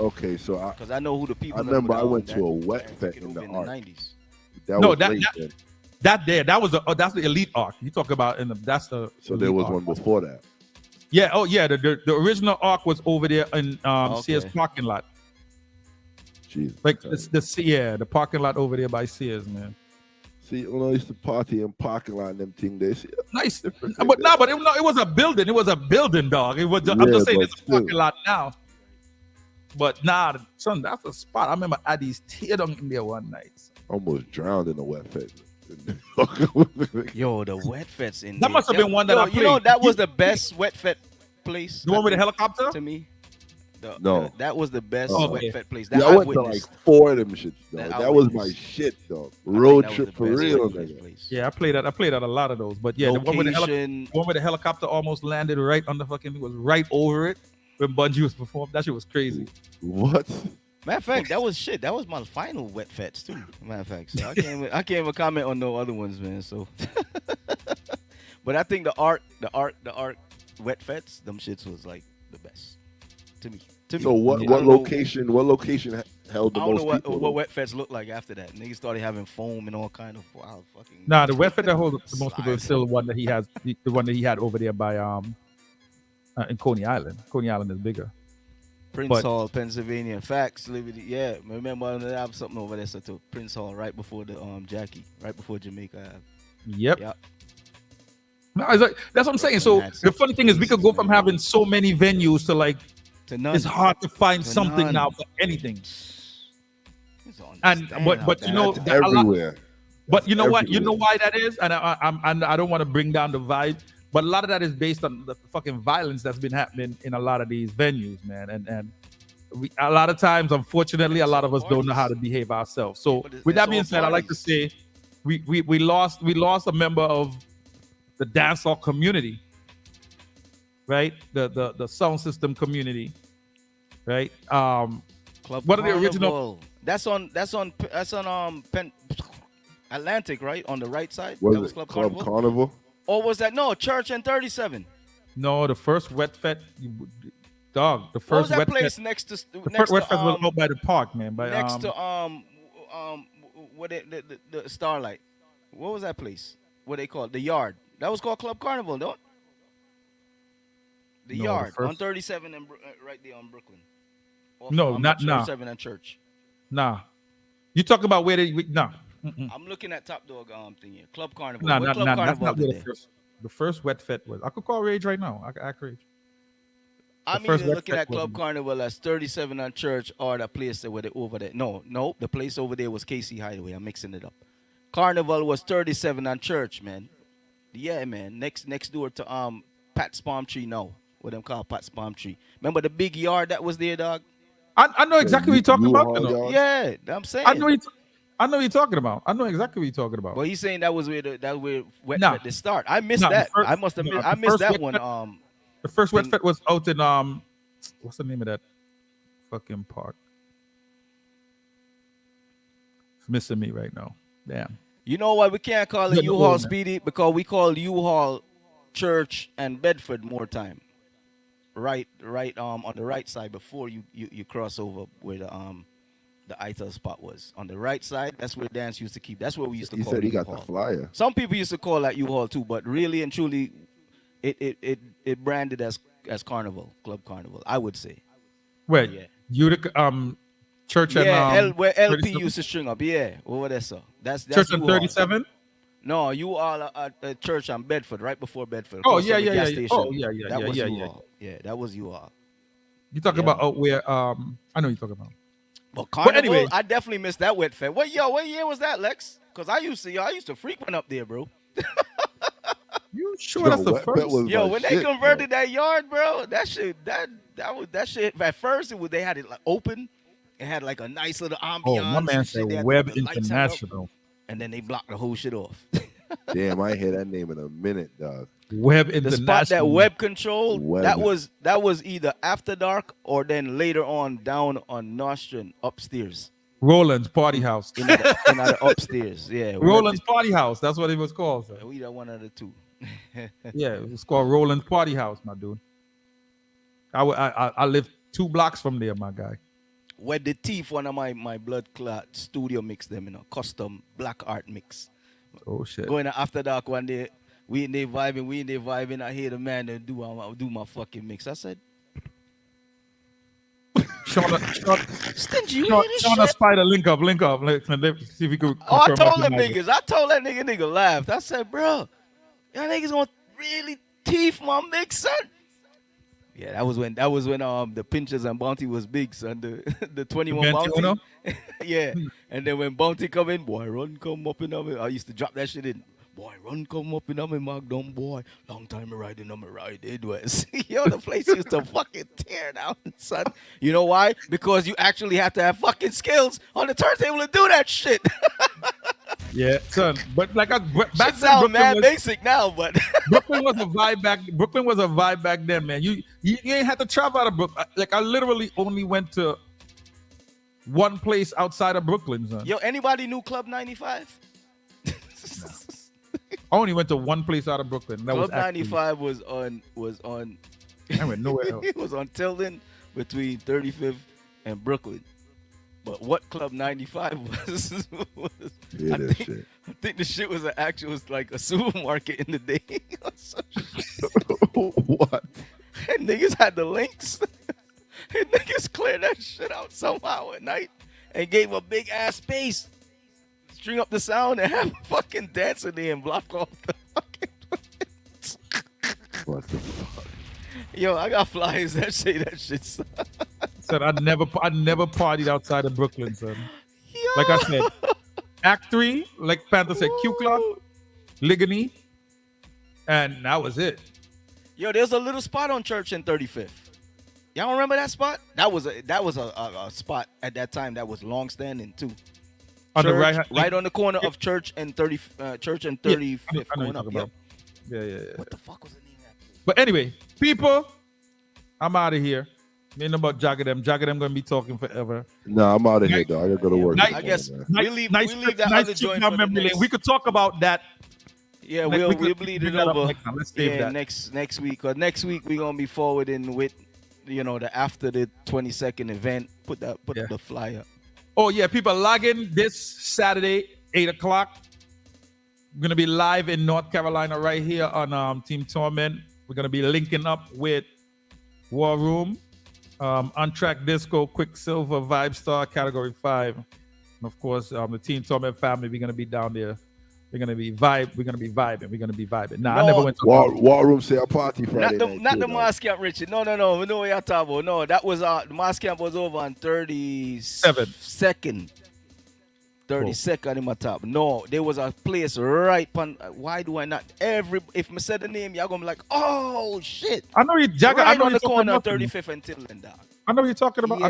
Okay, so Because I know who the people. I remember I went that, to a wet that fest took it in over the in Ark. 90s. That was That's the elite arc. You talk about that's the. So there was arc. one before that. Yeah. Oh yeah. The original arc was over there in Sears parking lot. Jesus. Like the parking lot over there by Sears, man. See, when I used to party in parking lot and them thing, they see nice. But it was a building. It was a building, dog. It was. I'm just saying it's a parking lot now. But nah, son, that's a spot. I remember Addy's tear down in there one night. Almost drowned in the wet fest. Yo, the wet fest in that must have been one that I played. You know, that was the best wet fest place. The one with the helicopter? To me. No. That was the best wet fest place. That I went to like 4 of them shits, dog. That was my shit, dog. Road trip for real, nigga. Yeah, I played at a lot of those. But yeah, the one with the helicopter almost landed right on the fucking, it was right over it when Bungie was performed. That shit was crazy. What? Matter of fact, that was shit. That was my final wet fest too. Matter of fact, so I can't even comment on no other ones, man. So, but I think the art wet fest, them shits was like the best to me. So what location held the most people? I don't know what wet fest looked like after that. Niggas started having foam and all kind of wild fucking. Nah, the wet fest that holds the most people is still the one that he has, the one that he had over there by in Coney Island. Coney Island is bigger. Prince Hall, Pennsylvania. Facts, Liberty. Yeah, remember I have something over there. So to Prince Hall, right before the Jackie, right before Jamaica. Yep. No, that's what I'm saying. So the funny thing is, we could go from having so many venues to like. It's hard to find something now for anything. And but you know everywhere. But you know what? You know why that is? And I don't want to bring down the vibe, but a lot of that is based on the fucking violence that's been happening in a lot of these venues, man. And a lot of times, unfortunately, a lot of us don't know how to behave ourselves. So with that being said, I like to say we lost a member of the dancehall community, right? The sound system community. Right. Club what are the Carnival. original? That's on Atlantic, right? On the right side. Was that was Club Carnival? Or was that Church and 37? No, the first wet fest, dog. The first what was that wet place fest, next to the first wet fest was out by the park, man. By, next to what the Starlight. What was that place? What they called the Yard? That was called Club Carnival, don't? The Yard on 37 and right there on Brooklyn. No, not 37 and Church. Nah, you talk about where they nah. I'm looking at Top Dog thing here. Club Carnival. Nah, Club that's Carnival not where the first wet fest was. I could call Rage right now. I could Rage. I'm either looking at Club Carnival as 37 on Church or the place where they over there. No, the place over there was KC Hideaway. I'm mixing it up. Carnival was 37 on Church, man. Yeah, man. Next door to Pat's Palm Tree now. What them call Pat's Palm Tree. Remember the big yard that was there, dog? I know exactly what you're talking about. Yeah, I'm saying. I know what you're talking about. I know exactly what you're talking about. Well, he's saying that was where wet fest the start. I missed that. I must have missed. I missed that one. The first wet fest was out in what's the name of that fucking park? It's missing me right now. Damn. You know why we can't call it U-Haul Speedy? Because we call U-Haul Church and Bedford more time. Right on the right side before you cross over where the ITEL spot was. On the right side, that's where Dance used to keep. That's where we used to call it. He said he U-Haul. got the flyer. Some people used to call that U-Haul too, but really and truly it branded as Carnival, Club Carnival, I would say. Wait, Utica Church and where LP used to string up, over there, so that's Church and 37. No, you all at Church on Bedford, right before Bedford. Oh yeah. Oh yeah. Yeah, that was you all. You talking about where I know you're talking about. But Carnival, anyway, I definitely missed that wet fest. What year was that, Lex? Because I used to frequent up there, bro. You sure that's the first? When they converted that yard, bro, that shit. At first, they had it like open. It had like a nice little ambiance. Oh, my man said Web International. And then they blocked the whole shit off. Damn, I hear that name in a minute, dog. Web International. The spot that Web controlled, that was either after dark or then later on down on Nostrand upstairs. Roland's Party House. In the upstairs, yeah. Roland's Party House. That's what it was called. Sir. We got one of the two. Yeah, it was called Roland's Party House, my dude. I lived 2 blocks from there, my guy. Where the Thief, one of my blood clot studio mix them, custom black art mix. Oh shit. Going after dark one day, we in there vibing. I hear the man that do my fucking mix. I said, Shauna Spider, link up. Let's see if we could. Oh, I told them niggas. I told that nigga laughed. I said, bro, y'all niggas gonna really Thief my mix, son. Yeah, that was when the Pinchers and Bounty was big, son. The 21 Bounty. Yeah. And then when Bounty come in, boy, run come up in on me. I used to drop that shit in. Boy, run come up in on me, Magdom, boy. Long time riding on my ride, it was. Yo, the place used to fucking tear down, son. You know why? Because you actually have to have fucking skills on the turntable to do that shit. Yeah, son. But like back then, sound mad basic now, but Brooklyn was a vibe back. Brooklyn was a vibe back then, man. You ain't had to travel out of Brooklyn. Like I literally only went to one place outside of Brooklyn, son. Yo, anybody knew Club 95? I only went to one place out of Brooklyn. That Club was 95 was on. I went nowhere else. It was on Tilden between 35th and Brooklyn. But what Club 95 was Yeah, I think the shit was like a supermarket in the day. What? And niggas had the links. And niggas cleared that shit out somehow at night and gave a big ass space. String up the sound and have a fucking dance in there and block off the fucking. What the fuck? Yo, I got flyers that say that shit, son. Son, I never partied outside of Brooklyn, son. Yo. Like I said, Act 3, like Panther said, Q Clock, Ligony, and that was it. Yo, there's a little spot on Church and 35th. Y'all remember that spot? That was a spot at that time that was long standing too. On Church, the right on the corner of Church and 35th. Going up, yeah. Yeah. What the fuck was the name of that place? But anyway, people, I'm out of here. Ain't about Jagadem. Jagadem gonna be talking forever. Nah, I'm out of here, though. I gotta go to work. I guess we leave that other joint for the next. We could talk about that. Yeah, we'll bleed it over. Let's save that. Next week. Or next week we're gonna be forwarding with, the after the 22nd event. Put the flyer. Oh yeah, people log in this Saturday, 8 o'clock. We're gonna be live in North Carolina right here on Team Torment. We're gonna be linking up with War Room, On Track Disco, Quicksilver, Vibe Star, Category 5. And of course, the Team Torment family, we're gonna be down there. We're gonna be vibing. Nah, I never went to War Room say a party Friday not the Mars Camp, Richard. No. We know what you're talking about. No, that was the Mars Camp was over on 32nd. 32nd in my top. No, there was a place right why do I not if I said the name, y'all gonna be like, oh shit. I know you right on the corner of 35th and Tilden, dog. I know what you're talking about.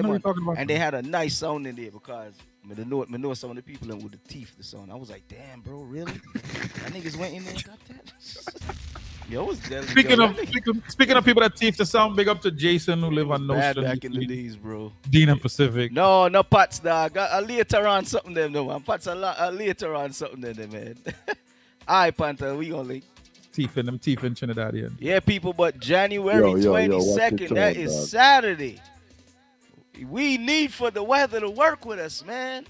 And they had a nice sound in there because I know some of the people in with the teeth, the sound. I was like, damn, bro, really? That niggas went in there and got that? Yo, was Speaking of people that teeth the sound, big up to Jason who live on Notion. Back in the days, bro. Dean and Pacific. No Pats, dog. A later on something them, no, man. Pats a later on something them, man. All right, Panther, we gonna link. Teeth in Trinidadian. Yeah, people, but January 22nd, that is dog. Saturday. We need for the weather to work with us, man.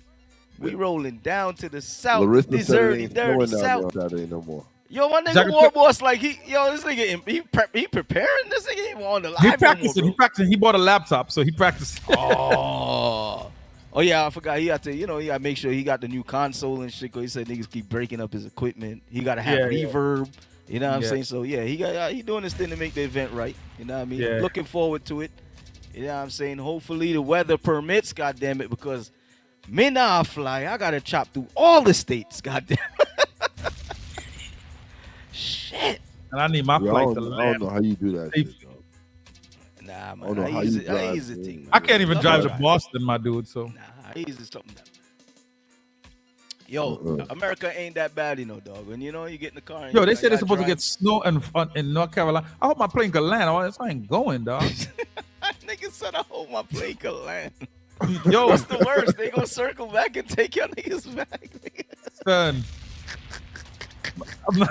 We rolling down to the south. This dirty south. Saturday no more. Yo, my nigga War Boss, like this nigga, he preparing. This nigga ain't on the live. He practicing. He bought a laptop, so he practiced. Oh yeah, I forgot. He had to, he got to make sure he got the new console and shit. Cause he said niggas keep breaking up his equipment. He got to have reverb. You know what I'm saying? So yeah, he doing this thing to make the event right. You know what I mean? Yeah. Looking forward to it. You know what I'm saying? Hopefully the weather permits. Goddamn it, because me nah fly. I gotta chop through all the states. Goddamn. Shit. And I need my flight to land. I don't know how you do that shit, Nah, man. I use it thing. I can't even drive to Boston, my dude. So nah, I use it something. Yo, America ain't that bad, dog. When you get in the car. And they said it's supposed to get snow in North Carolina. I hope my plane can land. I ain't going, dog. Nigga said I hope my plane can land. Yo, what's the worst? They gonna circle back and take your niggas back. Son,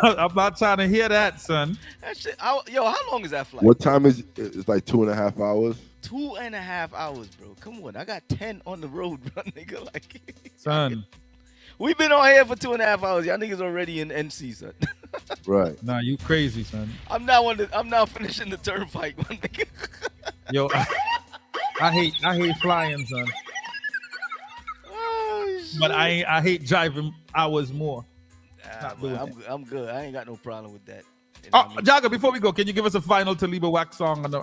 I'm not trying to hear that, son. That shit, yo, how long is that flight? What time is it's like 2.5 hours? 2.5 hours, bro. Come on, I got 10 on the road, bro, nigga. Like, son, we've been on here for 2.5 hours. Y'all niggas already in NC, son. Right. Nah, you crazy, son. I'm now finishing the turnpike, my nigga. Yo, I hate flying, son. Oh, but I hate driving hours more. I'm good. I ain't got no problem with that. Oh, Jagger, before we go, can you give us a final Taliba Wax song on the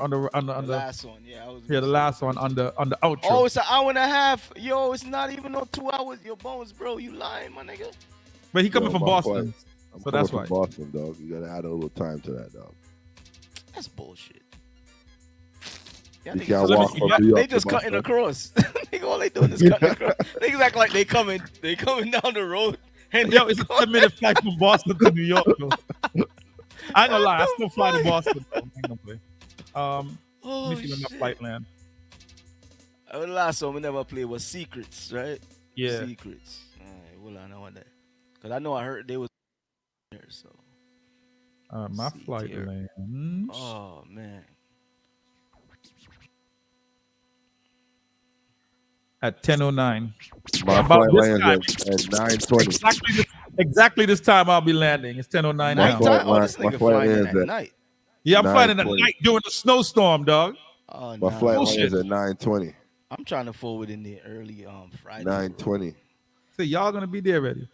last one? Yeah, the last one on the outro. Oh, it's an hour and a half. Yo, it's not even no 2 hours. Yo, Bones, bro, you lying, my nigga. But he coming from Boston, so that's why. Boston, dog. You gotta add a little time to that, dog. That's bullshit. You can't walk from New York they just to cutting Boston. across. Nigga, all they doing is cutting across. Niggas act like they coming down the road. And yo, it's a 10-minute flight from Boston to New York, though. I ain't gonna lie, I still fly to Boston. Let me see when that flight land. The last one we never played was Secrets, right? Yeah. Secrets. All right, well, I know that. Because I know I heard they was there, so. My flight lands. Oh, man. At 10:09. My flight lands at 9:20. Exactly this time I'll be landing. It's 10:09 now. My flight lands at night. Yeah, I'm flying at night during the snowstorm, dog. Oh, my flight lands at 9:20. I'm trying to forward in there early Friday. 9:20. So y'all gonna be there ready.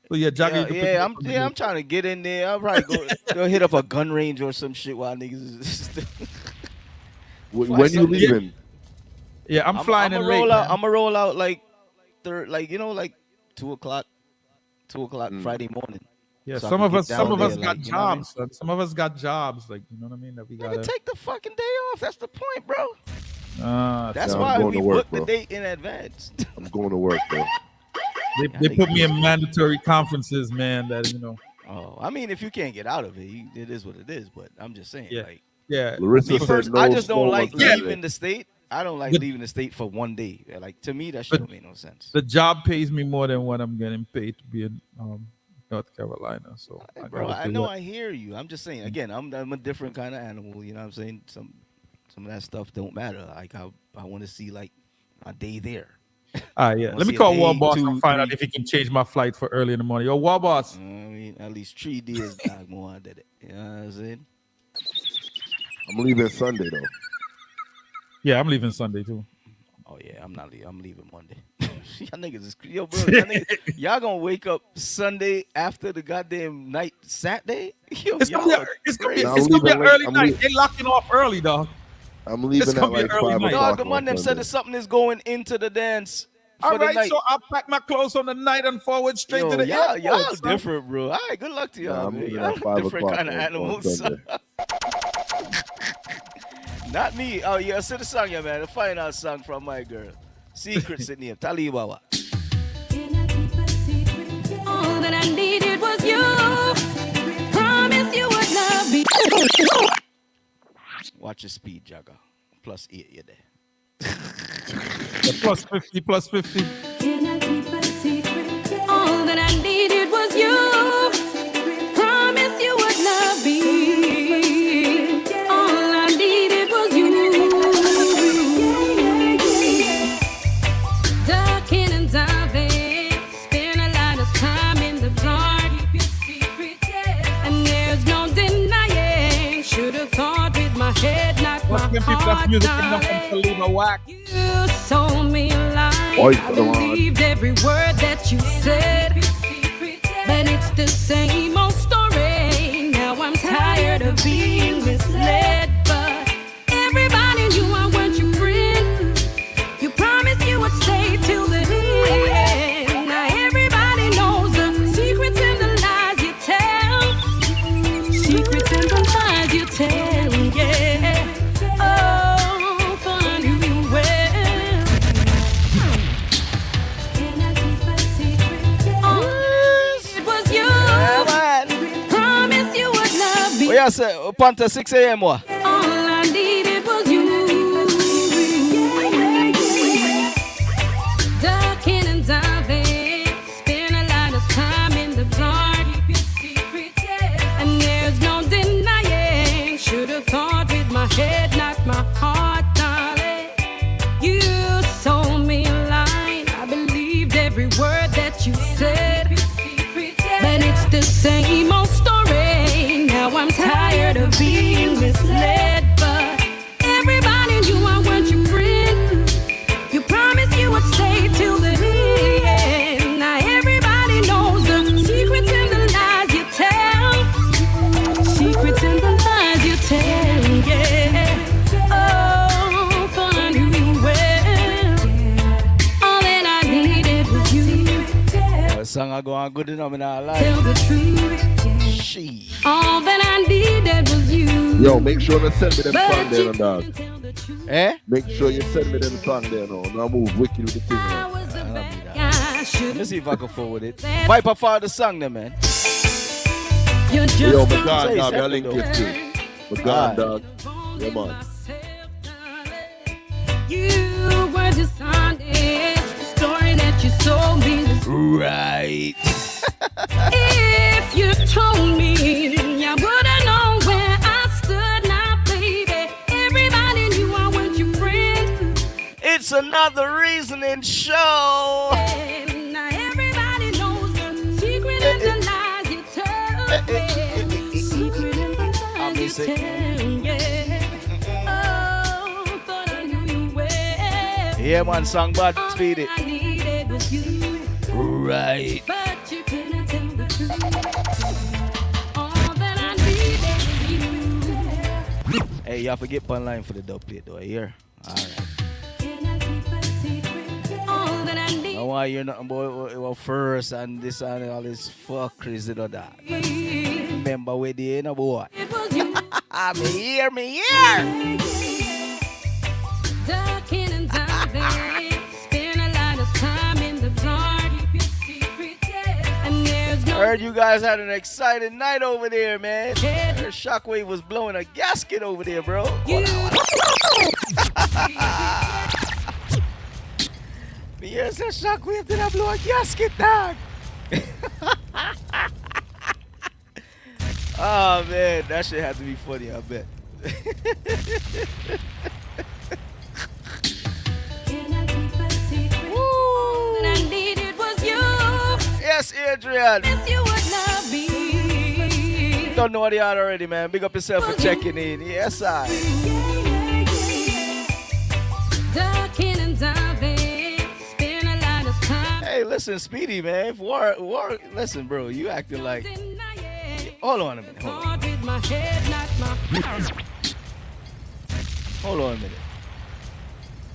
So yeah, Jagger. I'm trying to get in there. I'll probably go hit up a gun range or some shit while niggas is still. When you leaving? Yeah, I'm flying in late. I'm gonna roll out like 2 o'clock Friday morning. Yeah, so some of us got like, jobs. You know some of us got jobs, like you know what I mean. That we gotta take the fucking day off. That's the point, bro. That's so why we work, booked the date in advance. I'm going to work, bro. They put me in mandatory conferences, man. That you know. Oh, I mean, if you can't get out of it, it is what it is. But I'm just saying, yeah. Larissa first, said no I just don't like Saturday. leaving the state. I don't like leaving the state for one day. Like to me, that shit don't make no sense. The job pays me more than what I'm getting paid to be in North Carolina. So, bro, I know I hear you. I'm just saying again, I'm a different kind of animal. You know what I'm saying? Some of that stuff don't matter. Like I want to see like my day there. Yeah. Let me call War Boss and find out if he can change my flight for early in the morning. Yo, War Boss. I mean, at least 3 days back more did it. You know what I'm saying? I'm leaving Sunday though. Yeah, I'm leaving Sunday too. Oh yeah, I'm not leaving. I'm leaving Monday. Y'all niggas is yo, bro. Y'all gonna wake up Sunday after the goddamn night Saturday? Yo, it's gonna be an early night. They locking off early, dog. I'm leaving at like 5 o'clock. Dog, the man them said that something is going into the dance. All right, night. so I'll pack my clothes on the night and forward straight to the airport. Y'all different, bro. All right, good luck to y'all. Man. Y'all different kind of animals. Not me. Oh yeah, so the song, yeah, man. The final song from my girl. Secrets in here. Talibawa. All that I needed was you. Promise you would not be. Watch your speed, Jagger. +8, you're there. Plus 50, plus 50. All that I needed was you. Promise you would not be. All I needed was you. Ducking and diving, spend a lot of time in the dark. And there's no denying. Should have thought with my head, not my heart. You told me lies. I believed every word that you said. But it's the same old story. Now I'm tired of being misled. But everybody knew I was your friend. You promised you would stay till the end. Now everybody knows the secrets and the lies you tell. Secrets and the lies you tell, yeah. Oh, fun you well. It was you. Promise you would not be. What y'all say? Panther 6 a.m. what? All I needed was you. Ducking and diving, spend a lot of time in the dark. song I go on good enough in our life. Tell the truth. She. All that I needed was you. Yo, make sure to send me them song there, no, dog. Eh? Make sure you send me them song there, no. Now move wicked with the thing, man. Let me see if I can forward it. Viper for the song there, man. Yo, my God, dog, I link it too. My God, dog. Yeah, man. You were dishonest. The story that you sold me was right. If you told me, I would've known where I stood now, baby. Everybody knew I was your friend. It's another reasoning show. Now everybody knows the secret and the lies you tell. Secret and the lies you tell, yeah. Oh, thought I knew you well. Yeah, man, song bad, speed it. I needed was you. Right. But you couldn't tell the truth. All that I needed was you. Hey, y'all forget one line for the dub plate though, here. Alright. All that I need. I want to hear nothing about first and this and all this fuckeries and all that. Remember where they ain't a boy. It was you. Me here. Ducking and diving. Spend a lot of time in the dark. Keep your secret, yeah. And there's no. Heard you guys had an exciting night over there, man. Heard Shockwave was blowing a gasket over there, bro. Yes, that Shockwave did I blow a gasket, dog. Oh man, that shit had to be funny, I bet. All I needed was you. Yes, Adrian. Yes, you would love me. Don't know the other already, man. Big up yourself for checking in. Yes, I. Ducking and diving. Spend a lot of time. Hey, listen, Speedy, man. War, listen, bro. You acting like. Hold on a minute. Hold on. Hold on a minute.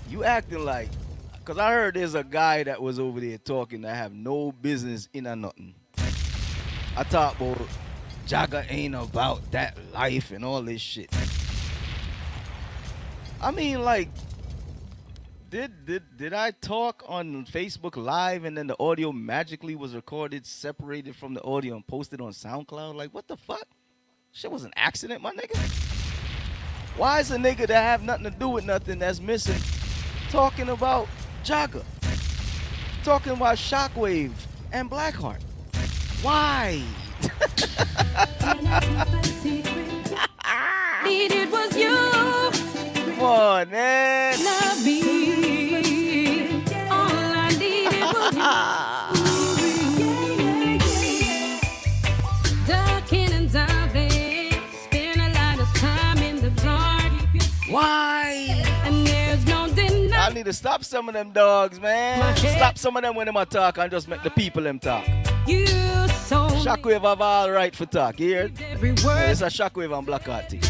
You acting like. Because I heard there's a guy that was over there talking that have no business in or nothing. I talk about Jagger ain't about that life and all this shit. I mean, like, did I talk on Facebook Live and then the audio magically was recorded, separated from the audio and posted on SoundCloud? Like, what the fuck? Shit was an accident, my nigga. Why is a nigga that have nothing to do with nothing that's missing talking about Jagger? Talking about Shockwave and Blackheart? Why? Needed was you. Come on, man. Love me. All I needed was you. Ducking and diving. Spend a lot of time in the dark. Why? And there's no denying. I need to stop some of them dogs, man. Stop some of them when them a talk and just make the people them talk. You so Shockwave have all right for talk, you hear? every word. It's a Shockwave and Blackheart thing.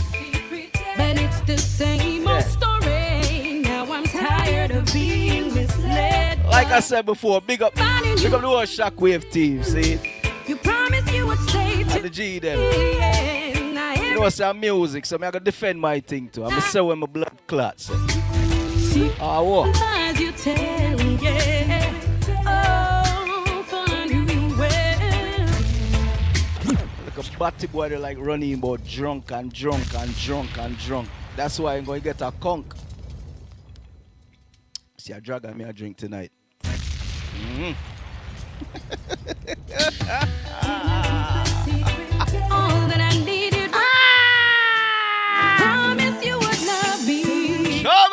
But it's the same old story. Now I'm tired of being misled. Like I said before, big up the whole Shockwave team, see? You promised you would stay And the G them. Now You know, it's music, so I'm going to defend my thing too. I'm going to say when my blood clots. Ah, what? lies you tell, yeah. Oh, find you well. Like a batty boy, they like running about drunk and drunk and drunk and drunk. That's why I'm going to get a conk. See, I drag me a drink tonight. All that I needed was promise you would love me. All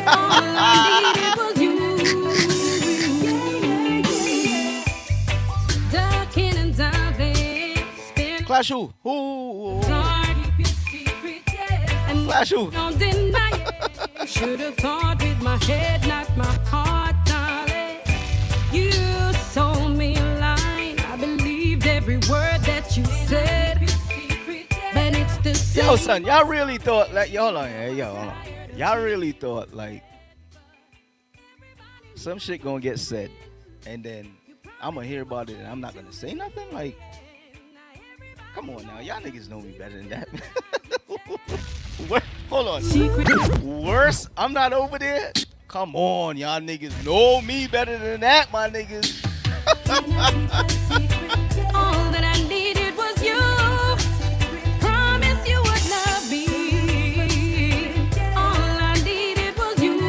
I needed was you. Ducking and diving. Spin Clash who? Who? Clash who? Don't deny it. Should have thought with my head, not my heart, darling. You sold me a line. I believed every word that you said. But it's the same. Yo, son, y'all really thought like hold on. Y'all really thought like some shit gonna get said, and then I'm gonna hear about it and I'm not gonna say nothing. Like, come on now, y'all niggas know me better than that. Hold on. Worse, I'm not over there. Come on, y'all niggas know me better than that, my niggas. All that I needed was you. Promise you would love me. All I needed was you.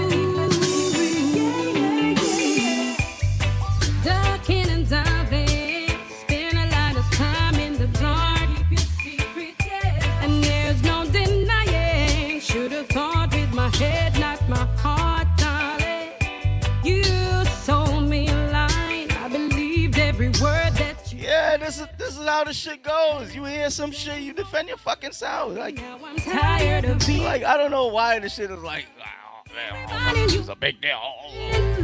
Ducking and diving, spend a lot of time in the dark. And there's no denying. Should have thought with my head, not my heart, darling. You sold me a line. I believed every word that you. Yeah, this is how the shit goes. You hear some shit, you defend your fucking sound. Like, I'm tired of being. like I don't know why the shit is like, oh, man, this is a big deal.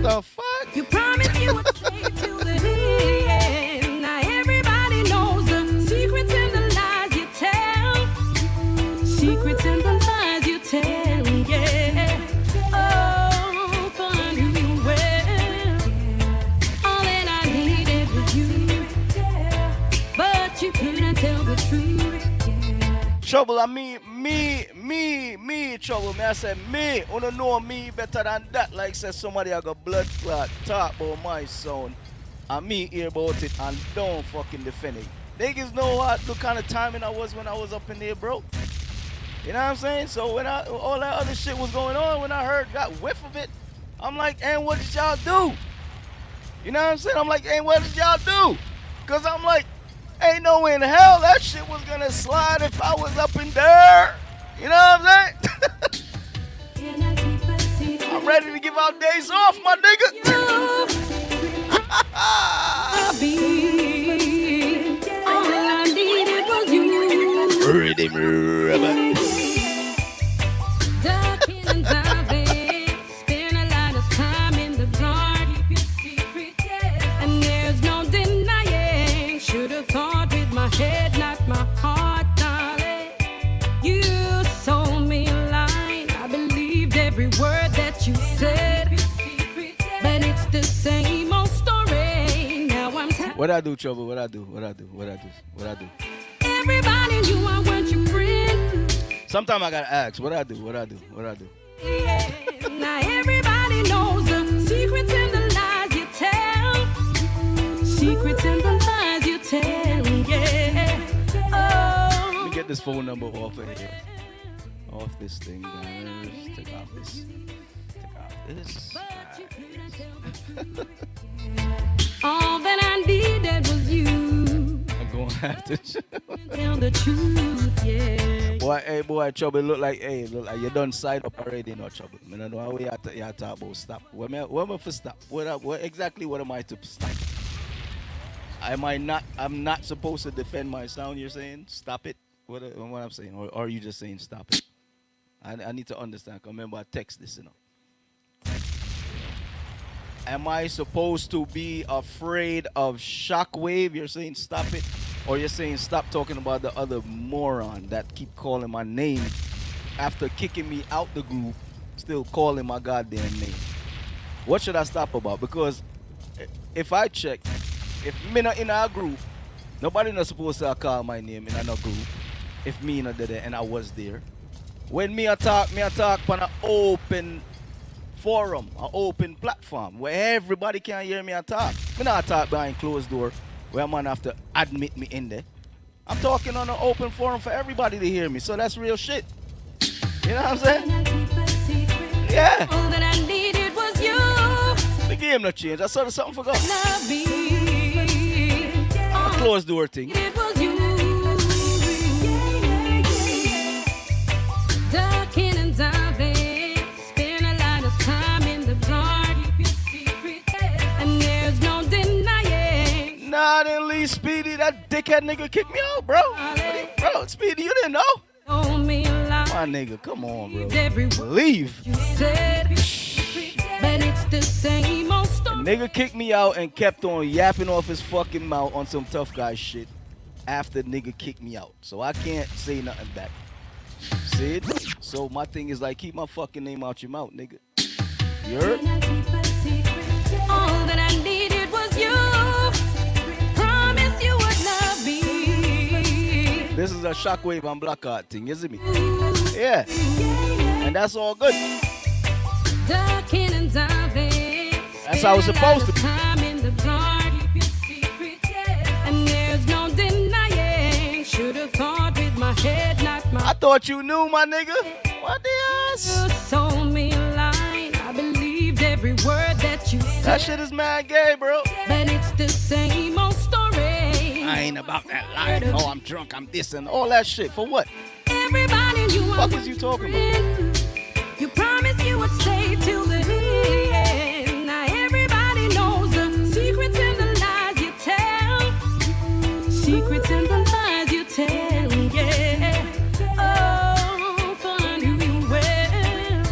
The fuck? You promised you would stay till the end. Now everybody knows the secrets and the lies you tell. Secrets and the lies you tell, yeah. Oh, fun you well. All that I needed was you, but you couldn't tell the truth. Trouble, I mean, me, trouble. Me, I said, me, wanna know me better than that. Like, said somebody I got blood clot, talk about my sound. And me hear about it and don't fucking defend it. Niggas know what the kind of timing I was when I was up in there, bro. You know what I'm saying? So when all that other shit was going on, when I got whiff of it, I'm like, and what did y'all do? You know what I'm saying? I'm like, and what did y'all do? Cause I'm like, ain't no way in hell that shit was gonna slide if I was up in there. You know what I'm saying? I'm ready to give out days off, my nigga. All I needed was you. Rhythm rubber. Ducking and diving, spend a lot of time in the dark. And there's no denying. Should have thought with my head, not my heart, darling. You sold me a line. I believed every word that you said. But it's the same old story. Now I'm What I do, trouble? What I do? everybody knew I want your friend. Sometimes I gotta ask, what I do? Yeah. Now everybody knows the secrets and the lies you tell. Secrets and the lies you tell, yeah. Oh. Let me get this phone number off of here. Off this thing, guys. Take off this. All that I needed was you. I'm gonna have to Tell the truth, yeah. Boy, trouble look like you done side up already, no trouble. I don't know how you talk about stop. What am I for stop? What am I to stop? I'm not supposed to defend my sound, you're saying? Stop it? What I'm saying? Or are you just saying stop it? I need to understand. Remember, I text this, you know. Am I supposed to be afraid of Shockwave? You're saying stop it? Or you're saying stop talking about the other moron that keep calling my name after kicking me out the group, still calling my goddamn name? What should I stop about? Because if I check, if me not in our group, nobody not supposed to call my name in another group. If me not there and I was there. When me talk on an open forum, an open platform where everybody can hear me talk. Me not talk behind closed door where a man have to admit me in there. I'm talking on an open forum for everybody to hear me, so that's real shit. You know what I'm saying? Yeah. All that I needed was you. The game not change. I saw there's something forgot. Love me. A closed door thing. It was you. Ducking and diving, spend a lot of time in the dark. And there's no denying. Nah, then leave Speedy. That dickhead nigga kicked me out, bro. Bro, Speedy, you didn't know? Told me a lie. My nigga, come on, bro. Every Leave. you said, but it's the same old story. Nigga kicked me out and kept on yapping off his fucking mouth on some tough guy shit after nigga kicked me out. So I can't say nothing back. See it? So my thing is like, keep my fucking name out your mouth, nigga. You heard? All that I needed was you. This is a Shockwave and Blackheart thing, you see me? Yeah. And that's all good. That's how it's supposed to be. I thought you knew, my nigga. What the ass? You sold me a line. I believed every word that you said. That shit is mad gay, bro. But it's the same old story. I ain't about that line. Oh, I'm drunk, I'm this and all that shit. For what? Everybody knew what was you talking about? You promised you would stay till the end. Now everybody knows the secrets and the lies you tell. Secrets and the lies you tell, yeah. Oh, for I knew you well.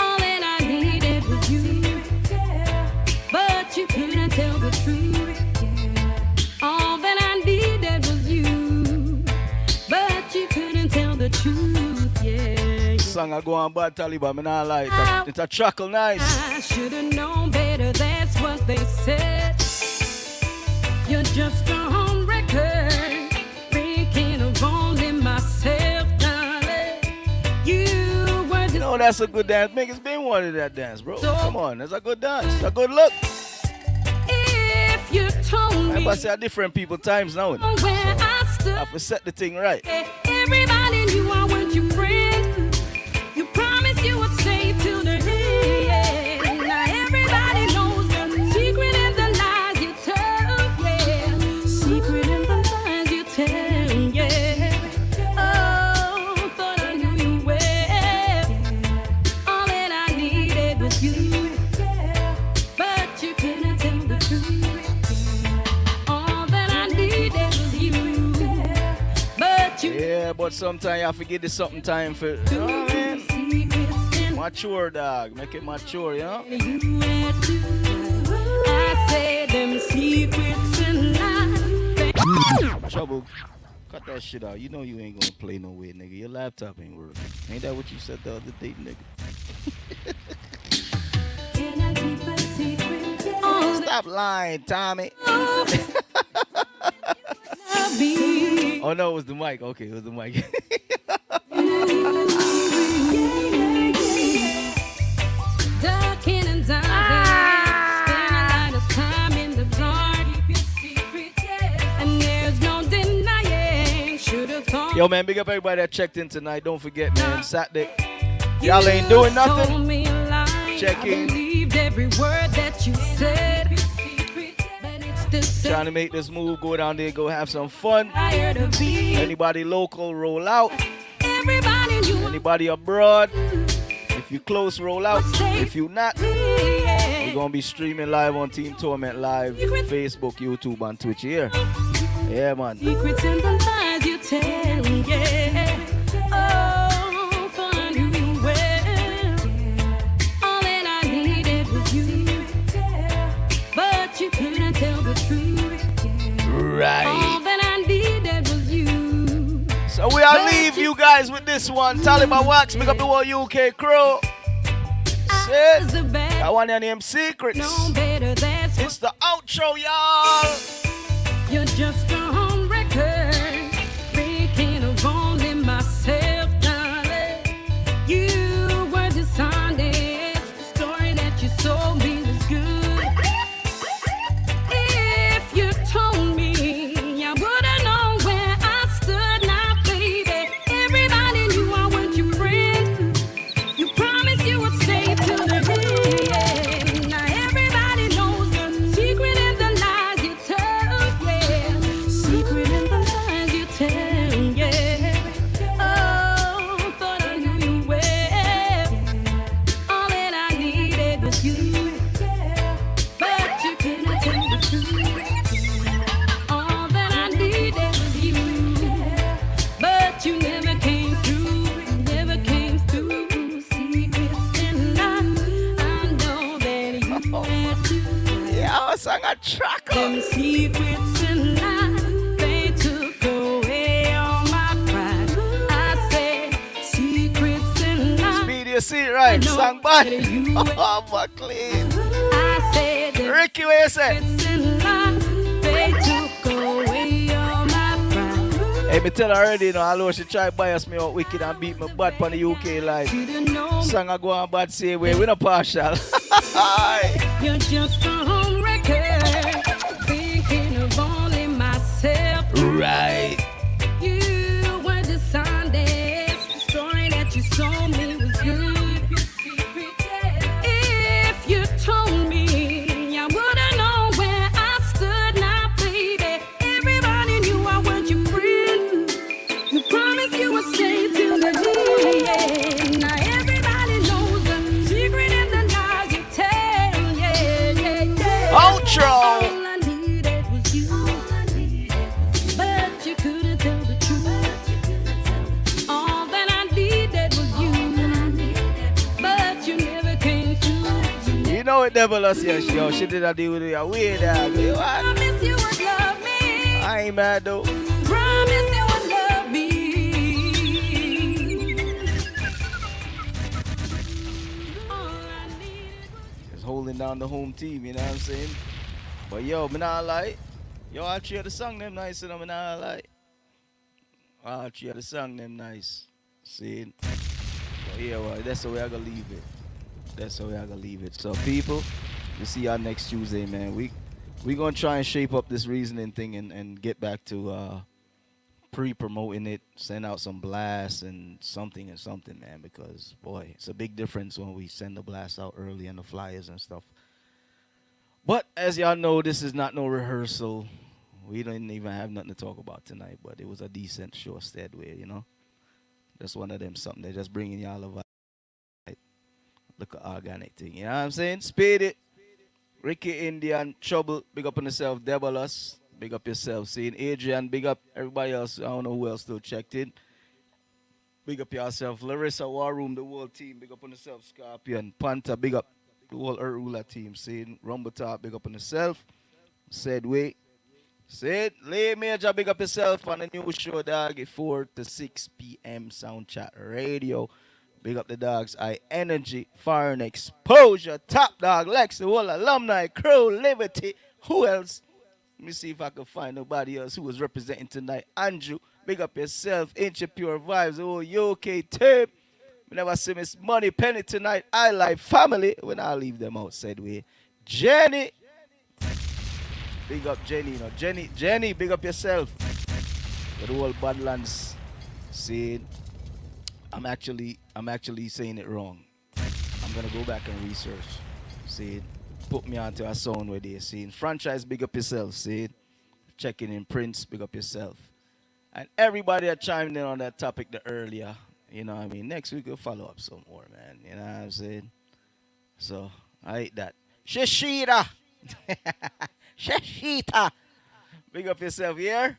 All that I needed was you, but you couldn't tell the truth. All that I needed was you, but you couldn't tell the truth, yeah. Song I go on bad Taliban, me not lie. It's a chuckle nice. I should have known better, that's what they said. You're just a home record, thinking of only myself, darling. You were You know that's a good dance. Niggas been wanting that dance, bro. Come on, that's a good dance. It's a good look. If you told me I say different people times now. where I stood, I have to set the thing right. everybody knew I wasn't your friend. You promised you would stay till the end. Now everybody knows the secret and the lies you tell, yeah. Secret and the lies you tell, yeah. Oh, thought I knew you well. All that I needed was you, but you couldn't tell the truth. All that I needed was you, but you. Yeah, but sometimes you have to give this something time for. You know what I mean? Mature, dog. Make it mature, you know? I said them secrets and lies. Trouble. Cut that shit out. You know you ain't gonna play no way, nigga. Your laptop ain't working. Ain't that what you said the other day, nigga? Stop lying, Tommy. Oh no, it was the mic. Okay, it was the mic. Ducking and diving, spend a lot of time in the dark. And there's no denying, should have thought. Yo, man, big up everybody that checked in tonight. Don't forget, man, Saturday. Y'all ain't doing nothing. Check in. Believed every word that you said. Trying to make this move, go down there, go have some fun. Tired of being. Anybody local, roll out. Everybody knew. Anybody abroad, if you close, roll out. If you not, we're gonna be streaming live on Team Torment Live, Facebook, YouTube, and Twitch here. Yeah, man. Secrets and the lies you tell, yeah. Oh, for I knew you well. All that I needed was you, but you couldn't tell the truth. Right. All that I needed was you. So we'll leave you guys with this one. Taliban Wax, pick up the whole UK crew. Said, that one your name Secrets. It's the outro, y'all. You're just a home record, thinking of only myself, darling. You were dishonest, the story that you sold me was good. If you told me, I would've known where I stood now, baby. Everybody knew I wasn't your friend. You promised you would stay till the end. Now everybody knows the secret and the lies you tell, yeah. Secret and the lies you tell, yeah. Oh, thought I knew you well. All that I needed was you, but you couldn't tell the truth. All that I needed was you, but you never came through, never came through. Secrets and lies, I know that you had to. Yeah, I sang a track. Them secrets and lies, they took away all my pride. I said secrets and lies. Speed, you see it right? Sang by. Oh, my clean. I said Ricky, what you say? secrets and lies, they took away all my pride. Hey, me tell her already, you know, although she try bias me out wicked and beat me bad on the UK live. Song I go on bad say way, we not partial. You're just a home record, thinking of only myself. Right. You were dishonest. The story that you told me was good. If you told me, I would've known where I stood now, baby. Everybody knew I was your friend. You promised you would stay till the end. Now everybody knows the secret and the lies you tell. Outro. All I needed was you, but you couldn't tell the truth. All that I needed was you, but you never came through. You know it devil us here, yo. She did not deal with it. Weird dog. Promise you would love me. I ain't mad though. Promise you would love me. Just holding down the home team, you know what I'm saying? But yo, me not lie. Yo, I cheer the song them nice, and I'm not lie. I cheer the song them nice. See? But yeah, well, that's the way I gonna leave it. That's the way I gonna leave it. So people, we see y'all next Tuesday, man. We gonna try and shape up this reasoning thing and get back to pre-promoting it, send out some blasts and something, man, because boy, it's a big difference when we send the blast out early and the flyers and stuff. But as y'all know, this is not no rehearsal. We didn't even have nothing to talk about tonight, but it was a decent show steadway, you know. Just one of them something they're just bringing y'all a vibe. Look at organic thing, you know what I'm saying? Speed it. Ricky Indian, Trouble, big up on yourself. Debalus, big up yourself. Seeing Adrian, big up everybody else. I don't know who else still checked in. Big up yourself. Larissa, War Room, the whole team, big up on yourself. Scorpion, Panther, big up the whole Urula team. Seeing Rumble Talk, big up on yourself. Said wait. Said Lay Major, big up yourself on the new show, dog. 4 to 6 p.m. Sound Chat Radio. Big up the dogs. I Energy, Foreign Exposure, Top Dog, Lex, the whole alumni crew, Liberty. Who else? Let me see if I can find nobody else who was representing tonight. Andrew, big up yourself. Ancient Pure Vibes, the whole UK team. We never see Miss Money Penny tonight. I Life Family. When I leave them outside way. Jenny. Big up Jenny, you know. Jenny, big up yourself. The whole Badlands saying I'm actually saying it wrong. I'm gonna go back and research. See, put me onto a sound where they're saying franchise, big up yourself. See, checking in Prince, big up yourself. And everybody that chimed in on that topic the earlier, you know what I mean? Next week we'll follow up some more, man. You know what I'm saying? So I hate that. Shashita! Shashita! Big up yourself here.